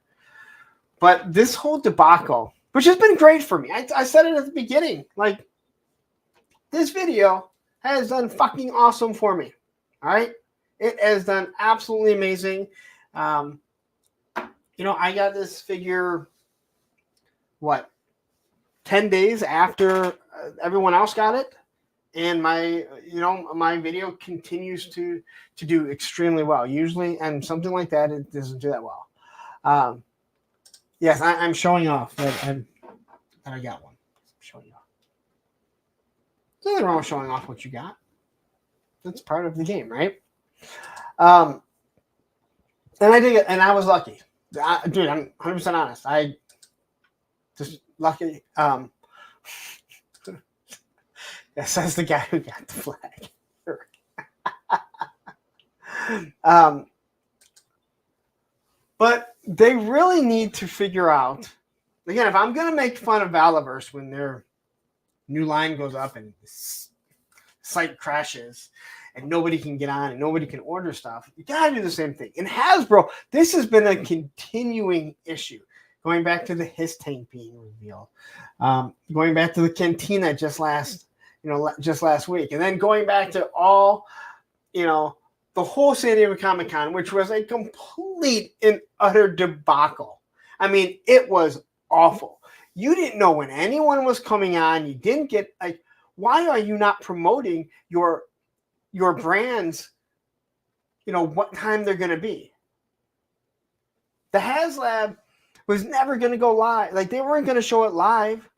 But this whole debacle which has been great for me. I said it at the beginning. Like, this video has done fucking awesome for me. All right? It has done absolutely amazing. You know, I got this figure, 10 days after everyone else got it. And my video continues to do extremely well. Usually, and something like that, it doesn't do that well. Yes, I'm showing off that I got one. I'm showing off. There's nothing wrong with showing off what you got. That's part of the game, right? And I did it, and I was lucky. Dude, I'm 100% honest. I just lucky. Yes, that's the guy who got the flag. But they really need to figure out, again, if I'm going to make fun of Valaverse when their new line goes up and the site crashes and nobody can get on and nobody can order stuff, you got to do the same thing. In Hasbro, this has been a continuing issue. Going back to the Hiss tank being revealed. Going back to the Cantina just last week. And then going back to all, the whole San Diego Comic-Con, which was a complete and utter debacle. I mean, it was awful. You didn't know when anyone was coming on. You didn't get, why are you not promoting your brands, what time they're going to be? The Haslab was never going to go live. Like, they weren't going to show it live.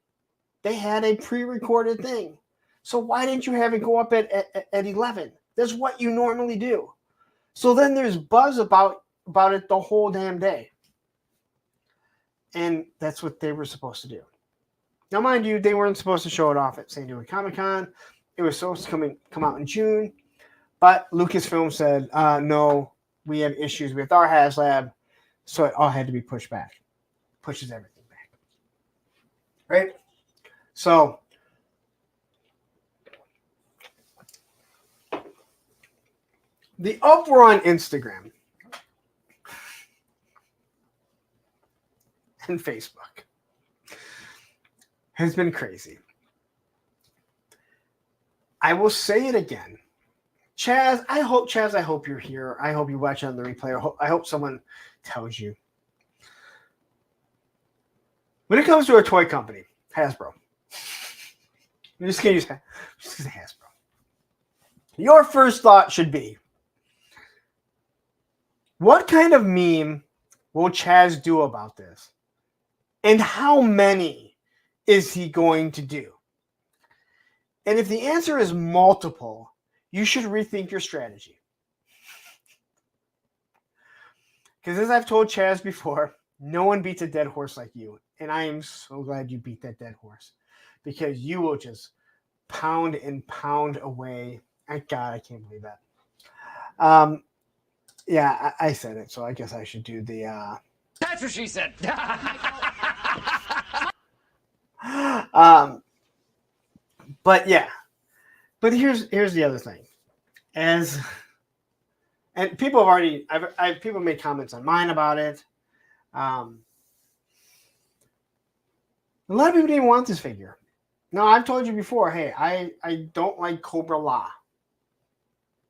They had a pre-recorded thing. So why didn't you have it go up at 11? That's what you normally do. So then there's buzz about it the whole damn day. And that's what they were supposed to do. Now, mind you, they weren't supposed to show it off at San Diego Comic-Con. It was supposed to come out in June. But Lucasfilm said, no, we have issues with our Haslab. So it all had to be pushed back. Pushes everything back. Right? So the uproar on Instagram and Facebook has been crazy. I will say it again. Chaz, I hope you're here. I hope you watch on the replay. I hope someone tells you. When it comes to a toy company, Hasbro, I'm just going to say Hasbro. Your first thought should be, what kind of meme will Chaz do about this? And how many is he going to do? And if the answer is multiple, you should rethink your strategy. Because as I've told Chaz before, no one beats a dead horse like you. And I am so glad you beat that dead horse. Because you will just pound and pound away. God, I can't believe that. Yeah, I said it, so I guess I should do the... That's what she said. But yeah. But here's the other thing. And people have already... people made comments on mine about it. A lot of people didn't want this figure. Now, I've told you before, hey, I don't like Cobra La.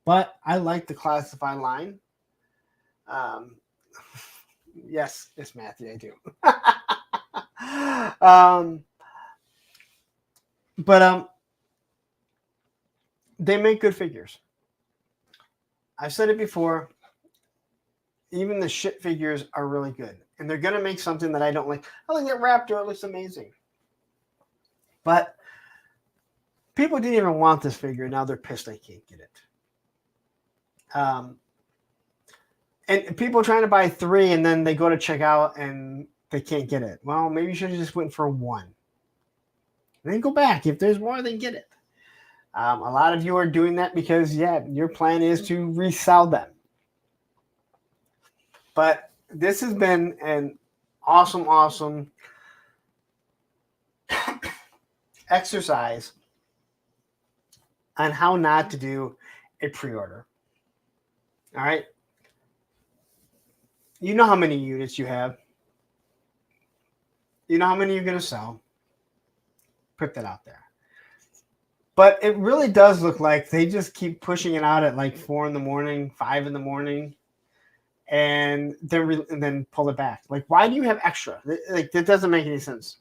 But I like the classified line. Yes, Matthew, I do. But they make good figures. I've said it before. Even the shit figures are really good. And they're going to make something that I don't like. I like that Raptor. It looks amazing. But people didn't even want this figure. Now they're pissed they can't get it. And people trying to buy 3 and then they go to check out and they can't get it. Well, maybe you should have just went for 1. And then go back. If there's more, then get it. A lot of you are doing that because, yeah, your plan is to resell them. But this has been an awesome exercise on how not to do a pre-order. All right. You know how many units you have. You know how many you're going to sell. Put that out there. But it really does look like they just keep pushing it out at like 4 in the morning, 5 in the morning, and then pull it back. Like, why do you have extra? Like, that doesn't make any sense.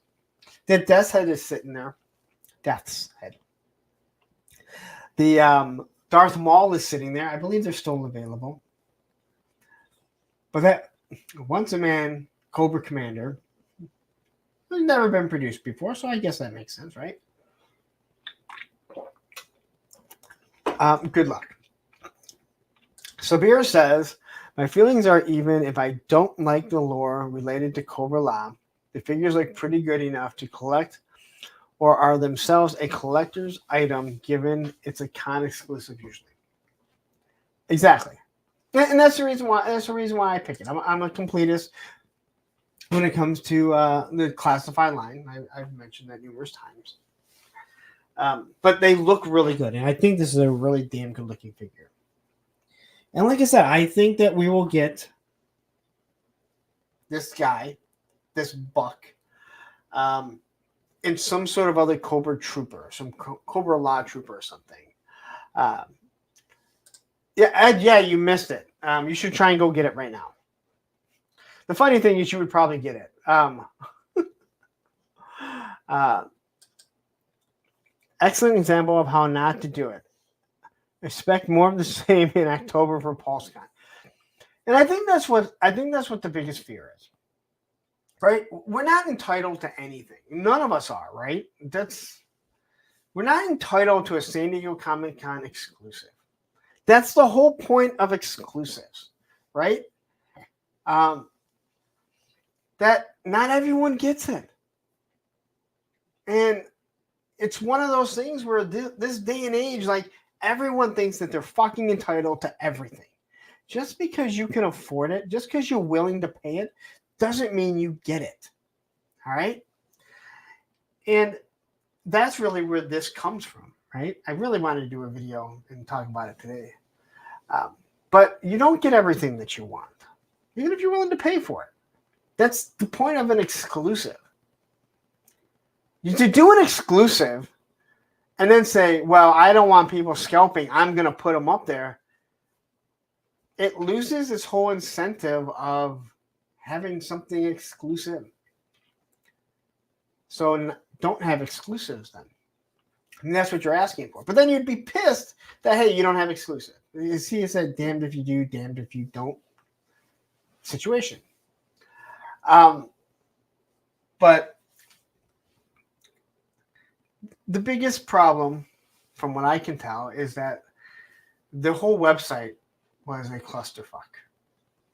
The Death's Head is sitting there. Death's Head. The Darth Maul is sitting there. I believe they're still available. But that Once a Man Cobra Commander has never been produced before, so I guess that makes sense, right? Good luck. Sabir says, my feelings are even if I don't like the lore related to Cobra La. The figures look pretty good enough to collect or are themselves a collector's item given it's a con exclusive usually. Exactly. And that's the reason why I pick it. I'm a completist when it comes to the classified line. I've mentioned that numerous times. But they look really good. And I think this is a really damn good looking figure. And like I said, I think that we will get this guy, this buck, in some sort of other Cobra trooper, some Cobra La trooper or something. Yeah, Ed, yeah, you missed it. You should try and go get it right now. The funny thing is you would probably get it. Excellent example of how not to do it. Expect more of the same in October for PulseCon. And I think that's what the biggest fear is. Right? We're not entitled to anything. None of us are, right? We're not entitled to a San Diego Comic-Con exclusive. That's the whole point of exclusives, right? That not everyone gets it. And it's one of those things where this day and age, like, everyone thinks that they're fucking entitled to everything. Just because you can afford it, just because you're willing to pay it, doesn't mean you get it. All right? And that's really where this comes from, right? I really wanted to do a video and talk about it today. But you don't get everything that you want, even if you're willing to pay for it. That's the point of an exclusive. To do an exclusive and then say, well, I don't want people scalping, I'm going to put them up there, it loses its whole incentive of having something exclusive. So don't have exclusives then. And that's what you're asking for. But then you'd be pissed that, hey, you don't have exclusive. You see, it's a damned if you do, damned if you don't situation. But the biggest problem, from what I can tell, is that the whole website was a clusterfuck.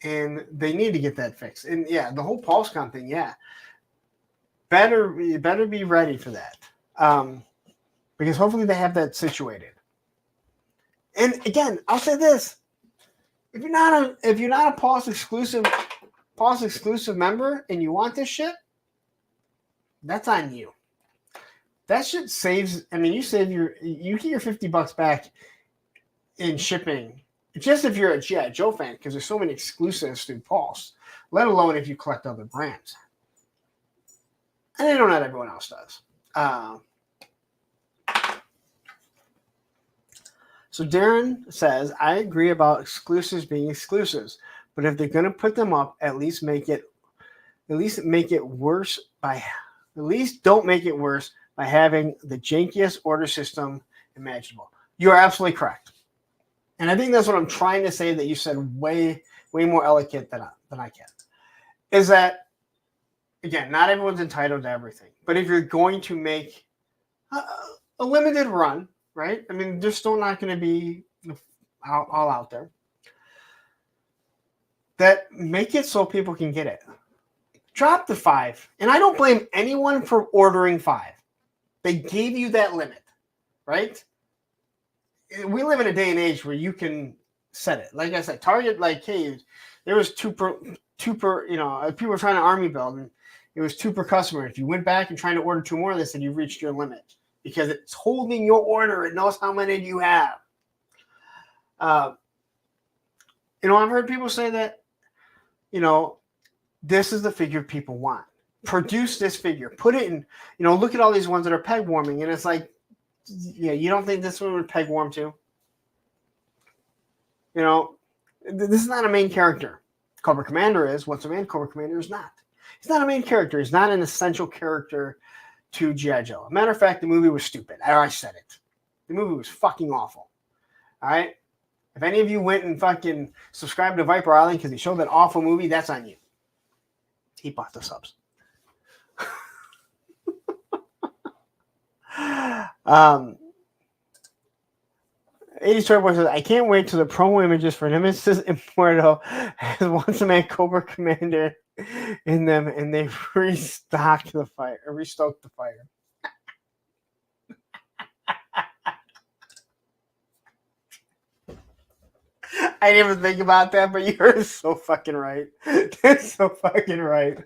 And they need to get that fixed. And yeah, the whole PulseCon thing, yeah. Better be ready for that. Because hopefully they have that situated. And again, I'll say this. If you're not a Pulse exclusive member and you want this shit, that's on you. That shit saves, I mean, you get your $50 back in shipping, just if you're a G.I. Joe fan, because there's so many exclusives through Pulse, let alone if you collect other brands. And I know not everyone else does. So Darren says, I agree about exclusives being exclusives, but if they're going to put them up, at least don't make it worse by having the jankiest order system imaginable. You're absolutely correct. And I think that's what I'm trying to say that you said way more eloquent than I can. Is that, again, not everyone's entitled to everything. But if you're going to make a limited run, right? I mean, they're still not going to be all out there. That make it so people can get it. Drop the 5. And I don't blame anyone for ordering 5. They gave you that limit, right? We live in a day and age where you can set it. Like I said, Target, like, hey, there was two per, people were trying to army build, and it was 2 per customer. If you went back and trying to order 2 more, they said you've reached your limit because it's holding your order. It knows how many you have. I've heard people say that, this is the figure people want. produce this figure, put it in, look at all these ones that are peg warming, and it's like, yeah, you don't think this one would peg warm too? This is not a main character. Cobra Commander is. Once a Man, Cobra Commander is not. He's not a main character. He's not an essential character to G.I. Joe. A matter of fact, the movie was stupid. I said it. The movie was fucking awful. All right? If any of you went and fucking subscribed to Viper Island because he showed that awful movie, that's on you. He bought the subs. 80s Toy Boy says, I can't wait till the promo images for Nemesis and Muerto has Once a Man Cobra Commander in them, and they restock the fire. I didn't even think about that, but you're so fucking right. That's so fucking right.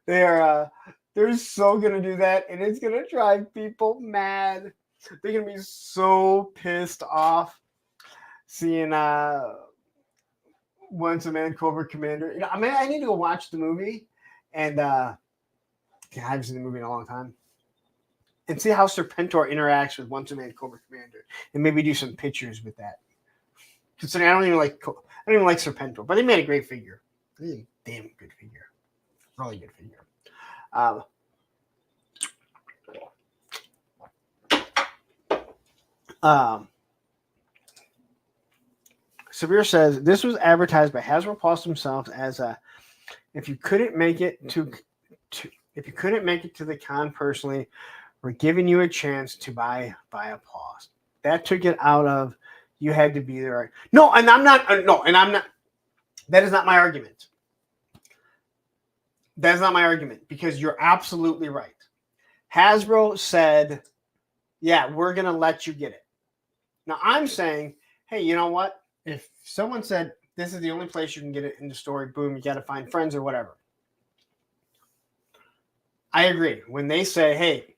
They're so gonna do that, and it's gonna drive people mad. They're gonna be so pissed off seeing Once a Man Cobra Commander. I need to go watch the movie, and I haven't seen the movie in a long time, and see how Serpentor interacts with Once a Man Cobra Commander, and maybe do some pictures with that. Considering I don't even like Serpentor, but they made a great figure. This is a damn good figure, really good figure. Sabir says this was advertised by Hasbro Pulse themselves as if you couldn't make it to the con personally, we're giving you a chance to buy applause. That took it out of you had to be there. No, and I'm not. That is not my argument. That is not my argument, because you're absolutely right. Hasbro said, yeah, we're going to let you get it. Now, I'm saying, hey, you know what? If someone said, this is the only place you can get it in the store, boom, you got to find friends or whatever. I agree. When they say, hey,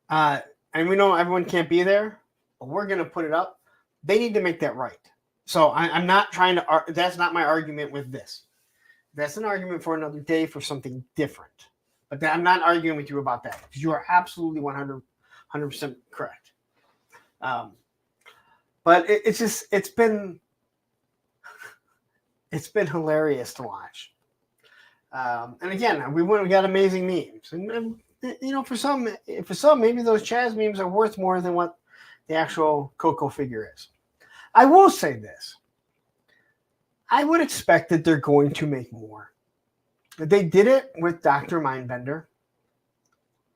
and we know everyone can't be there, but we're going to put it up, they need to make that right. So I'm not trying to, that's not my argument with this. That's an argument for another day for something different. But I'm not arguing with you about that, because you are absolutely 100% correct. But it's been hilarious to watch. And again, we got amazing memes, and for some, maybe those Chaz memes are worth more than what the actual Coco figure is. I will say this: I would expect that they're going to make more. They did it with Dr. Mindbender.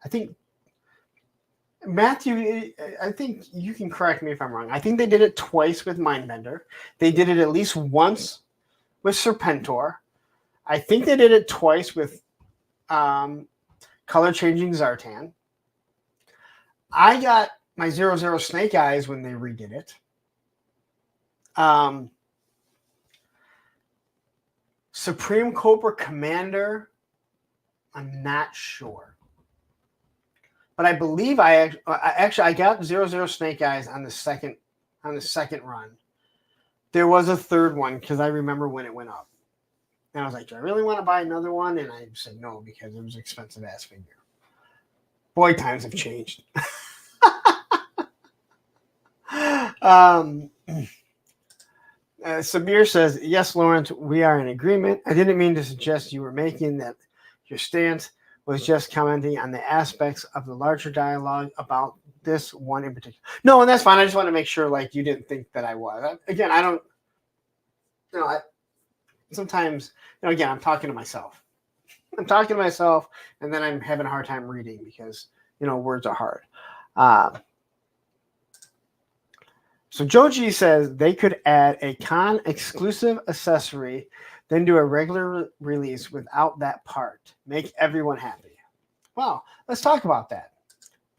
I think, Matthew, I think you can correct me if I'm wrong. I think they did it twice with Mindbender. They did it at least once with Serpentor. I think they did it twice with color changing Zartan. I got my 00 Snake Eyes when they redid it. Supreme Cobra Commander, I'm not sure. But I believe I got 00 Snake Eyes on the second run. There was a third one because I remember when it went up. And I was like, do I really want to buy another one? And I said no, because it was an expensive ass figure. Boy, times have changed. Sabir says, yes, Lawrence, we are in agreement. I didn't mean to suggest you were making that your stance, was just commenting on the aspects of the larger dialogue about this one in particular. No, and that's fine. I just want to make sure, like, you didn't think that I was. Again, I don't, sometimes, again, I'm talking to myself. And then I'm having a hard time reading because, words are hard. So Joji says they could add a con exclusive accessory, then do a regular release without that part. Make everyone happy. Well, let's talk about that.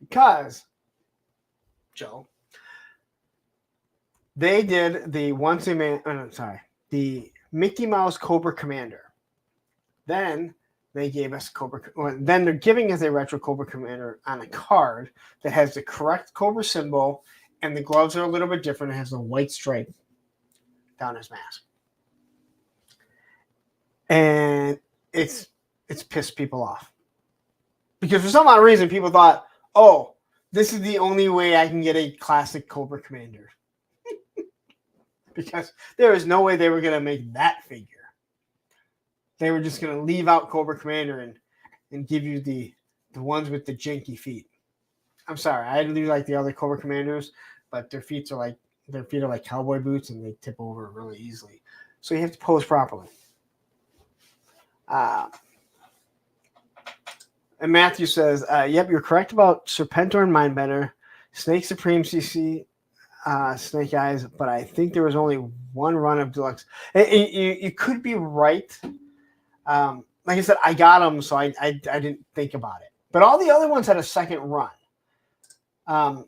Because, Joe, they did the the Mickey Mouse Cobra Commander. Then they gave us then they're giving us a retro Cobra Commander on a card that has the correct Cobra symbol, and the gloves are a little bit different. It has a white stripe down his mask. And it's it's pissed people off. Because for some odd reason, people thought, oh, this is the only way I can get a classic Cobra Commander. Because there is no way they were going to make that figure. They were just going to leave out Cobra Commander and give you the ones with the janky feet. I'm sorry, I do like the other Cobra Commanders, but their feet are like cowboy boots and they tip over really easily. So you have to pose properly. And Matthew says, yep, you're correct about Serpentor and Mindbender, Snake Supreme CC, Snake Eyes, but I think there was only one run of Deluxe. You could be right. Like I said, I got them, so I didn't think about it. But all the other ones had a second run. Like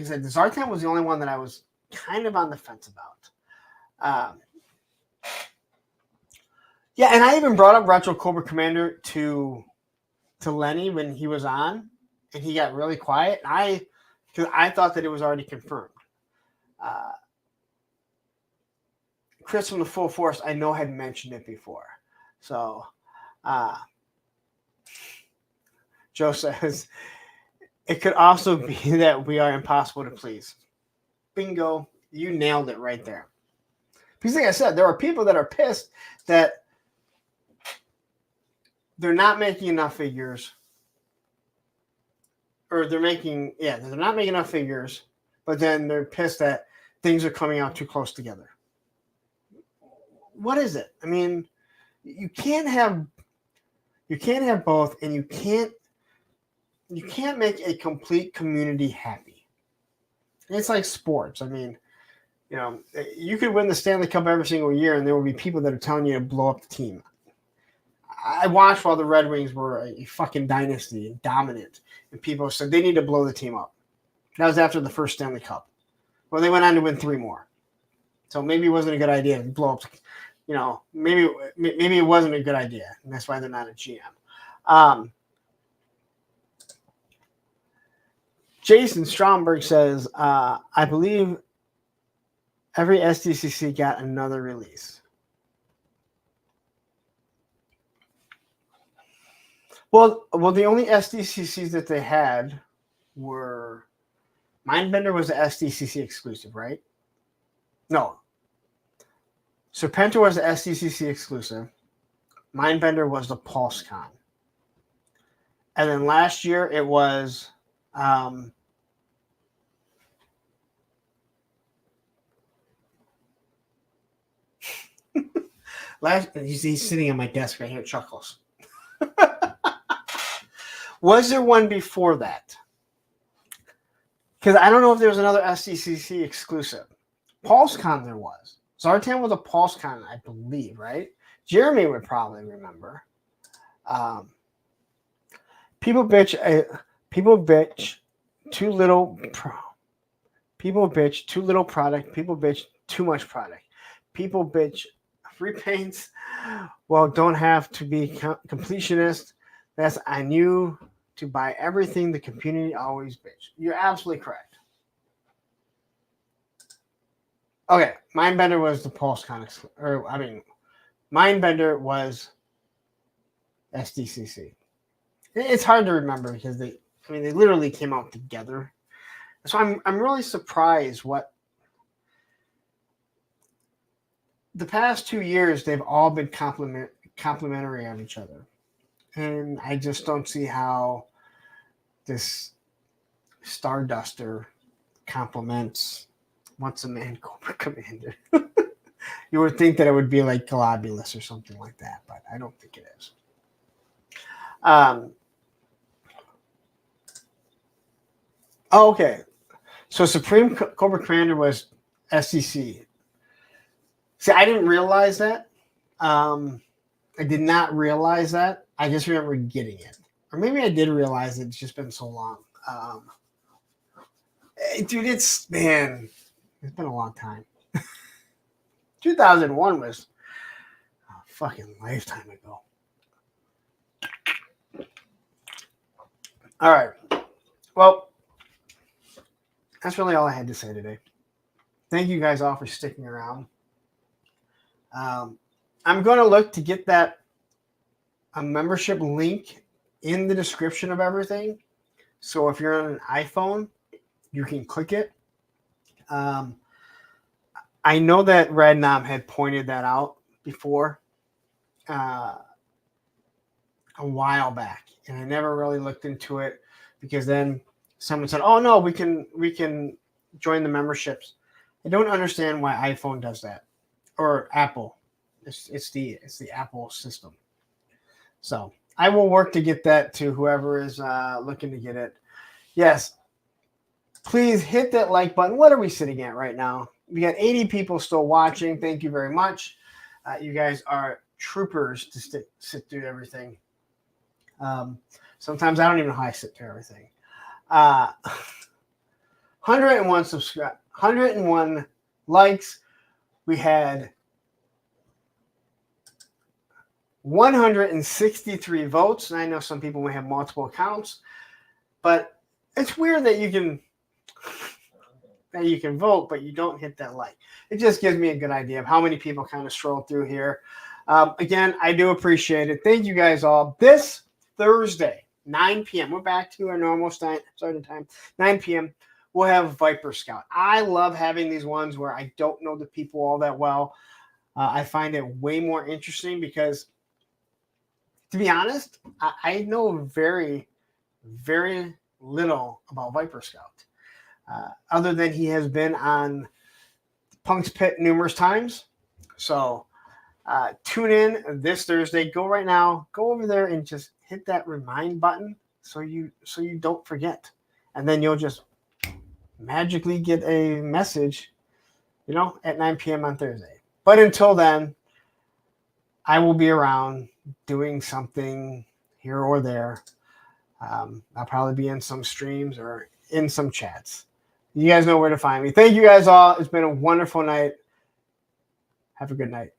I said, the Zartan was the only one that I was kind of on the fence about. Yeah, and I even brought up Retro Cobra Commander to Lenny when he was on, and he got really quiet. Because I thought that it was already confirmed. Chris from the Full Force, I know, had mentioned it before. So, Joe says, it could also be that we are impossible to please. Bingo. You nailed it right there. Because like I said, there are people that are pissed that they're not making enough figures. Or they're not making enough figures, but then they're pissed that things are coming out too close together. What is it? I mean, you can't have both, and you can't make a complete community happy. It's like sports. I mean, you could win the Stanley Cup every single year, and there will be people that are telling you to blow up the team. I watched while the Red Wings were a fucking dynasty and dominant, and people said they need to blow the team up. That was after the first Stanley Cup. Well, they went on to win 3 more. So maybe it wasn't a good idea to blow up. Maybe it wasn't a good idea, and that's why they're not a GM. Jason Stromberg says, I believe every SDCC got another release. Well, the only SDCCs that they had were Mindbender was an SDCC exclusive, right? No. Serpentor was the SDCC exclusive. Mindbender was the PulseCon. And then last year it was he's sitting on my desk right here, chuckles. Was there one before that? Because I don't know if there was another SDCC exclusive. PulseCon there was. Zartan was a PulseCon, I believe, right? Jeremy would probably remember. People bitch too little. People bitch too little product. People bitch too much product. People bitch free paints. Well, don't have to be completionist. That's I knew to buy everything. The community always bitch. You're absolutely correct. Okay, Mindbender was the PulseCon, Mindbender was SDCC. It's hard to remember because they literally came out together. So I'm really surprised what the past 2 years they've all been complimentary of each other. And I just don't see how this Starduster compliments Once a Man Cobra Commander. You would think that it would be like Globulus or something like that, but I don't think it is. Okay. So Supreme Cobra Commander was SCC. See, I didn't realize that. I did not realize that. I just remember getting it. Or maybe I did realize it. It's just been so long. Dude, it's been a long time. 2001 was a fucking lifetime ago. All right. Well, that's really all I had to say today. Thank you guys all for sticking around. I'm going to look to get that a membership link in the description of everything. So if you're on an iPhone, you can click it. I know that Red Nom had pointed that out before a while back, and I never really looked into it because then someone said, "Oh no, we can join the memberships." I don't understand why iPhone does that, or Apple. It's the Apple system. So I will work to get that to whoever is looking to get it. Yes, please hit that like button. What are we sitting at right now? We got 80 people still watching. Thank you very much. You guys are troopers to sit through everything. Sometimes I don't even know how I sit through everything. 101 likes. We had 163 votes. And I know some people may have multiple accounts, but it's weird that you can vote, but you don't hit that like. It just gives me a good idea of how many people kind of stroll through here. Again, I do appreciate it. Thank you guys all. This Thursday, 9 p.m. We're back to our normal starting time, 9 p.m. We'll have Viper Scout. I love having these ones where I don't know the people all that well. I find it way more interesting because, to be honest, I know very, very little about Viper Scout. Other than he has been on Punk's Pit numerous times. So tune in this Thursday. Go right now. Go over there and just hit that remind button so you don't forget. And then you'll just magically get a message, at 9 p.m. on Thursday. But until then, I will be around doing something here or there. I'll probably be in some streams or in some chats. You guys know where to find me. Thank you guys all. It's been a wonderful night. Have a good night.